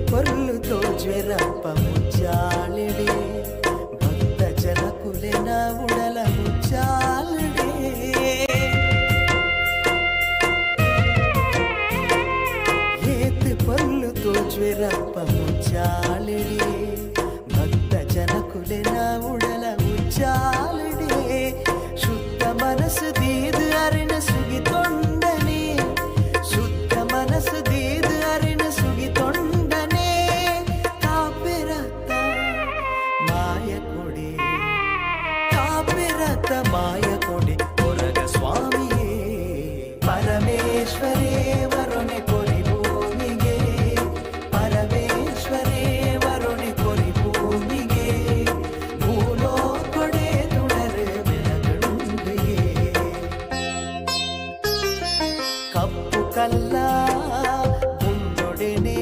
పొర్లుతో జ్వరప్ప ముచ్చాలిడే భక్త జనకులెన ఉడల ముచ్చాలిడే ఏతు పొర్లుతో జ్వరప్ప ముచ్చాలిడే భక్త జనకులెన ఉడల ముచ్చాలిడే ಶುದ್ಧ ಮನಸ್ಸು ದೀದು ಅರಿನ ಸುಗಿತೊಂಡನೆ ಶುದ್ಧ ಮನಸ್ಸು ದೀದು ಅರಿನ ಸುಗಿತೊಂಡ ಮಾಯ ಕೊಡಿ ಕೊರಗ ಸ್ವಾಮಿಯೇ ಪರಮೇಶ್ವರೇ ವರುಣೆ ಕೊರಿ ಭೂಮಿಗೆ ಪರಮೇಶ್ವರೇ ವರುಣೆ ಕೊರಿ ಭೂಮಿಗೆ ಭೂಲೋ ಕೊಡೆ ತುಡರೆ ಬೆಳಗಂಡಿಗೆ ಕಪ್ಪು ಕಲ್ಲ ಗುಂಡೊಡೆನೆ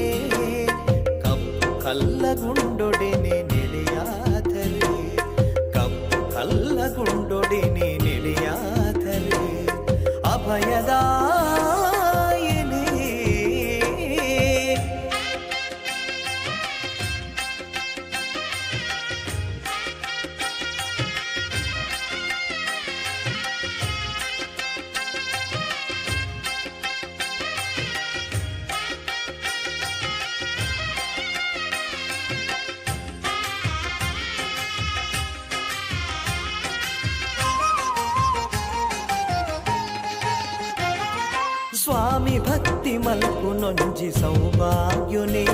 ಕಪ್ಪು ಕಲ್ಲ ಗುಂಡೊಡೆನೆ ನೆಲೆಯಾದರೆ ಕಪ್ಪು ಕಲ್ಲ ಗುಂಡೊಡೆನೆ ನೆಲೆಯಾದರೆ ಅಭಯದಾಯಿನಿ ಸ್ವಾಮಿ ಭಕ್ತಿ ಮಲ್ಪು ನೊಂಜಿ ಸೌಭಾಗ್ಯುನೇ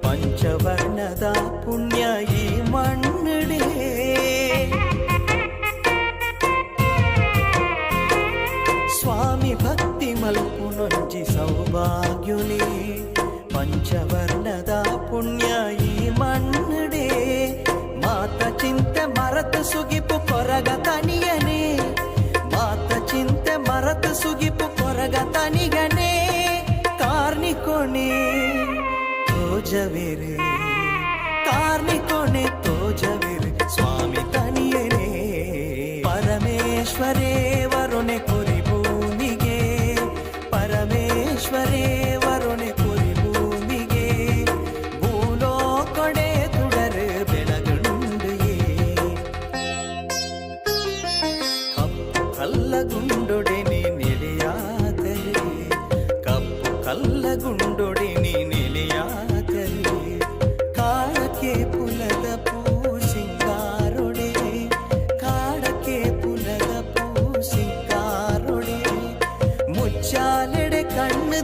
ಪಂಚವರ್ಣದ ಪುಣ್ಯ ಈ ಮಣ್ಣಡೆ ಸ್ವಾಮಿ ಭಕ್ತಿ ಮಲ್ಪು ನೊಂಜಿ ಸೌಭಾಗ್ಯುನೇ ಪಂಚವರ್ಣದ ಪುಣ್ಯ ಈ ಮಣ್ಣಡೆ ಮಾತ ಚಿಂತೆ ಮರತು ಸುಗಿಪು ಕೊರಗ ತನಿಯನೇ ಮಾತ ಚಿಂತೆ ಮರತು ಸುಗಿಪು ಕೊರಗ ತನಿಗನೇ ಕಾರ್ನಿಕೋಣೆ ತೋಜವೇರೆ ಕಾರ್ನಿಕೋಣೆ ತೋಜವೇರೆ ಸ್ವಾಮಿ ತನಿಯನೇ ಪರಮೇಶ್ವರೇ ವರುಣೆ ಕೊರಿ ಭೂಮಿಗೆ ಪರಮೇಶ್ವರೇ ವರುಣೆ ಕೊರಿ ಭೂಮಿಗೆ ಭೂಲೋ ಕೊಡೆ ತುಡರೆ ಬೆಳಗಂಡಿಗೆ ಕಪ್ಪು ಕಲ್ಲ ಗುಂಡೊಡೆನೆ ನೆಲೆಯಾದರೆ ಕಪ್ಪು ಕಲ್ಲ ಗುಂಡೊಡೆನೆ ನೆಲೆಯಾದರೆ ಕಾಡಕ್ಕೆ ಪುಲದ ಪೂ ಸಿಂಗಾರೊಡೆ ಕಾಡಕ್ಕೆ ಪುಲದ ಪೂ ಸಿಂಗಾರೊಡೆ ಮುಚ್ಚಾಲೆಡೆ ಕಣ್ಣು